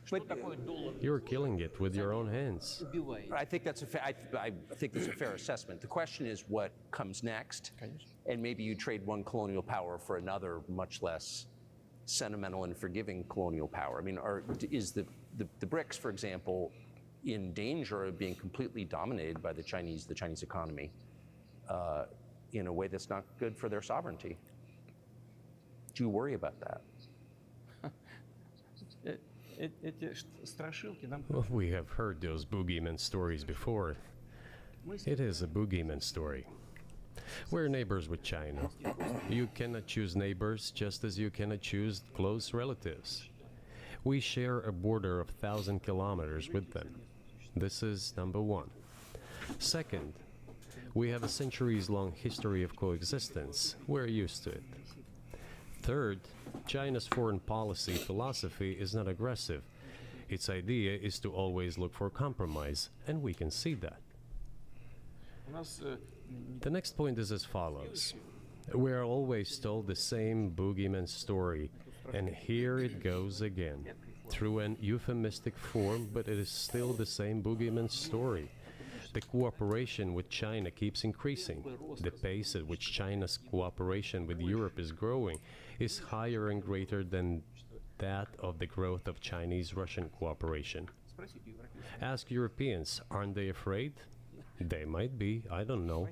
Speaker 4: Что такое доллар
Speaker 3: You're killing it with your own hands.
Speaker 4: убивает?
Speaker 2: I think that's I think that's a fair assessment. The question is what comes next, and maybe you trade one colonial power for another, much less sentimental and forgiving colonial power. I mean, is the BRICS, for example, in danger of being completely dominated by the Chinese economy in a way that's not good for their sovereignty? Do you worry about that?
Speaker 4: Эти страшилки нам...
Speaker 3: Well, we have heard those boogeyman stories before. It is a boogeyman story. We're neighbors with China. You cannot choose neighbors just as you cannot choose close relatives. We share a border of 1,000 kilometers with them. This is number one. Second, we have a centuries-long history of coexistence. We're used to it. Third, China's foreign policy philosophy is not aggressive. Its idea is to always look for compromise, and we can see that.
Speaker 4: У нас
Speaker 3: The next point is as follows. We are always told the same boogeyman story, and here it goes again, through an euphemistic form, but it is still the same boogeyman story. The cooperation with China keeps increasing. The pace at which China's cooperation with Europe is growing is higher and greater than that of the growth of Chinese-Russian cooperation.
Speaker 4: спросите европейцев.
Speaker 3: Ask Europeans, aren't they afraid? They might be, I don't know.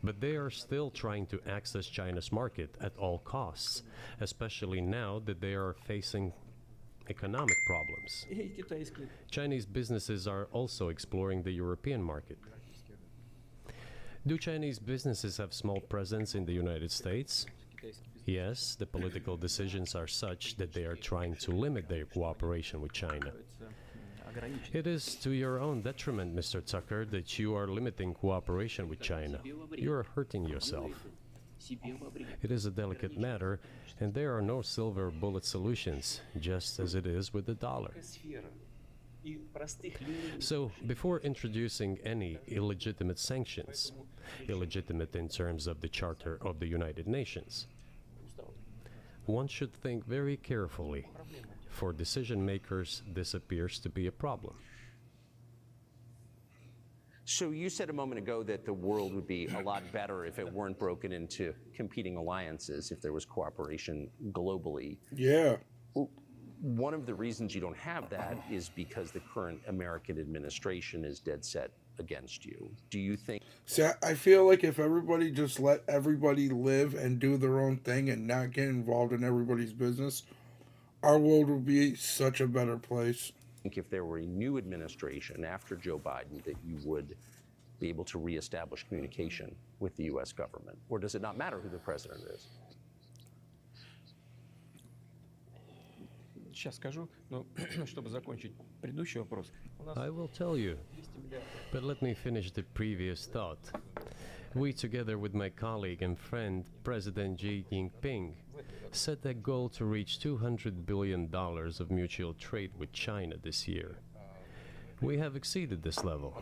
Speaker 3: But they are still trying to access China's market at all costs, especially now that they are facing economic problems.
Speaker 4: И китайские.
Speaker 3: Chinese businesses are also exploring the European market. Do Chinese businesses have small presence in the United States?
Speaker 4: Китайские бизнесы.
Speaker 3: Yes, the political decisions are such that they are trying to limit their cooperation with China.
Speaker 4: Ограничить.
Speaker 3: It is to your own detriment, Mr. Tucker, that you are limiting cooperation with China. You are hurting yourself.
Speaker 4: Себе во вред.
Speaker 3: It is a delicate matter, and there are no silver bullet solutions, just as it is with the dollar.
Speaker 4: Сфера
Speaker 3: So, before introducing any illegitimate sanctions, illegitimate in terms of the Charter of the United Nations, one should think very carefully. For decision makers, this appears to be a problem.
Speaker 2: So you said a moment ago that the world would be a lot better if it weren't broken into competing alliances, if there was cooperation globally.
Speaker 1: Yeah.
Speaker 2: One of the reasons you don't have that is because the current American administration is dead set against you. Do you think?
Speaker 1: See, I feel like if everybody just let everybody live and do their own thing and not get involved in everybody's business, our world would be such a better place.
Speaker 2: If there were a new administration after Joe Biden, that you would be able to reestablish communication with the U.S. government? Or does it not matter who the president is?
Speaker 4: Сейчас скажу, но чтобы закончить предыдущий вопрос.
Speaker 3: I will tell you, but let me finish the previous thought. We, together with my colleague and friend, President Xi Jinping, set a goal to reach $200 billion of mutual trade with China this year. We have exceeded this level.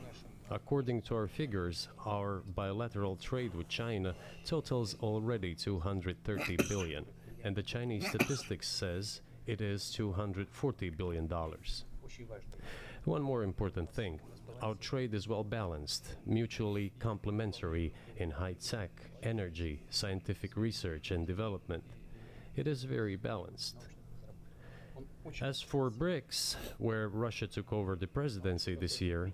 Speaker 3: According to our figures, our bilateral trade with China totals already $230 billion, and the Chinese statistics says it is $240 billion. One more important thing. Our trade is well balanced, mutually complementary in high-tech, energy, scientific research and development. It is very balanced. As for BRICS, where Russia took over the presidency this year,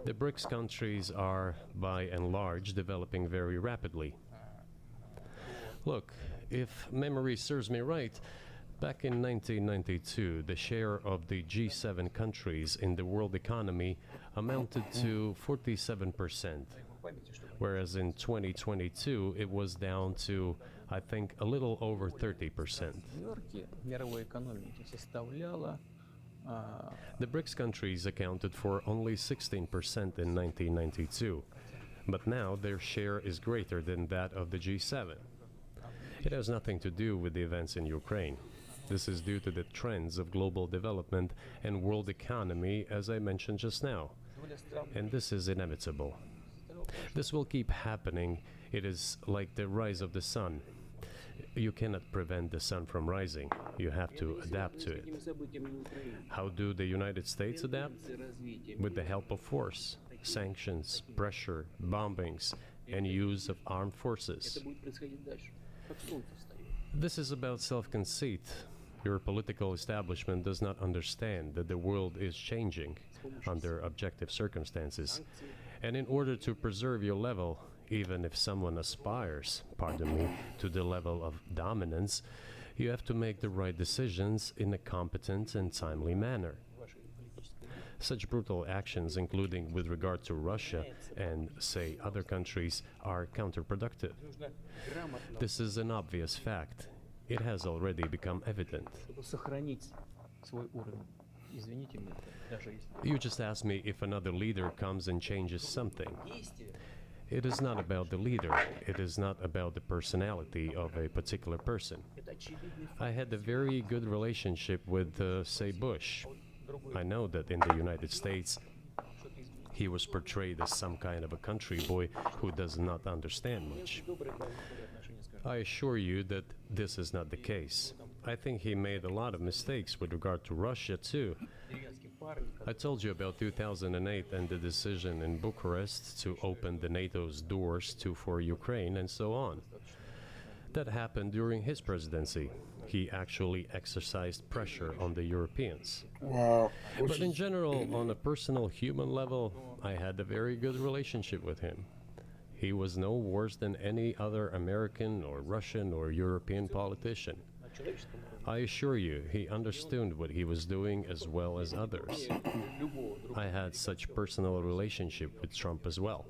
Speaker 3: the BRICS countries are, by and large, developing very rapidly. Look, if memory serves me right, back in 1992, the share of the G7 countries in the world economy amounted to 47%, whereas in 2022 it was down to, I think, a little over 30%. The BRICS countries accounted for only 16% in 1992, but now their share is greater than that of the G7. It has nothing to do with the events in Ukraine. This is due to the trends of global development and world economy, as I mentioned just now. And this is inevitable. This will keep happening. It is like the rise of the sun. You cannot prevent the sun from rising. You have to adapt to it. How do the United States adapt? With the help of force, sanctions, pressure, bombings, and use of armed forces. This is about self-conceit. Your political establishment does not understand that the world is changing under objective circumstances. And in order to preserve your level, even if someone aspires, pardon me, to the level of dominance, you have to make the right decisions in a competent and timely manner. Such brutal actions, including with regard to Russia and, say, other countries, are counterproductive. This is an obvious fact. It has already become evident. You just asked me if another leader comes and changes something. It is not about the leader. It is not about the personality of a particular person. I had a very good relationship with, say, Bush. I know that in the United States, he was portrayed as some kind of a country boy who does not understand much. I assure you that this is not the case. I think he made a lot of mistakes with regard to Russia, too. I told you about 2008 and the decision in Bucharest to open the NATO's doors for Ukraine and so on. That happened during his presidency. He actually exercised pressure on the Europeans.
Speaker 1: Wow.
Speaker 3: But in general, on a personal human level, I had a very good relationship with him. He was no worse than any other American or Russian or European politician. I assure you, he understood what he was doing as well as others. I had such personal relationship with Trump as well.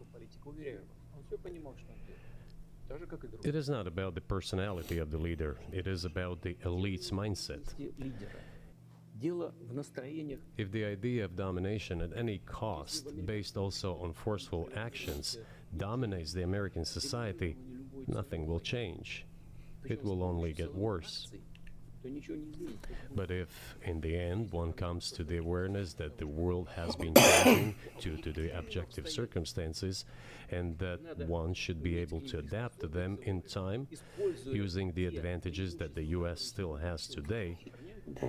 Speaker 3: It is not about the personality of the leader, it is about the elite's mindset. If the idea of domination at any cost, based also on forceful actions, dominates the American society, nothing will change. It will only get worse.
Speaker 4: то ничего не изменится.
Speaker 3: But if, in the end, one comes to the awareness that the world has been changing due to the objective circumstances, and that one should be able to adapt to them in time, using the advantages that the US still has today,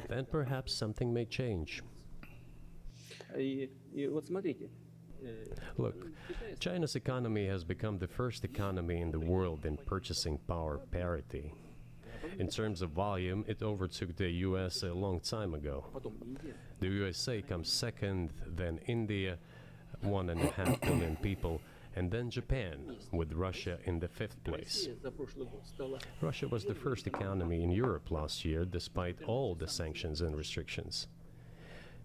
Speaker 3: then perhaps something may change.
Speaker 4: И вот смотрите.
Speaker 3: Look, China's economy has become the first economy in the world in purchasing power parity. In terms of volume, it overtook the US a long time ago.
Speaker 4: Потом Индия.
Speaker 3: The USA comes second, then India, 1.5 billion people, and then Japan, with Russia in the fifth place.
Speaker 4: Россия за прошлый год стала
Speaker 3: Russia was the first economy in Europe last year, despite all the sanctions and restrictions.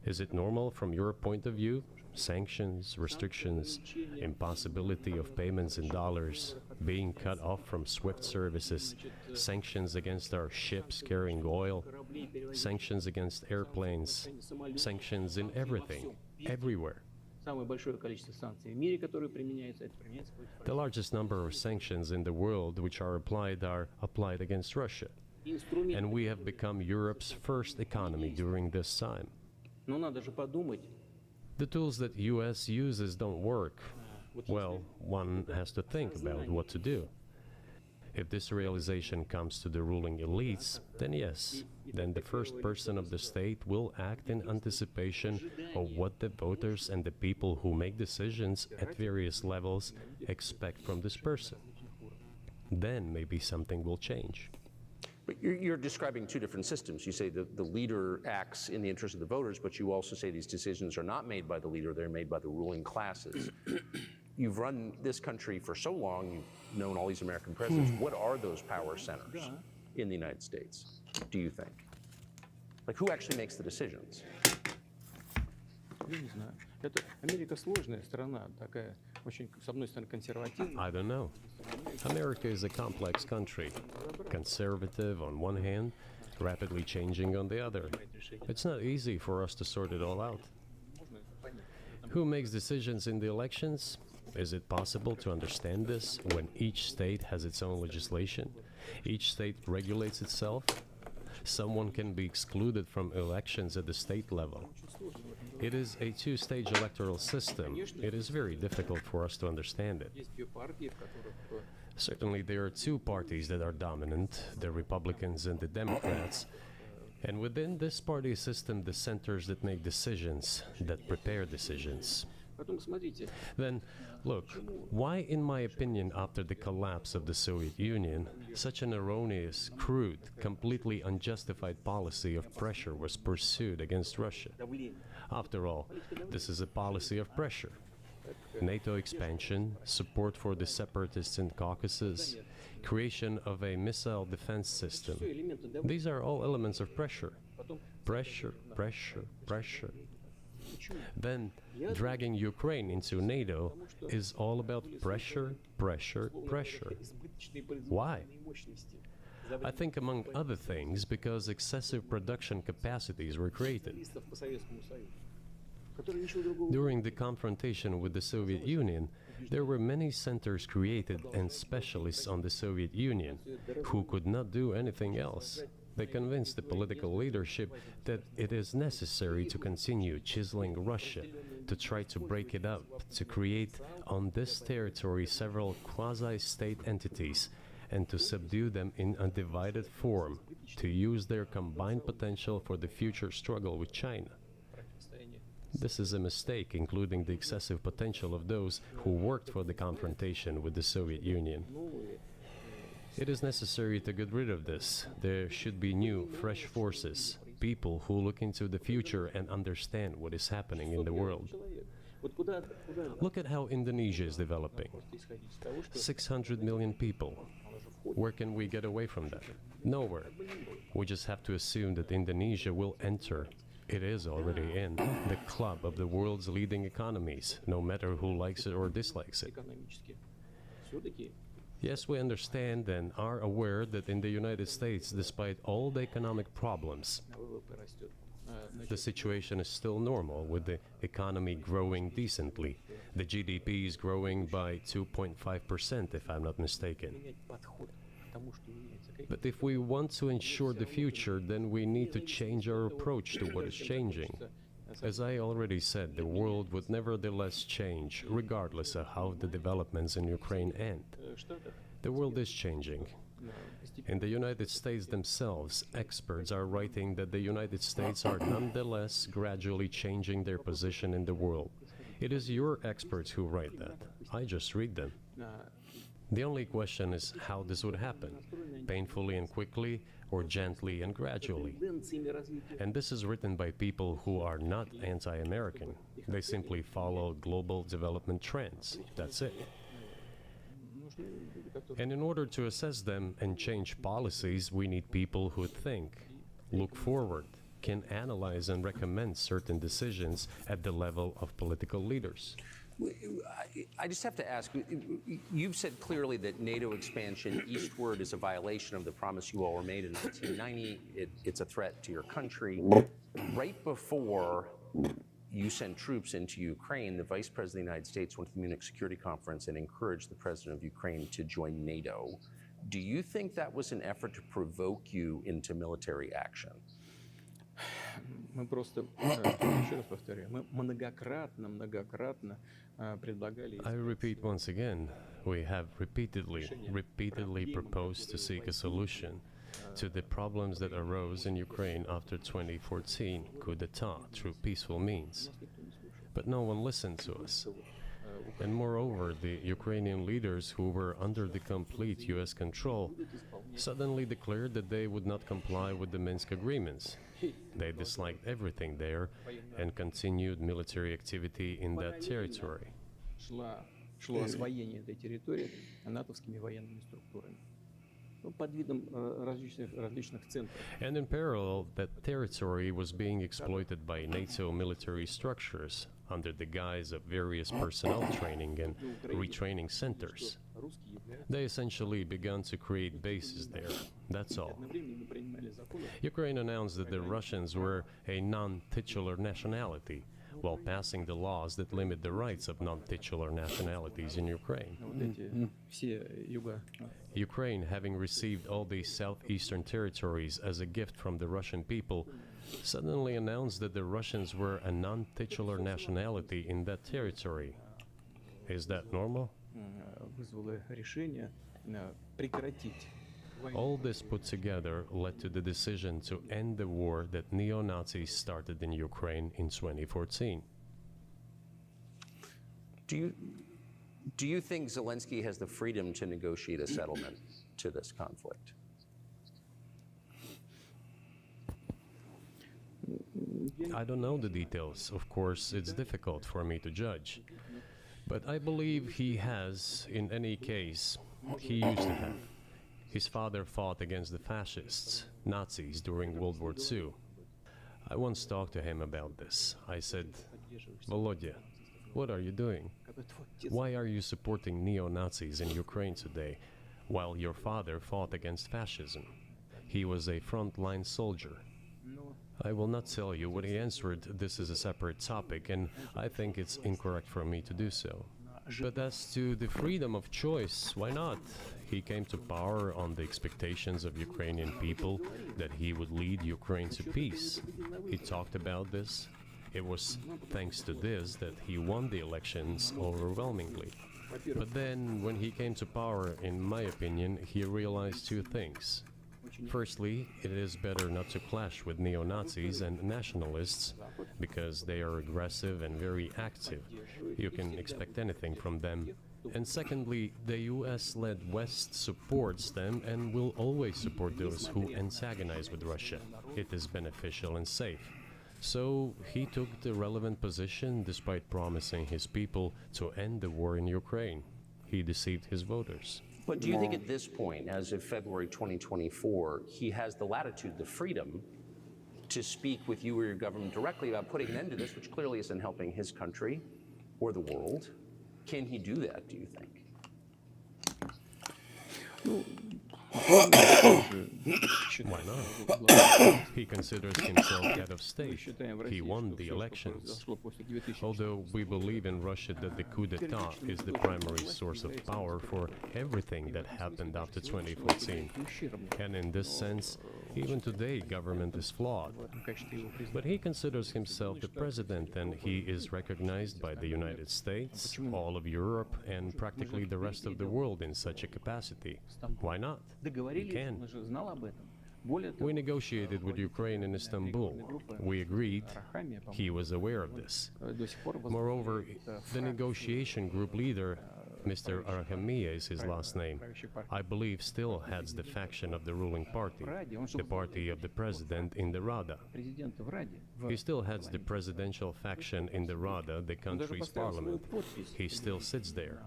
Speaker 3: Is it normal from your point of view? Sanctions, restrictions, impossibility of payments in dollars, being cut off from SWIFT services, sanctions against our ships carrying oil,
Speaker 4: корабли перевозить
Speaker 3: sanctions against airplanes,
Speaker 4: самолеты.
Speaker 3: sanctions in everything, everywhere.
Speaker 4: Самое большое количество санкций в мире, которые применяются, это применяется против
Speaker 3: The largest number of sanctions in the world which are applied against Russia.
Speaker 4: России. Инструмент.
Speaker 3: And we have become Europe's first economy during this time.
Speaker 4: Но надо же подумать.
Speaker 3: The tools that US uses don't work. Well, one has to think about what to do. If this realization comes to the ruling elites, then yes, then the first person of the state will act in anticipation of what the voters and the people who make decisions at various levels expect from this person. Then maybe something will change.
Speaker 2: But you're describing two different systems. You say the leader acts in the interest of the voters, but you also say these decisions are not made by the leader, they're made by the ruling classes. You've run this country for so long, you've known all these American presidents. What are those power centers in the United States, do you think? Like, who actually makes the decisions?
Speaker 4: Я не знаю. Это Америка сложная страна, такая очень, с одной стороны, консервативная.
Speaker 3: I don't know. America is a complex country, conservative on one hand, rapidly changing on the other. It's not easy for us to sort it all out. Who makes decisions in the elections? Is it possible to understand this when each state has its own legislation? Each state regulates itself? Someone can be excluded from elections at the state level. It is a two-stage electoral system. It is very difficult for us to understand it.
Speaker 4: Есть две партии, в которых
Speaker 3: Certainly, there are two parties that are dominant, the Republicans and the Democrats. And within this party system, the centers that make decisions, that prepare decisions.
Speaker 4: Потом смотрите,
Speaker 3: Then, look, why, in my opinion, after the collapse of the Soviet Union, such an erroneous, crude, completely unjustified policy of pressure was pursued against Russia?
Speaker 4: давление.
Speaker 3: After all, this is a policy of pressure. NATO expansion, support for the separatists in Caucasus, creation of a missile defense system.
Speaker 4: Все элементы давления.
Speaker 3: These are all elements of pressure.
Speaker 4: Потом
Speaker 3: Pressure, pressure, pressure.
Speaker 4: почему?
Speaker 3: Then, dragging Ukraine into NATO is all about pressure, pressure, pressure.
Speaker 4: Избыточные производственные
Speaker 3: Why?
Speaker 4: мощности.
Speaker 3: I think, among other things, because excessive production capacities were created.
Speaker 4: Специалистов по Советскому Союзу, которые ничего другого.
Speaker 3: During the confrontation with the Soviet Union, there were many centers created and specialists on the Soviet Union who could not do anything else. They convinced the political leadership that it is necessary to continue chiseling Russia, to try to break it up, to create on this territory several quasi-state entities, and to subdue them in a divided form, to use their combined potential for the future struggle with China.
Speaker 4: Противостояние.
Speaker 3: This is a mistake, including the excessive potential of those who worked for the confrontation with the Soviet Union.
Speaker 4: Новые.
Speaker 3: It is necessary to get rid of this. There should be new, fresh forces, people who look into the future and understand what is happening in the world.
Speaker 4: Человек. Вот куда
Speaker 3: Look at how Indonesia is developing.
Speaker 4: исходить из того, что
Speaker 3: 600 million people. Where can we get away from that? Nowhere. We just have to assume that Indonesia will enter. It is already in the club of the world's leading economies, no matter who likes it or dislikes it.
Speaker 4: экономически. Все-таки
Speaker 3: Yes, we understand and are aware that in the United States, despite all the economic problems,
Speaker 4: ВВП растет.
Speaker 3: the situation is still normal, with the economy growing decently. The GDP is growing by 2.5%, if I'm not mistaken.
Speaker 4: Менять подход к тому, что меняется к
Speaker 3: But if we want to ensure the future, then we need to change our approach to what is changing. As I already said, the world would nevertheless change, regardless of how the developments in Ukraine end. The world is changing. In the United States themselves, experts are writing that the United States are nonetheless gradually changing their position in the world. It is your experts who write that. I just read them. The only question is how this would happen, painfully and quickly, or gently and gradually. And this is written by people who are not anti-American. They simply follow global development trends. That's it. And in order to assess them and change policies, we need people who think, look forward, can analyze and recommend certain decisions at the level of political leaders.
Speaker 2: I just have to ask, you've said clearly that NATO expansion eastward is a violation of the promise you all made in 1990. It's a threat to your country. Right before you sent troops into Ukraine, the Vice President of the United States went to the Munich Security Conference and encouraged the President of Ukraine to join NATO. Do you think that was an effort to provoke you into military action?
Speaker 4: Мы просто, еще раз повторяю, мы многократно предлагали...
Speaker 3: I repeat once again, we have repeatedly proposed to seek a solution to the problems that arose in Ukraine after 2014 coup d'etat through peaceful means. But no one listened to us. And moreover, the Ukrainian leaders who were under the complete US control suddenly declared that they would not comply with the Minsk agreements. They disliked everything there and continued military activity in that territory.
Speaker 4: Шло освоение этой территории натовскими военными структурами. Под видом различных центров.
Speaker 3: And in parallel, that territory was being exploited by NATO military structures under the guise of various personnel training and retraining centers. They essentially began to create bases there. That's all. Ukraine announced that the Russians were a non-titular nationality, while passing the laws that limit the rights of non-titular nationalities in Ukraine. Ukraine, having received all these southeastern territories as a gift from the Russian people, suddenly announced that the Russians were a non-titular nationality in that territory. Is that normal? All this put together led to the decision to end the war that neo-Nazis started in Ukraine in 2014.
Speaker 2: Do you think Zelensky has the freedom to negotiate a settlement to this conflict?
Speaker 3: I don't know the details. Of course, it's difficult for me to judge. But I believe he has, in any case, he used to have. His father fought against the fascists, Nazis, during World War II. I once talked to him about this. I said, Volodya, what are you doing? Why are you supporting neo-Nazis in Ukraine today, while your father fought against fascism? He was a frontline soldier. I will not tell you what he answered. This is a separate topic, and I think it's incorrect for me to do so. But as to the freedom of choice, why not? He came to power on the expectations of Ukrainian people that he would lead Ukraine to peace. He talked about this. It was thanks to this that he won the elections overwhelmingly. But then, when he came to power, in my opinion, he realized two things. Firstly, it is better not to clash with neo-Nazis and nationalists because they are aggressive and very active. You can expect anything from them. And secondly, the US-led West supports them and will always support those who antagonize with Russia. It is beneficial and safe. So he took the relevant position despite promising his people to end the war in Ukraine. He deceived his voters.
Speaker 2: But do you think at this point, as of February 2024, he has the latitude, the freedom to speak with you or your government directly about putting an end to this, which clearly isn't helping his country or the world? Can he do that, do you think?
Speaker 3: Why not? He considers himself head of state. He won the elections. Although we believe in Russia that the coup d'etat is the primary source of power for everything that happened after 2014. And in this sense, even today, government is flawed. But he considers himself the president, and he is recognized by the United States, all of Europe, and practically the rest of the world in such a capacity. Why not? He can. We negotiated with Ukraine in Istanbul. We agreed. He was aware of this. Moreover, the negotiation group leader, Mr. Arahamiya is his last name, I believe still heads the faction of the ruling party, the party of the president in the Rada. He still heads the presidential faction in the Rada, the country's parliament. He still sits there.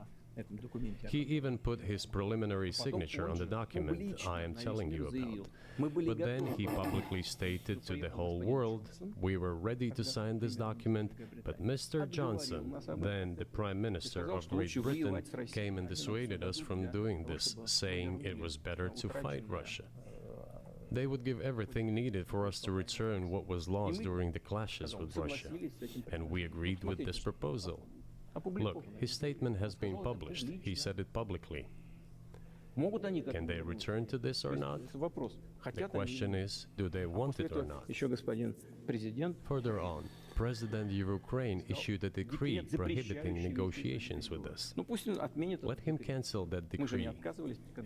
Speaker 3: He even put his preliminary signature on the document I am telling you about. But then he publicly stated to the whole world, we were ready to sign this document, but Mr. Johnson, then the Prime Minister of Great Britain, came and dissuaded us from doing this, saying it was better to fight Russia. They would give everything needed for us to return what was lost during the clashes with Russia. And we agreed with this proposal. Look, his statement has been published. He said it publicly. Can they return to this or not? The question is, do they want it or not? Further on, President of Ukraine issued a decree prohibiting negotiations with us. Let him cancel that decree,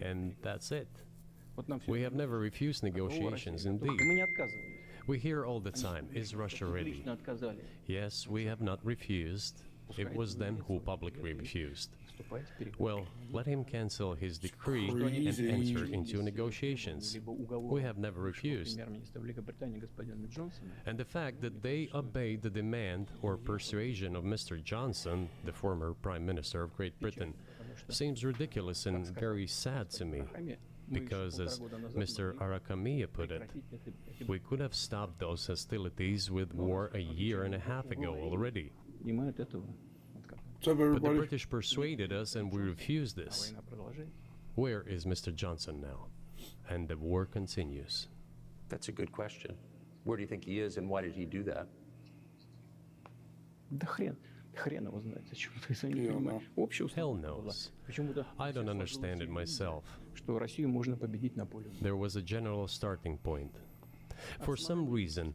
Speaker 3: and that's it. We have never refused negotiations, indeed. We hear all the time, is Russia ready? Yes, we have not refused. It was them who publicly refused. Well, let him cancel his decree and enter into negotiations. We have never refused. And the fact that they obeyed the demand or persuasion of Mr. Johnson, the former Prime Minister of Great Britain, seems ridiculous and very sad to me. Because, as Mr. Arahamiya put it, we could have stopped those hostilities with war a year and a half ago already.
Speaker 1: What's up,
Speaker 3: But the
Speaker 1: everybody?
Speaker 3: British persuaded us and we refused this. Where is Mr. Johnson now? And the war continues.
Speaker 2: That's a good question. Where do you think he is, and why did he do that?
Speaker 3: Hell knows. I don't understand it myself. There was a general starting point. For some reason,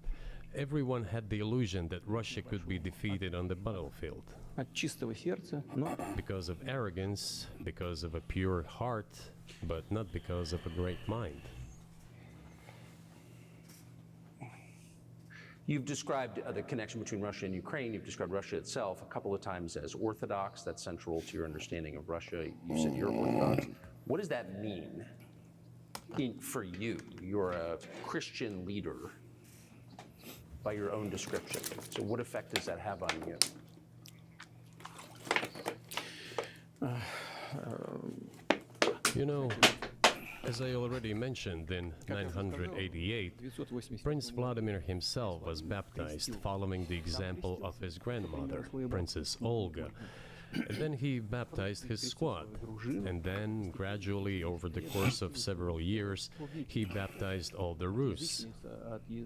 Speaker 3: everyone had the illusion that Russia could be defeated on the battlefield. Because of arrogance, because of a pure heart, but not because of a great mind.
Speaker 2: You've described the connection between Russia and Ukraine. You've described Russia itself a couple of times as orthodox. That's central to your understanding of Russia. You said you're orthodox. What does that mean for you? You're a Christian leader by your own description. So what effect does that have on you?
Speaker 3: You know, as I already mentioned, in 988, Prince Vladimir himself was baptized following the example of his grandmother, Princess Olga. And then he baptized his squad, and then gradually over the course of several years he baptized all the Rus.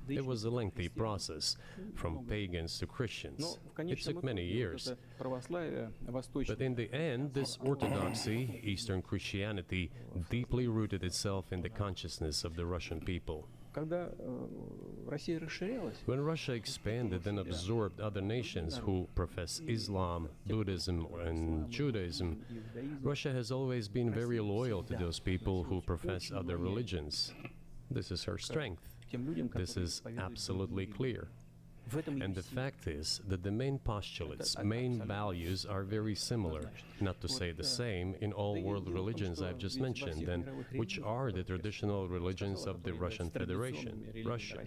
Speaker 3: It was a lengthy process, from pagans to Christians. It took many years. But in the end, this orthodoxy, Eastern Christianity, deeply rooted itself in the consciousness of the Russian people. When Russia expanded and absorbed other nations who profess Islam, Buddhism, and Judaism, Russia has always been very loyal to those people who profess other religions. This is her strength. This is absolutely clear. And the fact is that the main postulates, main values are very similar, not to say the same, in all world religions I've just mentioned, and which are the traditional religions of the Russian Federation, Russia.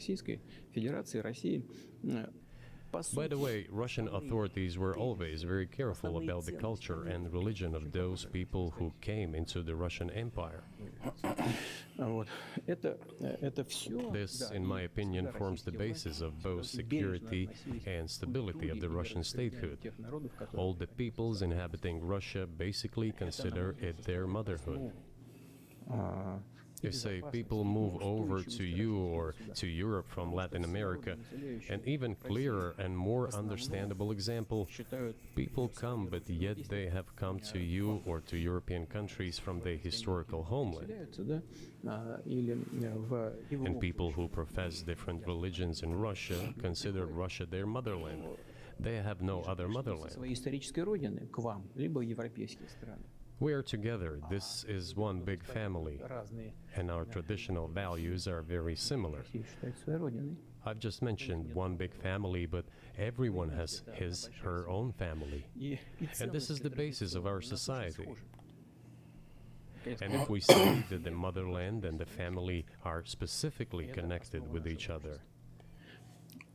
Speaker 3: By the way, Russian authorities were always very careful about the culture and religion of those people who came into the Russian Empire. This, in my opinion, forms the basis of both security and stability of the Russian statehood. All the peoples inhabiting Russia basically consider it their motherhood. You say people move over to you or to Europe from Latin America. An even clearer and more understandable example, people come, but yet they have come to you or to European countries from their historical homeland. And people who profess different religions in Russia consider Russia their motherland. They have no other motherland.
Speaker 4: своей исторической родины к вам, либо европейские страны.
Speaker 3: We are together. This is one big family,
Speaker 4: Разные
Speaker 3: and our traditional values are very similar.
Speaker 4: Россию считают своей родиной.
Speaker 3: I've just mentioned one big family, but everyone has his, her own family. And this is the basis of our society. And if we say that the motherland and the family are specifically connected with each other,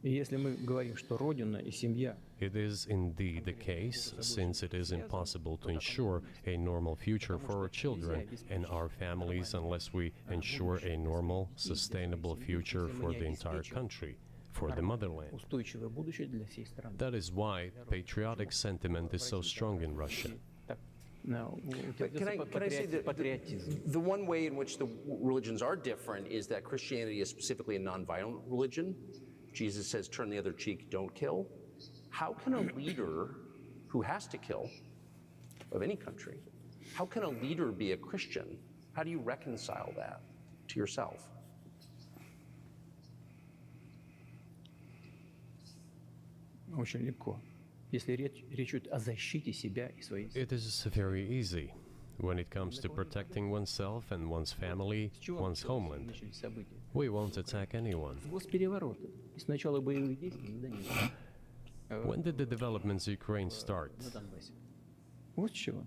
Speaker 4: И если мы говорим, что родина и семья
Speaker 3: it is indeed the case, since it is impossible to ensure a normal future for our children and our families unless we ensure a normal, sustainable future for the entire country, for the motherland.
Speaker 4: устойчивое будущее для всей страны.
Speaker 3: That is why patriotic sentiment is so strong in Russia.
Speaker 4: Так,
Speaker 2: But can I say that
Speaker 4: патриотизм.
Speaker 2: the one way in which the religions are different is that Christianity is specifically a nonviolent religion. Jesus says, turn the other cheek, don't kill. How can a leader who has to kill, of any country, how can a leader be a Christian? How do you reconcile that to yourself?
Speaker 4: Очень легко. Если речь идет о защите себя и своей
Speaker 3: It is very easy when it comes to protecting oneself and one's family, one's homeland.
Speaker 4: начались события.
Speaker 3: We won't attack anyone.
Speaker 4: С госпереворота. И с начала боевых действий никогда не было.
Speaker 3: When did the developments in Ukraine start?
Speaker 4: На Донбассе. Вот с чего.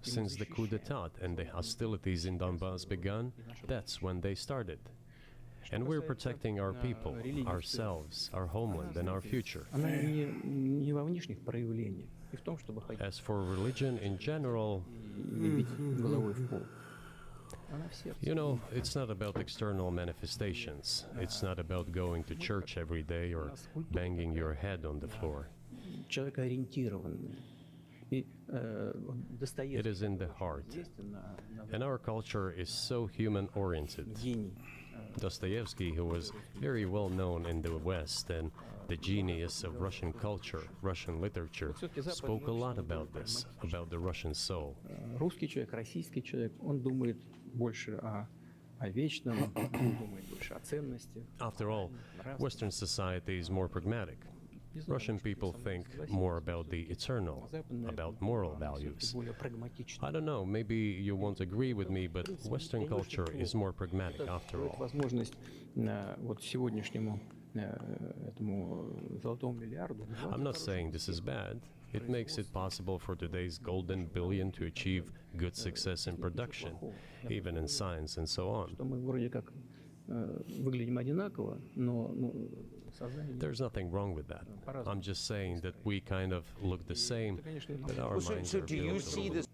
Speaker 3: Since the coup d'etat and the hostilities in Donbass began, that's when they started. And we're protecting our people, ourselves, our homeland, and our future.
Speaker 4: Она не во внешних проявлениях, и в том, чтобы ходить
Speaker 3: As for religion in general,
Speaker 4: и бить головой в пол. Она в сердце.
Speaker 3: you know, it's not about external manifestations. It's not about going to church every day or banging your head on the floor.
Speaker 4: Человекоориентированная. И вот
Speaker 3: It
Speaker 4: Достоевский
Speaker 3: is in the heart.
Speaker 4: известен на
Speaker 3: And our culture is so human-oriented.
Speaker 4: гений.
Speaker 3: Dostoevsky, who was very well known in the West and the genius of Russian culture, Russian literature, spoke a lot about this, about the Russian soul.
Speaker 4: Русский человек, российский человек, он думает больше о вечном, думает больше о ценностях.
Speaker 3: After all, Western society is more pragmatic. Russian people think more about the eternal, about moral values.
Speaker 4: Более прагматично.
Speaker 3: I don't know, maybe you won't agree with me, but Western culture is more pragmatic after
Speaker 4: Дает
Speaker 3: all.
Speaker 4: возможность вот сегодняшнему этому золотому миллиарду.
Speaker 3: I'm not saying this is bad. It makes it possible for today's golden billion to achieve good success in production, even in science and so on.
Speaker 4: Что мы вроде как выглядим одинаково, но сознание.
Speaker 3: There's nothing wrong with that. I'm just saying that we kind of look the same, but our minds
Speaker 2: So
Speaker 3: are
Speaker 2: do you
Speaker 3: built a
Speaker 2: see
Speaker 3: little
Speaker 2: this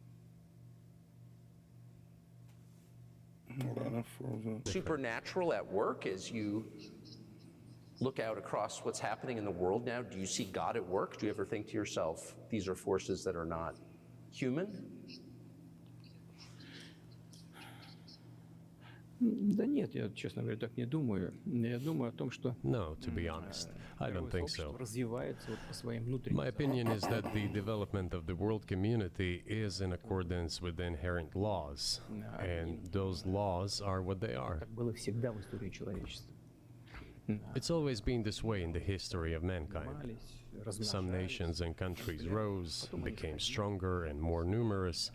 Speaker 1: Hold on, I froze up.
Speaker 2: supernatural at work as you look out across what's happening in the world now? Do you see God at work? Do you ever think to yourself, these are forces that are not human?
Speaker 4: Да нет, я, честно говоря, так не думаю. Я думаю о том, что
Speaker 3: No, to be honest, I don't think
Speaker 4: общество
Speaker 3: so.
Speaker 4: развивается вот по своим внутренним.
Speaker 3: My opinion is that the development of the world community is in accordance with the inherent laws, and those laws are what they are.
Speaker 4: Так было всегда в истории человечества.
Speaker 3: It's always been this way in the history of mankind.
Speaker 4: Размножались,
Speaker 3: Some nations and countries rose, became stronger and more numerous,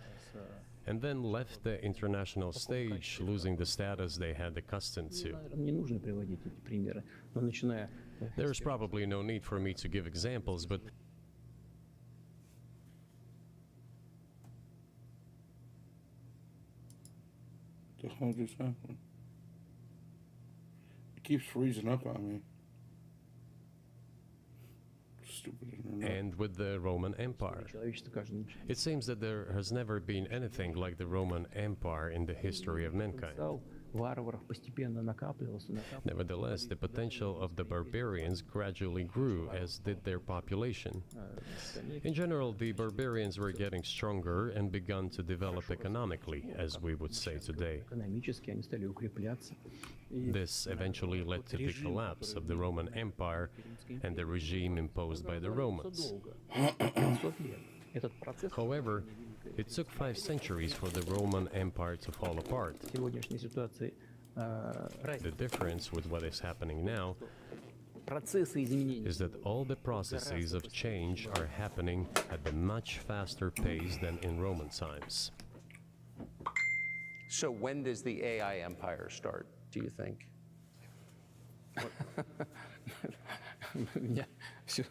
Speaker 3: and then left the international stage, losing the status they had accustomed to.
Speaker 4: Наверное, не нужно приводить эти примеры, но начиная
Speaker 3: There's probably no need for me to give examples, but
Speaker 1: The hell just happened? It keeps freezing up on me. Stupid internet.
Speaker 3: and with the Roman Empire.
Speaker 4: человечество каждый начинает.
Speaker 3: It seems that there has never been anything like the Roman Empire in the history of mankind.
Speaker 4: Потенциал варваров постепенно накапливалось.
Speaker 3: Nevertheless, the potential of the barbarians gradually grew, as did their population. In general, the barbarians were getting stronger and begun to develop economically, as we would say today.
Speaker 4: Экономически они стали укрепляться.
Speaker 3: This eventually led to the collapse of the Roman Empire and the regime imposed by the Romans.
Speaker 4: 500 лет. Этот процесс
Speaker 3: However, it took 5 centuries for the Roman Empire to fall apart.
Speaker 4: в сегодняшней ситуации
Speaker 3: The difference with what is happening now
Speaker 4: процессы изменений
Speaker 3: is that all the processes of change are happening at a much faster pace than in Roman times.
Speaker 2: So when does the AI empire start, do you think?
Speaker 4: у меня все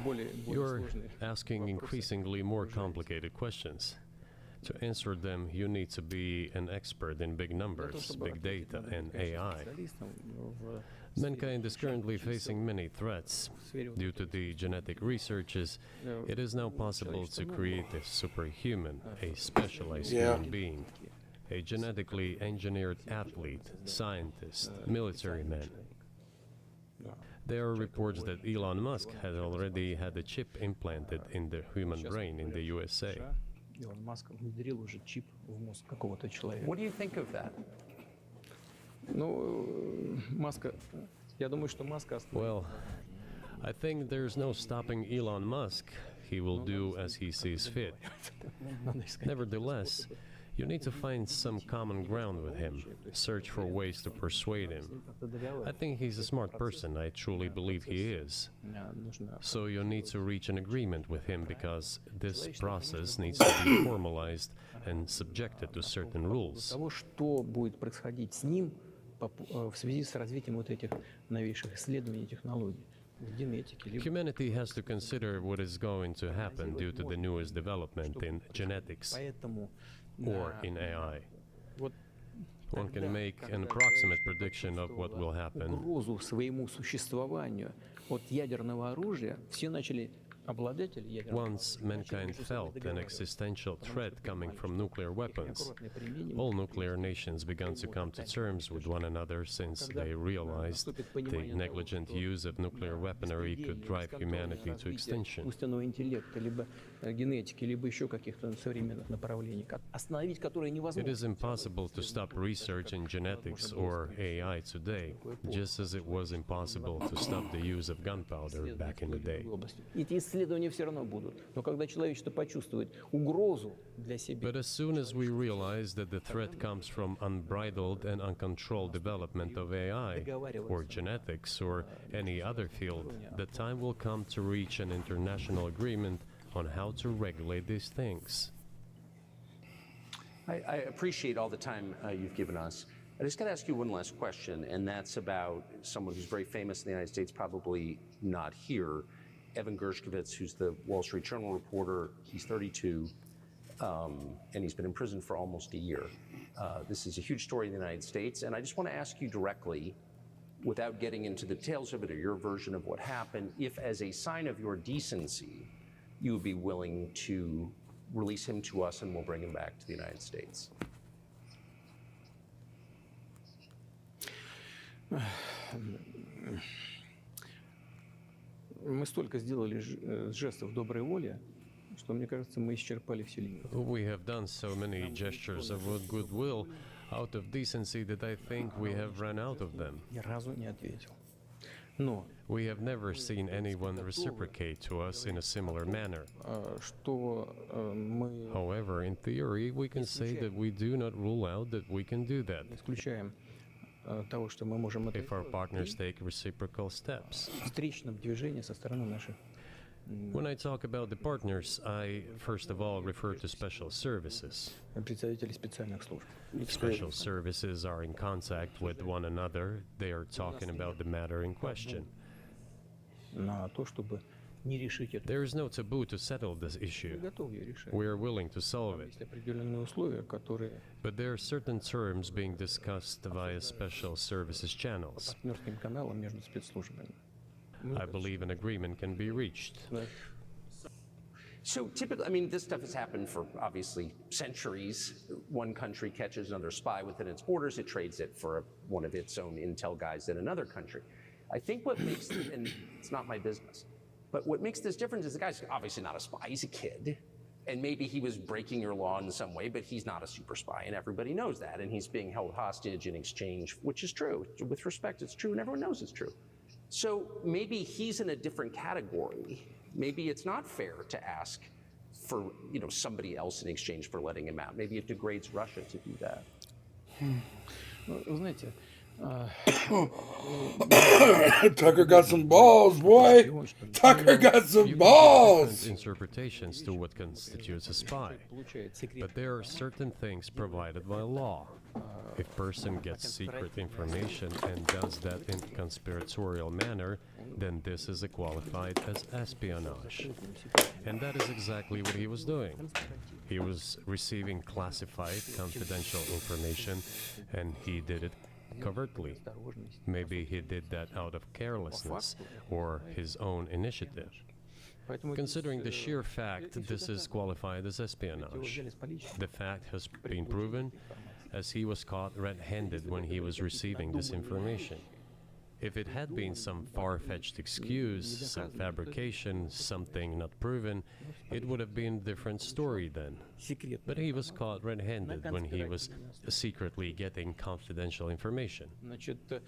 Speaker 4: более
Speaker 3: You're
Speaker 4: сложные.
Speaker 3: asking increasingly more complicated questions. To answer them, you need to be an expert in big numbers, big data, and AI. Mankind is currently facing many threats. Due to the genetic researches, it is now possible to create a superhuman, a specialized human being, a genetically engineered athlete, scientist, military man. There are reports that Elon Musk has already had a chip implanted in the human brain in the USA.
Speaker 4: Илон Маск внедрил уже чип в мозг какого-то человека.
Speaker 2: What do you think of that?
Speaker 4: Ну, Маска, я думаю, что Маска
Speaker 3: Well, I think there's no stopping Elon Musk. He will do as he sees fit.
Speaker 4: надо искать.
Speaker 3: Nevertheless, you need to find some common ground with him, search for ways to persuade him. I think he's a smart person, I truly believe he is.
Speaker 4: Нужно
Speaker 3: So you need to reach an agreement with him because this process needs to be formalized and subjected to certain rules.
Speaker 4: того, что будет происходить с ним в связи с развитием вот этих новейших исследований и технологий в генетике. Либо
Speaker 3: Humanity has to consider what is going to happen due to the newest development in genetics
Speaker 4: поэтому
Speaker 3: or in AI.
Speaker 4: вот
Speaker 3: One can make an approximate prediction of what will happen.
Speaker 4: угрозу своему существованию от ядерного оружия все начали обладатели ядерного
Speaker 3: Once mankind felt an existential threat coming from nuclear weapons, all nuclear nations began to come to terms with one another since they realized the negligent use of nuclear weaponry could drive humanity to extinction.
Speaker 4: искусственного интеллекта, либо генетики, либо еще каких-то современных направлений, остановить которые
Speaker 3: It
Speaker 4: невозможно.
Speaker 3: is impossible to stop research in genetics or AI today, just as it was impossible to stop the use of gunpowder back in the day.
Speaker 4: Эти исследования все равно будут. Но когда человечество почувствует угрозу для себя,
Speaker 3: But as soon as we realize that the threat comes from unbridled and uncontrolled development of AI, or genetics, or any other field, the time will come to reach an international agreement on how to regulate these things.
Speaker 2: I appreciate all the time you've given us. I just got to ask you one last question, and that's about someone who's very famous in the United States, probably not here, Evan Gershkovich, who's the Wall Street Journal reporter. He's 32, and he's been in prison for almost a year. This is a huge story in the United States, and I just want to ask you directly, without getting into the details of it or your version of what happened, if as a sign of your decency, you would be willing to release him to us and we'll bring him back to the United States.
Speaker 4: мы столько сделали жестов доброй воли, что, мне кажется, мы исчерпали все лимиты.
Speaker 3: We have done so many gestures of goodwill out of decency that I think we have run out of them.
Speaker 4: Ни разу не ответил. Но
Speaker 3: We have never seen anyone reciprocate to us in a similar manner.
Speaker 4: что мы
Speaker 3: However, in theory, we can say that we do not rule out that we can do that
Speaker 4: исключаем того, что мы можем это
Speaker 3: if our partners take reciprocal steps.
Speaker 4: встречном движении со стороны наших
Speaker 3: When I talk about the partners, I first of all refer to special services.
Speaker 4: представителей специальных служб.
Speaker 3: Special services are in contact with one another. They are talking about the matter in question.
Speaker 4: На то, чтобы не решить это.
Speaker 3: There is no taboo to settle this
Speaker 4: Мы
Speaker 3: issue.
Speaker 4: готовы ее решать.
Speaker 3: We are willing to solve it.
Speaker 4: Есть определенные условия, которые
Speaker 3: But there are certain terms being discussed via special services channels.
Speaker 4: партнерским каналом между спецслужбами.
Speaker 3: I believe an agreement can be reached.
Speaker 2: So typically, I mean, this stuff has happened for obviously centuries. One country catches another spy within its borders, it trades it for one of its own intel guys in another country. I think what makes, and it's not my business, but what makes this different is the guy's obviously not a spy, he's a kid. And maybe he was breaking your law in some way, but he's not a super spy, and everybody knows that. And he's being held hostage in exchange, which is true. With respect, it's true, and everyone knows it's true. So maybe he's in a different category. Maybe it's not fair to ask for, you know, somebody else in exchange for letting him out. Maybe it degrades Russia to do that.
Speaker 4: Вы знаете,
Speaker 1: Tucker got some balls, boy. Tucker got some
Speaker 3: You can give
Speaker 1: balls.
Speaker 3: different interpretations to what constitutes a spy, but there are certain things provided by law. If person gets secret information and does that in conspiratorial manner, then this is qualified as espionage. And that is exactly what he was doing. He was receiving classified, confidential information, and he did it covertly. Maybe he did that out of carelessness or his own initiative. Considering the sheer fact that this is qualified as espionage, the fact has been proven as he was caught red-handed when he was receiving this information. If it had been some far-fetched excuse, some fabrication, something not proven, it would have been a different story then. But he was caught red-handed when he was secretly getting confidential information.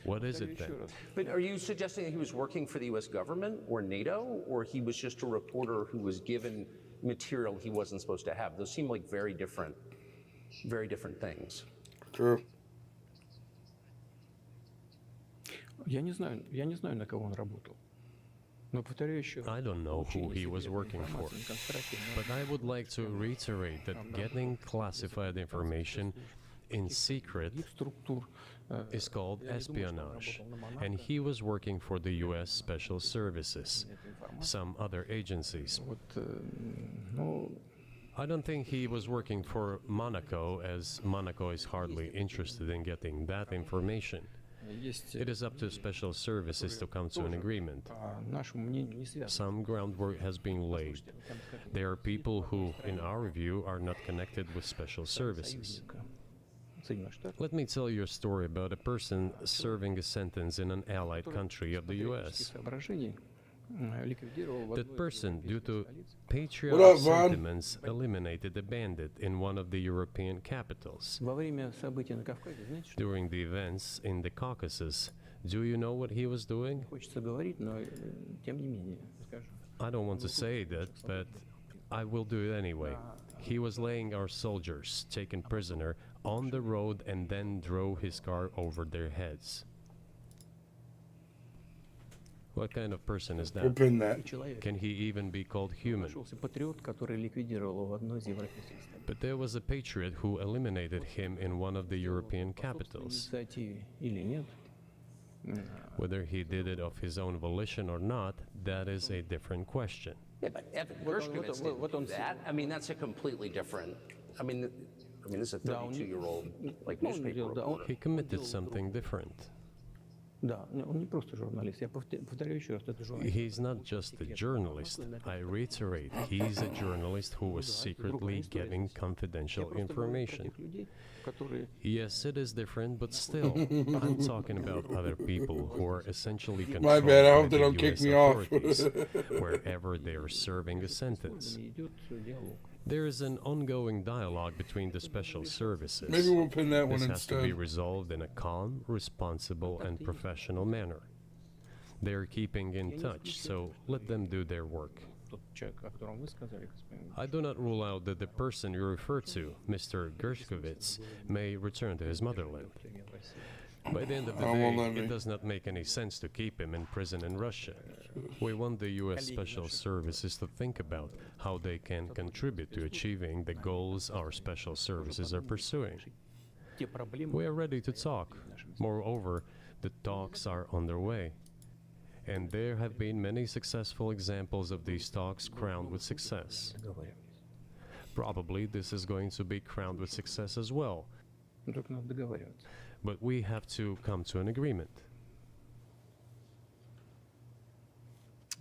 Speaker 3: What is it then?
Speaker 2: But are you suggesting that he was working for the US government or NATO, or he was just a reporter who was given material he wasn't supposed to have? Those seem like very different things.
Speaker 1: True.
Speaker 4: я не знаю, на кого он работал. Но повторяю еще раз.
Speaker 3: I don't know who he was working for, but I would like to reiterate that getting classified information in secret
Speaker 4: Структур,
Speaker 3: is called espionage, and he was working for the US Special Services, some other agencies.
Speaker 4: вот, ну,
Speaker 3: I don't think he was working for Monaco, as Monaco is hardly interested in getting that information.
Speaker 4: есть,
Speaker 3: It is up to special services to come to an agreement.
Speaker 4: по нашему мнению, не связано.
Speaker 3: Some groundwork has been laid. There are people who, in our view, are not connected with special services.
Speaker 4: Соединенных Штатов.
Speaker 3: Let me tell you a story about a person serving a sentence in an allied country of the US.
Speaker 4: Соображений, ликвидировал в
Speaker 3: That
Speaker 4: одной из
Speaker 3: person, due to
Speaker 1: What
Speaker 3: patriotic
Speaker 1: up, Vaughn?
Speaker 3: sentiments, eliminated a bandit in one of the European capitals.
Speaker 4: Во время событий на Кавказе, знаете, что
Speaker 3: During the events in the Caucasus, do you know what he was doing?
Speaker 4: хочется говорить, но тем не менее скажу.
Speaker 3: I don't want to say that, but I will do it anyway. He was laying our soldiers, taken prisoner, on the road and then drove his car over their heads. What kind of person is
Speaker 1: We'll
Speaker 3: that?
Speaker 1: pin that.
Speaker 4: Человек,
Speaker 3: Can he even be called human?
Speaker 4: нашелся патриот, который ликвидировал его в одной из европейских стран.
Speaker 3: But there was a patriot who eliminated him in one of the European capitals.
Speaker 4: Инициативе или нет,
Speaker 3: Whether he did it of his own volition or not, that is a different question.
Speaker 2: Yeah, but Evan
Speaker 4: Вот он-
Speaker 2: Gershkovich
Speaker 4: вот он- вот он-
Speaker 2: didn't do that. I mean, that's a completely different. I mean, this is a
Speaker 4: Да, он не-
Speaker 2: 32-year-old like
Speaker 4: ну, он
Speaker 2: newspaper
Speaker 4: делал- да, он-
Speaker 3: He committed something different.
Speaker 4: Да, он не просто журналист. Я повторяю еще раз, это журналист.
Speaker 3: He's not just a journalist. I reiterate, he's a journalist who was secretly getting confidential information. Yes, it is different, but still, I'm talking about other people who are essentially controlled
Speaker 1: bad, I
Speaker 3: by
Speaker 1: hope they
Speaker 3: the
Speaker 1: don't kick
Speaker 3: US
Speaker 1: me off.
Speaker 3: authorities, wherever they are serving a sentence. There is an ongoing dialogue between the special services.
Speaker 1: Maybe we'll pin that one
Speaker 3: This has to be
Speaker 1: instead.
Speaker 3: resolved in a calm, responsible, and professional manner. They are keeping in touch, so let them do their work. I do not rule out that the person you refer to, Mr. Gershkovich, may return to his motherland. By the end of the
Speaker 1: I won't
Speaker 3: day,
Speaker 1: let me.
Speaker 3: it does not make any sense to keep him in prison in Russia. We want the U.S. Special Services to think about how they can contribute to achieving the goals our special services are pursuing. We are ready to talk. Moreover, the talks are on their way. And there have been many successful examples of these talks crowned with success. Probably this is going to be crowned with success as well.
Speaker 4: Только надо договариваться.
Speaker 3: But we have to come to an agreement.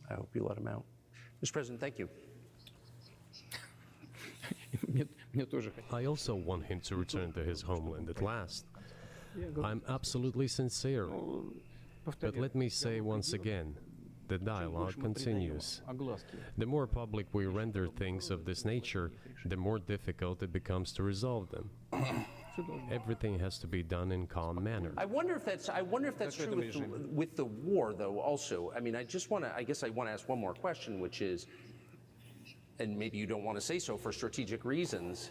Speaker 2: I hope you let him out. Mr. President, thank you.
Speaker 4: мне тоже хотелось.
Speaker 3: I also want him to return to his homeland at last.
Speaker 4: Я говорю,
Speaker 3: I'm absolutely sincere.
Speaker 4: ну,
Speaker 3: But
Speaker 4: повторяю,
Speaker 3: let me
Speaker 4: я
Speaker 3: say
Speaker 4: говорю,
Speaker 3: once again, the
Speaker 4: чем
Speaker 3: dialogue
Speaker 4: больше мы придаем
Speaker 3: continues.
Speaker 4: огласки,
Speaker 3: The more public we render things of this nature, the more difficult it becomes to resolve them.
Speaker 4: всё должно.
Speaker 3: Everything has to be done in calm manner.
Speaker 2: I wonder if that's
Speaker 4: Как в
Speaker 2: true
Speaker 4: этом
Speaker 2: with the war, though. Also, I mean, I guess I want to ask one more question, which is, and maybe you don't want to say so for strategic reasons,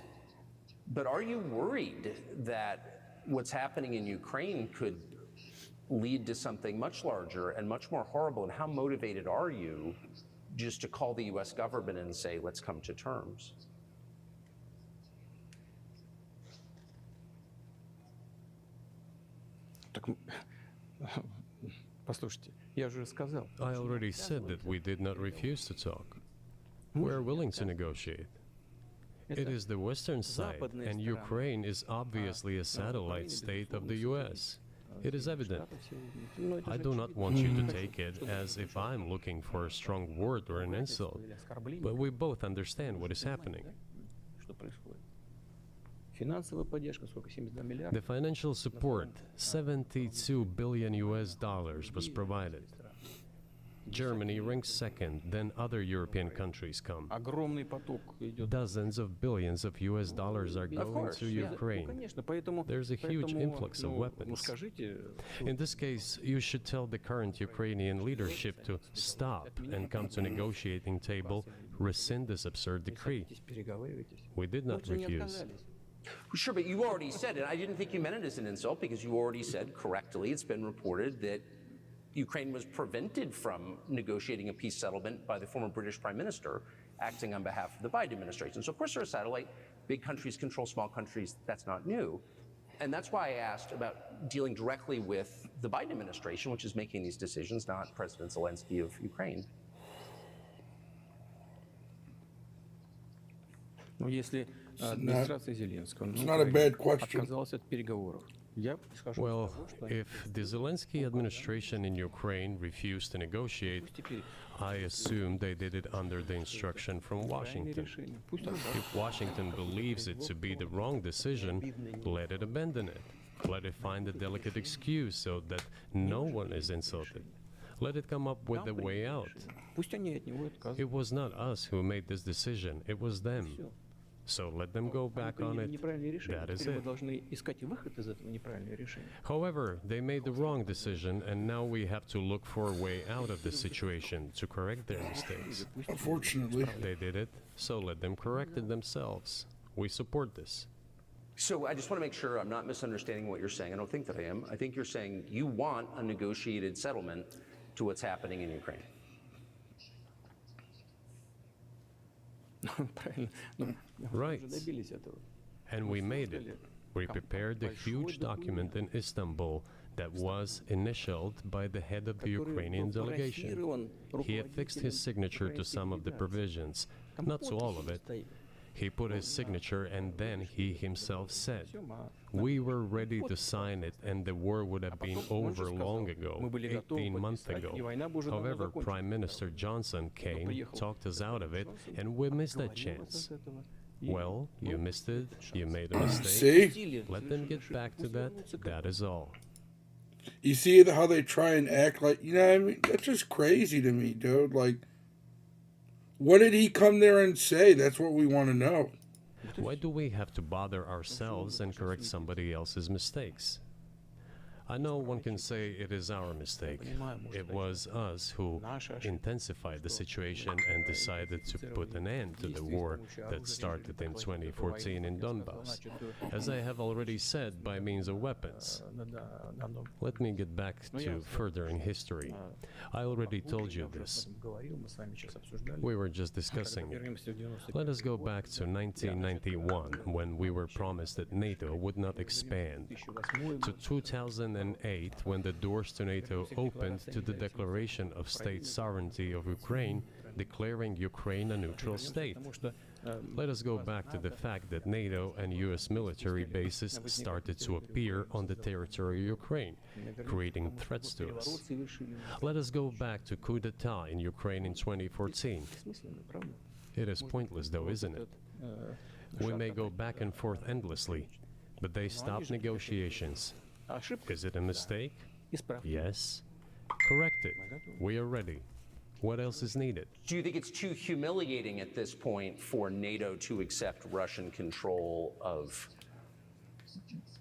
Speaker 2: but are you worried that what's happening in Ukraine could lead to something much larger and much more horrible? And how motivated are you just to call the U.S. government and say, let's come to terms?
Speaker 4: Так, послушайте, я же сказал.
Speaker 3: I already said that we did not refuse to talk. We're willing to negotiate. It is the Western side, and Ukraine is obviously a satellite state of the US. It is evident. I do not want you to take it as if I'm looking for a strong word or an insult, but we both understand what is happening.
Speaker 4: Что происходит? Финансовая поддержка, сколько? 72 миллиарда?
Speaker 3: The financial support, 72 billion US dollars, was provided. Germany ranks second, then other European countries come.
Speaker 4: Огромный поток идет.
Speaker 3: Dozens of billions of US dollars are going
Speaker 2: course,
Speaker 3: to
Speaker 2: yeah.
Speaker 4: Ну,
Speaker 3: Ukraine.
Speaker 4: конечно, поэтому,
Speaker 3: There's a huge
Speaker 4: поэтому,
Speaker 3: influx of
Speaker 4: ну,
Speaker 3: weapons.
Speaker 4: ну, скажите,
Speaker 3: In this case, you should tell the current Ukrainian leadership to stop and come to negotiating table, rescind this absurd decree.
Speaker 4: садитесь, переговаривайтесь.
Speaker 3: We did not
Speaker 4: Вот вы не
Speaker 3: refuse.
Speaker 4: отказались.
Speaker 2: Sure, but you already said it. I didn't think you meant it as an insult because you already said correctly, it's been reported that Ukraine was prevented from negotiating a peace settlement by the former British Prime Minister acting on behalf of the Biden administration. So, of course, they're a satellite. Big countries control small countries. That's not new. And that's why I asked about dealing directly with the Biden administration, which is making these decisions, not President Zelensky of Ukraine.
Speaker 4: Ну, если администрация Зеленского
Speaker 1: it's not a bad question.
Speaker 4: отказалась от переговоров, я исхожу
Speaker 3: Well,
Speaker 4: из того, что
Speaker 3: if the Zelensky administration in Ukraine refused to negotiate,
Speaker 4: теперь
Speaker 3: I assume they did it under the instruction from
Speaker 4: правильное
Speaker 3: Washington.
Speaker 4: решение. Пусть отдастся.
Speaker 3: If Washington believes it to be the wrong decision, let it abandon it. Let it find a delicate excuse so that no one is insulted. Let it come up with a
Speaker 4: Там
Speaker 3: way
Speaker 4: принято
Speaker 3: out.
Speaker 4: решение. Пусть они от него отказываются.
Speaker 3: It was not us who made this decision, it was them.
Speaker 4: Всё.
Speaker 3: So let them go
Speaker 4: Они
Speaker 3: back on
Speaker 4: приняли
Speaker 3: it.
Speaker 4: неправильное решение.
Speaker 3: That is
Speaker 4: Теперь мы
Speaker 3: it.
Speaker 4: должны искать выход из этого неправильного решения.
Speaker 3: However, they made the wrong decision, and now we have to look for a way out of this situation to correct their mistakes.
Speaker 1: Unfortunately.
Speaker 3: They did it, so let them correct it themselves. We support this.
Speaker 2: So I just want to make sure I'm not misunderstanding what you're saying. I don't think that I am. I think you're saying you want a negotiated settlement to what's happening in Ukraine.
Speaker 4: Правильно. Ну, мы
Speaker 3: Right.
Speaker 4: уже добились этого.
Speaker 3: And we made it. We prepared a huge document in Istanbul that was initialed by the head of the Ukrainian delegation. He affixed his signature to some of the provisions, not to all of it. He put his signature and then he himself said, we were ready to sign it and the war would have been over long ago, 18 months ago. However, Prime Minister Johnson came, talked us out of it, and we missed that chance. Well, you missed it, you made a mistake.
Speaker 1: See?
Speaker 3: Let them get back to that, that is all.
Speaker 1: You see how they try and act like, you know what I mean? That's just crazy to me, dude. Like, what did he come there and say? That's what we want to know.
Speaker 3: Why do we have to bother ourselves and correct somebody else's mistakes? I know one can say it is our mistake. It was us who intensified the situation and decided to put an end to the war that started in 2014 in Donbass, as I have already said, by means of weapons. Let me get back to furthering history. I already told you this. We were just discussing it. Let us go back to 1991, when we were promised that NATO would not expand, to 2008, when the doors to NATO opened to the declaration of state sovereignty of Ukraine, declaring Ukraine a neutral state. Let us go back to the fact that NATO and US military bases started to appear on the territory of Ukraine, creating threats to us. Let us go back to coup d'etat in Ukraine in 2014. It is pointless though, isn't it? We may go back and forth endlessly, but they stop negotiations.
Speaker 4: Ошибка.
Speaker 3: Is it a mistake?
Speaker 4: Исправь.
Speaker 3: Yes. Correct it. We are ready. What else is needed?
Speaker 2: Do you think it's too humiliating at this point for NATO to accept Russian control of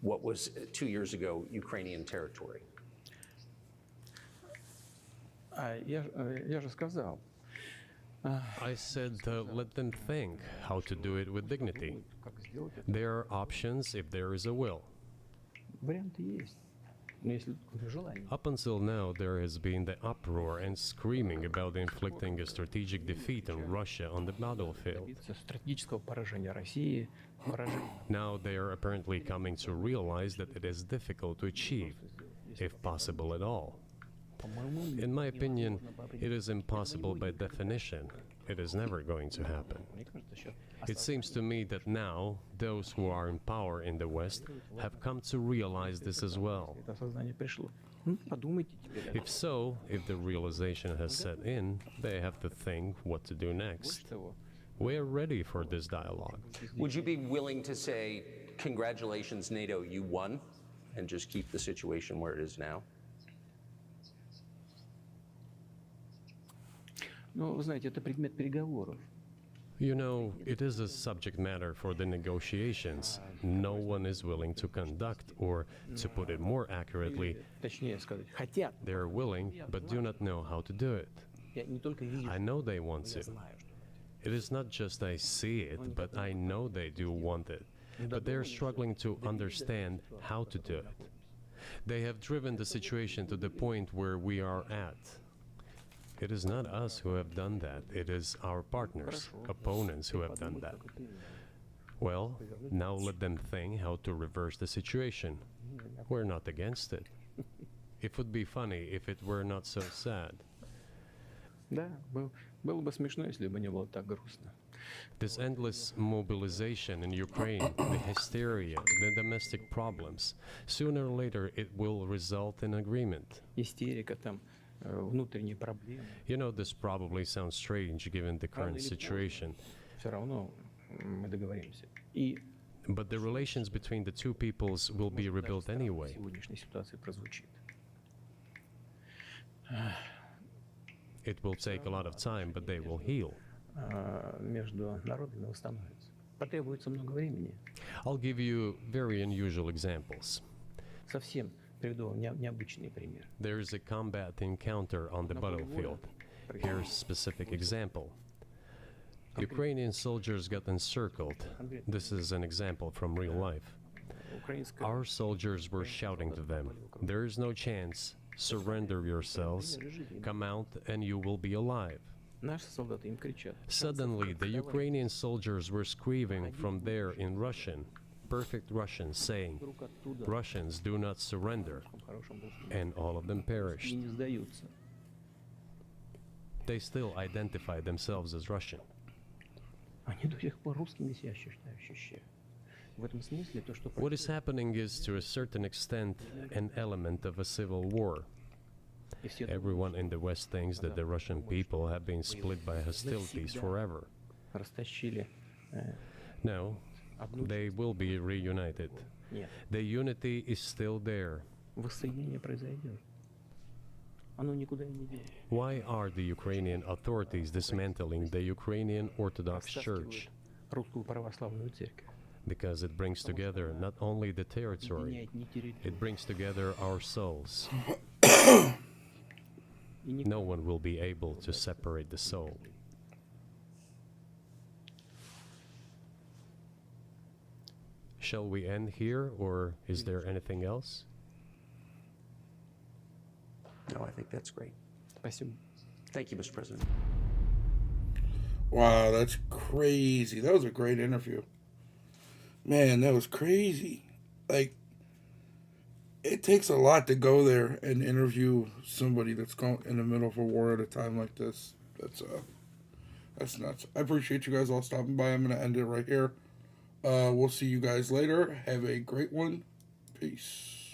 Speaker 2: what was 2 years ago Ukrainian territory?
Speaker 4: Я же сказал,
Speaker 3: I said let them think how to do it with dignity.
Speaker 4: как сделать это.
Speaker 3: There are options if there is a will.
Speaker 4: Варианты есть. Но если такое желание.
Speaker 3: Up until now, there has been the uproar and screaming about inflicting a strategic defeat on Russia on the battlefield.
Speaker 4: Добиться стратегического поражения России, поражения.
Speaker 3: Now they are apparently coming to realize that it is difficult to achieve, if possible at all.
Speaker 4: По-моему,
Speaker 3: In my opinion, it is impossible by definition. It is never going to happen.
Speaker 4: мне кажется, сейчас
Speaker 3: It seems to me that now those who are in power in the West have come to realize this as well.
Speaker 4: это осознание пришло. Подумайте теперь.
Speaker 3: If so, if the realization has set in, they have to think what to do next.
Speaker 4: Больше того,
Speaker 3: We are ready for this dialogue.
Speaker 2: Would you be willing to say, congratulations, NATO, you won, and just keep the situation where it is now?
Speaker 4: ну, вы знаете, это предмет переговоров.
Speaker 3: You know, it is a subject matter for the negotiations. No one is willing to conduct, or to put it more accurately,
Speaker 4: Точнее сказать, хотят.
Speaker 3: they are willing but do not know how to do it.
Speaker 4: Я не только вижу,
Speaker 3: I know they want
Speaker 4: я
Speaker 3: to.
Speaker 4: знаю, что
Speaker 3: It is not just I see it, but I know they do want it. But they are struggling to understand how to do it. They have driven the situation to the point where we are at. It is not us who have done that. It is our partners, opponents who have done that. Well, now let them think how to reverse the situation. We're not against it. It would be funny if it were not so sad.
Speaker 4: Да, было бы смешно, если бы не было так грустно.
Speaker 3: This endless mobilization in Ukraine, the hysteria, the domestic problems, sooner or later it will result in agreement.
Speaker 4: Истерика там, внутренние проблемы.
Speaker 3: You know, this probably sounds strange given the current situation,
Speaker 4: Все равно мы договоримся. И
Speaker 3: but the relations between the two peoples will be rebuilt
Speaker 4: в
Speaker 3: anyway.
Speaker 4: сегодняшней ситуации прозвучит.
Speaker 3: It will take a lot of time, but they will heal.
Speaker 4: Между народами восстановится. Потребуется много времени.
Speaker 3: I'll give you very unusual examples.
Speaker 4: Совсем приведу вам необычный пример.
Speaker 3: There is a combat encounter on the battlefield. Here's a specific example. Ukrainian soldiers got encircled. This is an example from real life.
Speaker 4: Украинская
Speaker 3: Our soldiers were shouting to them, "There is no chance. Surrender yourselves. Come out and you will be alive."
Speaker 4: наши солдаты им кричат.
Speaker 3: Suddenly, the Ukrainian soldiers were screaming from there in Russian, perfect Russian, saying,
Speaker 4: Вдруг оттуда
Speaker 3: "Russians, do not surrender."
Speaker 4: в хорошем русском
Speaker 3: And all of them
Speaker 4: и
Speaker 3: perished.
Speaker 4: не сдаются.
Speaker 3: They still identify themselves as Russian.
Speaker 4: Они до сих пор русскими себя ощущают. В этом смысле то, что
Speaker 3: What is happening is, to a certain extent, an element of a civil war.
Speaker 4: и все
Speaker 3: Everyone in the West thinks that the Russian people have been split by hostilities forever.
Speaker 4: растащили
Speaker 3: No,
Speaker 4: одну
Speaker 3: they will be reunited.
Speaker 4: Нет,
Speaker 3: The unity is still there.
Speaker 4: воссоединение произойдет. Оно никуда и не денется.
Speaker 3: Why are the Ukrainian authorities dismantling the Ukrainian Orthodox Church?
Speaker 4: Русскую православную церковь.
Speaker 3: Because it brings together not only the territory,
Speaker 4: Меняет не территорию.
Speaker 3: it brings together our souls.
Speaker 4: И не
Speaker 3: No one will be able to separate the soul. Shall we end here, or is there anything else?
Speaker 2: No, I think that's great.
Speaker 4: Спасибо.
Speaker 2: Thank you, Mr. President.
Speaker 1: Wow, that's crazy. That was a great interview. Man, that was crazy. Like, it takes a lot to go there and interview somebody that's going in the middle of a war at a time like this. That's nuts. I appreciate you guys all stopping by. I'm gonna end it right here. We'll see you guys later. Have a great one. Peace.